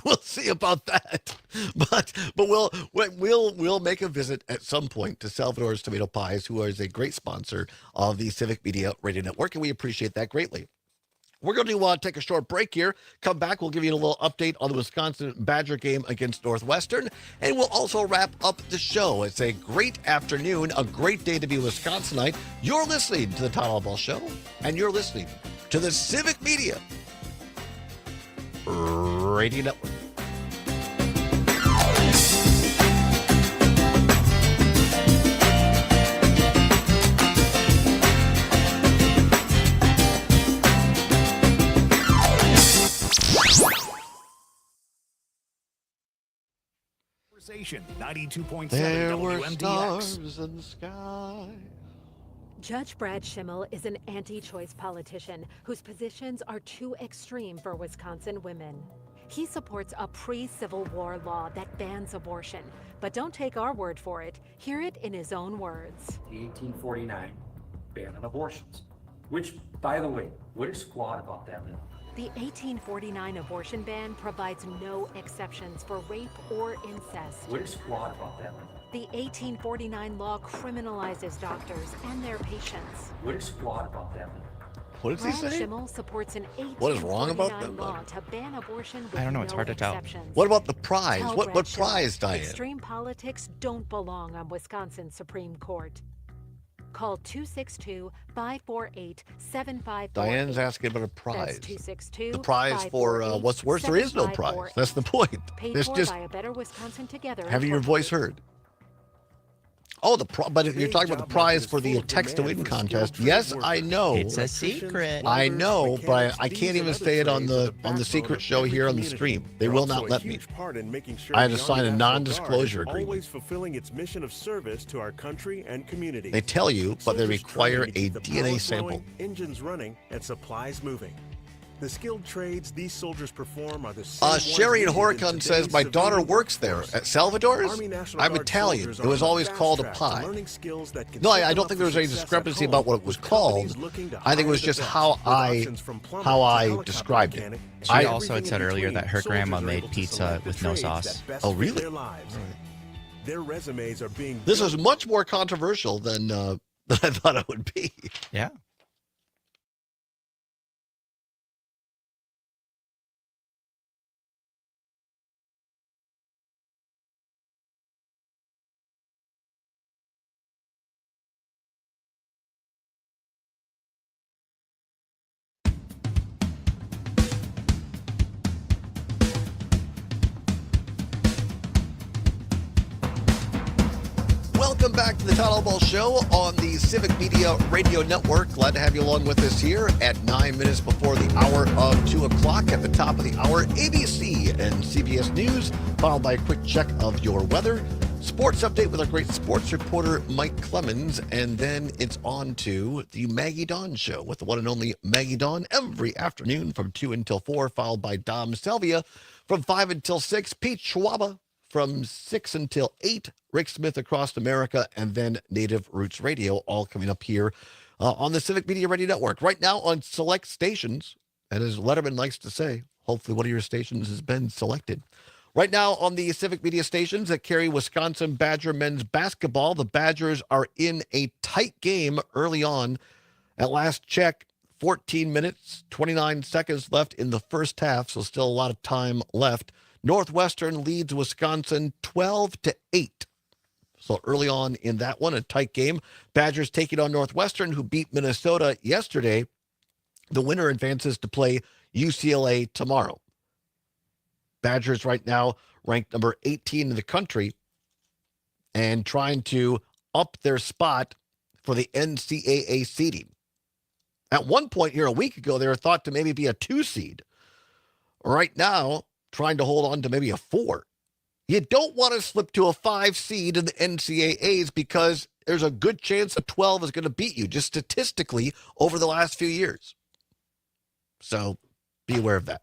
Speaker 2: We'll see about that, but we'll make a visit at some point to Salvador's Tomato Pies, who is a great sponsor of the Civic Media Radio Network, and we appreciate that greatly. We're going to take a short break here. Come back, we'll give you a little update on the Wisconsin Badger game against Northwestern, and we'll also wrap up the show. It's a great afternoon, a great day to be Wisconsinite. You're listening to the Todd Allbaugh Show, and you're listening to the Civic Media Radio Network.
Speaker 6: Conversation 92.7
Speaker 2: There were
Speaker 6: WMDX.
Speaker 2: stars in the sky.
Speaker 5: Judge Brad Schimmel is an anti-choice politician whose positions are too extreme for Wisconsin women. He supports a pre-Civil War law that bans abortion. But don't take our word for it. Hear it in his own words.
Speaker 20: The 1849 ban on abortions, which, by the way, what is flawed about that law?
Speaker 5: The 1849 abortion ban provides no exceptions for rape or incest.
Speaker 20: What is flawed about that law?
Speaker 5: The 1849 law criminalizes doctors and their patients.
Speaker 20: What is flawed about that law?
Speaker 2: What does he
Speaker 5: Brad
Speaker 2: say?
Speaker 5: Schimmel supports an
Speaker 2: What is wrong about
Speaker 5: 1849
Speaker 2: that?
Speaker 5: law to ban abortion with
Speaker 3: I don't know. It's
Speaker 5: no
Speaker 3: hard to tell.
Speaker 5: exceptions.
Speaker 2: What about the prize?
Speaker 5: Tell
Speaker 2: What
Speaker 5: Brad Schimmel,
Speaker 2: prize, Diane?
Speaker 5: Extreme politics don't belong on Wisconsin Supreme Court. Call 262-548-7548.
Speaker 2: Diane's asking about a prize.
Speaker 5: That's 262
Speaker 2: The prize for what's worse, there is no prize. That's the point.
Speaker 5: Paid
Speaker 2: It's
Speaker 5: for
Speaker 2: just
Speaker 5: by a Better Wisconsin Together.
Speaker 2: having your voice heard. Oh, but if you're talking about the prize for the text to win contest, yes, I know.
Speaker 3: It's a secret.
Speaker 2: I know, but I can't even say it on the secret show here on the stream. They will not let me. I had to sign a non-disclosure agreement.
Speaker 21: Always fulfilling its mission of service to our country and community.
Speaker 2: They tell you, but they require a DNA sample.
Speaker 21: Engines running and supplies moving. The skilled trades these soldiers perform are the same
Speaker 2: Sherry in
Speaker 21: ones needed in
Speaker 2: Horicon says,
Speaker 21: today's
Speaker 2: my daughter
Speaker 21: civilian
Speaker 2: works there at Salvador's.
Speaker 21: Army National
Speaker 2: I'm
Speaker 21: Guard
Speaker 2: Italian.
Speaker 21: soldiers
Speaker 2: It was
Speaker 21: are on
Speaker 2: always
Speaker 21: fast
Speaker 2: called a
Speaker 21: track to
Speaker 2: pie.
Speaker 21: learning skills that can
Speaker 2: No,
Speaker 21: set
Speaker 2: I
Speaker 21: them
Speaker 2: don't
Speaker 21: up
Speaker 2: think
Speaker 21: for
Speaker 2: there was any
Speaker 21: success at
Speaker 2: discrepancy
Speaker 21: home,
Speaker 2: about what it was
Speaker 21: with companies
Speaker 2: called.
Speaker 21: looking to
Speaker 2: I think it
Speaker 21: hire
Speaker 2: was
Speaker 21: the
Speaker 2: just
Speaker 21: best,
Speaker 2: how
Speaker 21: with
Speaker 2: I
Speaker 21: options from plumbing
Speaker 2: how
Speaker 21: to
Speaker 2: I
Speaker 21: helicopter
Speaker 2: described it.
Speaker 21: mechanic,
Speaker 3: She
Speaker 21: and
Speaker 3: also had
Speaker 21: everything
Speaker 3: said
Speaker 21: in
Speaker 3: earlier that her
Speaker 21: between.
Speaker 3: grandma
Speaker 21: Soldiers are
Speaker 3: made
Speaker 21: able to
Speaker 3: pizza
Speaker 21: select the
Speaker 3: with no
Speaker 21: trades
Speaker 3: sauce.
Speaker 21: that best
Speaker 2: Oh,
Speaker 21: fit
Speaker 2: really?
Speaker 21: their lives. Their resumes are being
Speaker 2: This
Speaker 21: built
Speaker 2: is much more controversial than I thought it would be.
Speaker 3: Yeah.
Speaker 2: Welcome back to the Todd Allbaugh Show on the Civic Media Radio Network. Glad to have you along with us here at 9 minutes before the hour of 2 o'clock. At the top of the hour, ABC and CBS News, followed by a quick check of your weather. Sports update with our great sports reporter, Mike Clemens. And then it's on to the Maggie Dawn Show with the one and only Maggie Dawn every afternoon from 2 until 4, followed by Dom Selvia from 5 until 6, Pete Schwaba from 6 until 8, Rick Smith Across America, and then Native Roots Radio, all coming up here on the Civic Media Radio Network. Right now on select stations, and as Letterman likes to say, hopefully one of your stations has been selected. Right now on the Civic Media stations that carry Wisconsin Badger men's basketball, the Badgers are in a tight game early on. At last check, 14 minutes, 29 seconds left in the first half, so still a lot of time left. Northwestern leads Wisconsin 12-8. So early on in that one, a tight game. Badgers taking on Northwestern, who beat Minnesota yesterday. The winner advances to play UCLA tomorrow. Badgers right now ranked number 18 in the country and trying to up their spot for the NCAA seeding. At one point here a week ago, they were thought to maybe be a 2 seed. Right now, trying to hold on to maybe a 4. You don't want to slip to a 5 seed in the NCAAs because there's a good chance a 12 is going to beat you, just statistically, over the last few years. So be aware of that.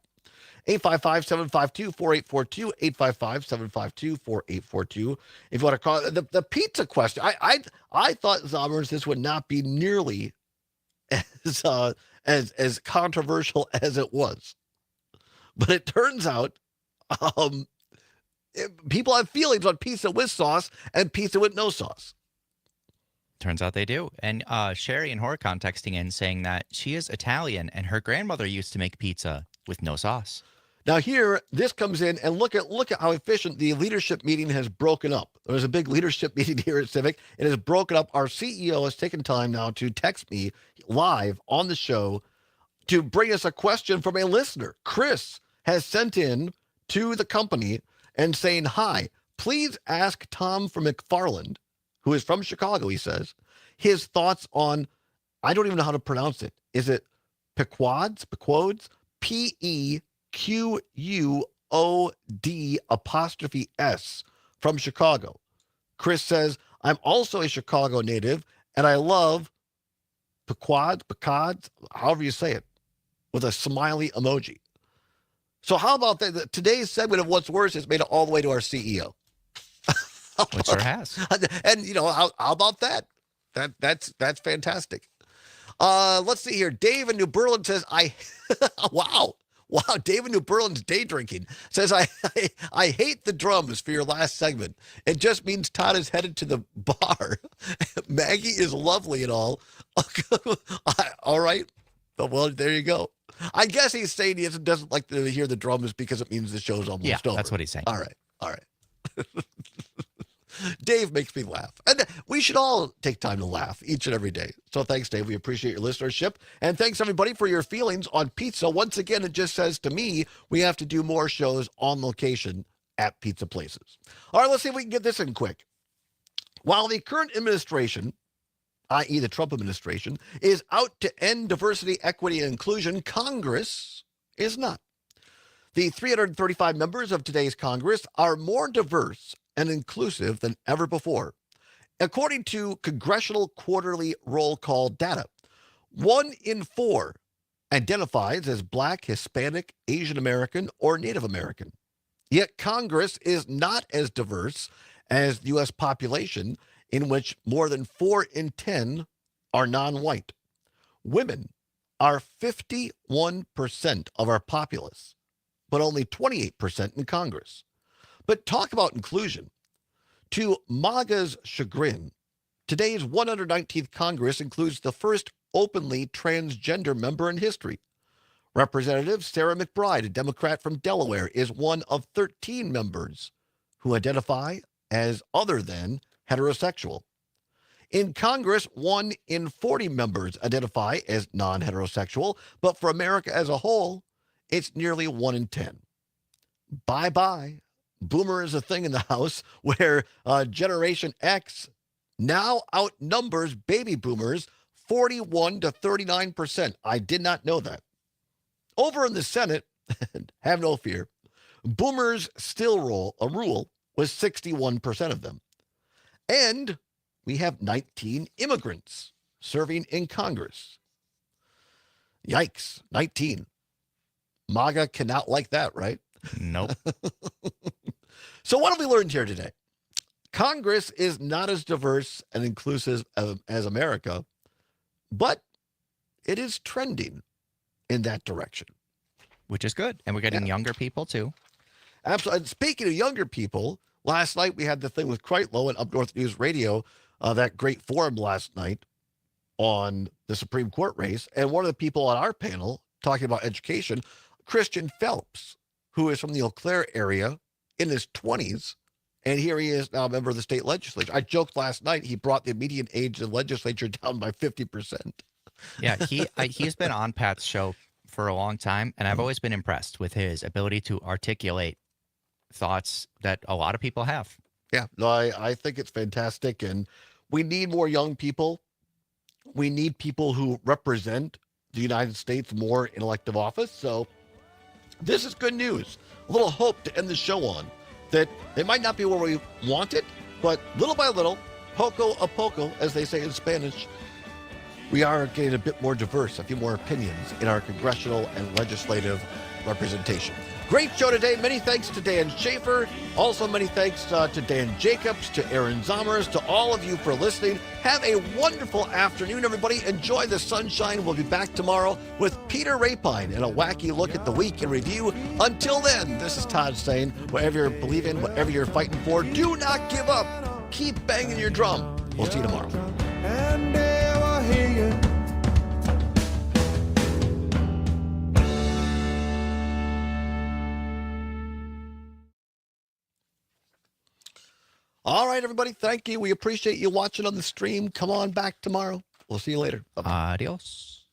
Speaker 2: 855-752-4842, 855-752-4842. If you want to call the pizza question, I thought, Zommers, this would not be nearly as controversial as it was. But it turns out people have feelings on pizza with sauce and pizza with no sauce.
Speaker 3: Turns out they do. And Sherry in Horicon texting in saying that she is Italian and her grandmother used to make pizza with no sauce.
Speaker 2: Now here, this comes in, and look at how efficient the leadership meeting has broken up. There was a big leadership meeting here at Civic. It has broken up. Our CEO has taken time now to text me live on the show to bring us a question from a listener. Chris has sent in to the company and saying, hi, please ask Tom from McFarland, who is from Chicago, he says, his thoughts on, I don't even know how to pronounce it. Is it Pequods? Pequod_S from Chicago. Chris says, I'm also a Chicago native, and I love Pequod, however you say it, with a smiley emoji. So how about that? Today's segment of What's Worse has made it all the way to our CEO.
Speaker 3: It sure has.
Speaker 2: And how about that? That's fantastic. Let's see here. Dave in New Berlin says, wow. Dave in New Berlin's day drinking says, I hate the drums for your last segment. It just means Todd is headed to the bar. Maggie is lovely and all. All right. Well, there you go. I guess he's saying he doesn't like to hear the drums because it means the show's almost over.
Speaker 3: That's what he's saying.
Speaker 2: All right. Dave makes me laugh. And we should all take time to laugh each and every day. So thanks, Dave. We appreciate your listenership. And thanks, everybody, for your feelings on pizza. Once again, it just says to me, we have to do more shows on location at pizza places. All right, let's see if we can get this in quick. While the current administration, i.e. the Trump administration, is out to end diversity, equity, and inclusion, Congress is not. The 335 members of today's Congress are more diverse and inclusive than ever before. According to Congressional Quarterly Roll Call data, 1 in 4 identifies as Black, Hispanic, Asian American, or Native American. Yet Congress is not as diverse as the U.S. population, in which more than 4 in 10 are non-white. Women are 51% of our populace, but only 28% in Congress. But talk about inclusion. To MAGA's chagrin, today's 119th Congress includes the first openly transgender member in history. Representative Sarah McBride, a Democrat from Delaware, is one of 13 members who identify as other than heterosexual. In Congress, 1 in 40 members identify as non-heterosexual, but for America as a whole, it's nearly 1 in 10. Bye-bye. Boomer is a thing in the House where Generation X now outnumbers baby boomers 41 to 39%. I did not know that. Over in the Senate, have no fear, boomers still rule with 61% of them. And we have 19 immigrants serving in Congress. Yikes, 19. MAGA cannot like that, right?
Speaker 3: Nope.
Speaker 2: So what have we learned here today? Congress is not as diverse and inclusive as America, but it is trending in that direction.
Speaker 3: Which is good. And we're getting younger people, too.
Speaker 2: Absolutely. And speaking of younger people, last night we had the thing with Kreitlow and Up North News Radio, that great forum last night on the Supreme Court race. And one of the people on our panel talking about education, Christian Phelps, who is from the Eau Claire area in his 20s, and here he is now a member of the state legislature. I joked last night he brought the median age of the legislature down by 50%.
Speaker 3: Yeah, he's been on Pat's show for a long time, and I've always been impressed with his ability to articulate thoughts that a lot of people have.
Speaker 2: Yeah, no, I think it's fantastic, and we need more young people. We need people who represent the United States more in elective office, so this is good news. A little hope to end the show on, that it might not be where we want it, but little by little, poco a poco, as they say in Spanish, we are getting a bit more diverse, a few more opinions in our congressional and legislative representation. Great show today. Many thanks to Dan Schaefer. Also, many thanks to Dan Jacobs, to Aaron Zommers, to all of you for listening. Have a wonderful afternoon, everybody. Enjoy the sunshine. We'll be back tomorrow with Peter Rapine and a wacky look at the week in review. Until then, this is Todd saying, whatever you're believing, whatever you're fighting for, do not give up. Keep banging your drum. We'll see you tomorrow. All right, everybody. Thank you. We appreciate you watching on the stream. Come on back tomorrow. We'll see you later. Bye-bye.
Speaker 3: Adios.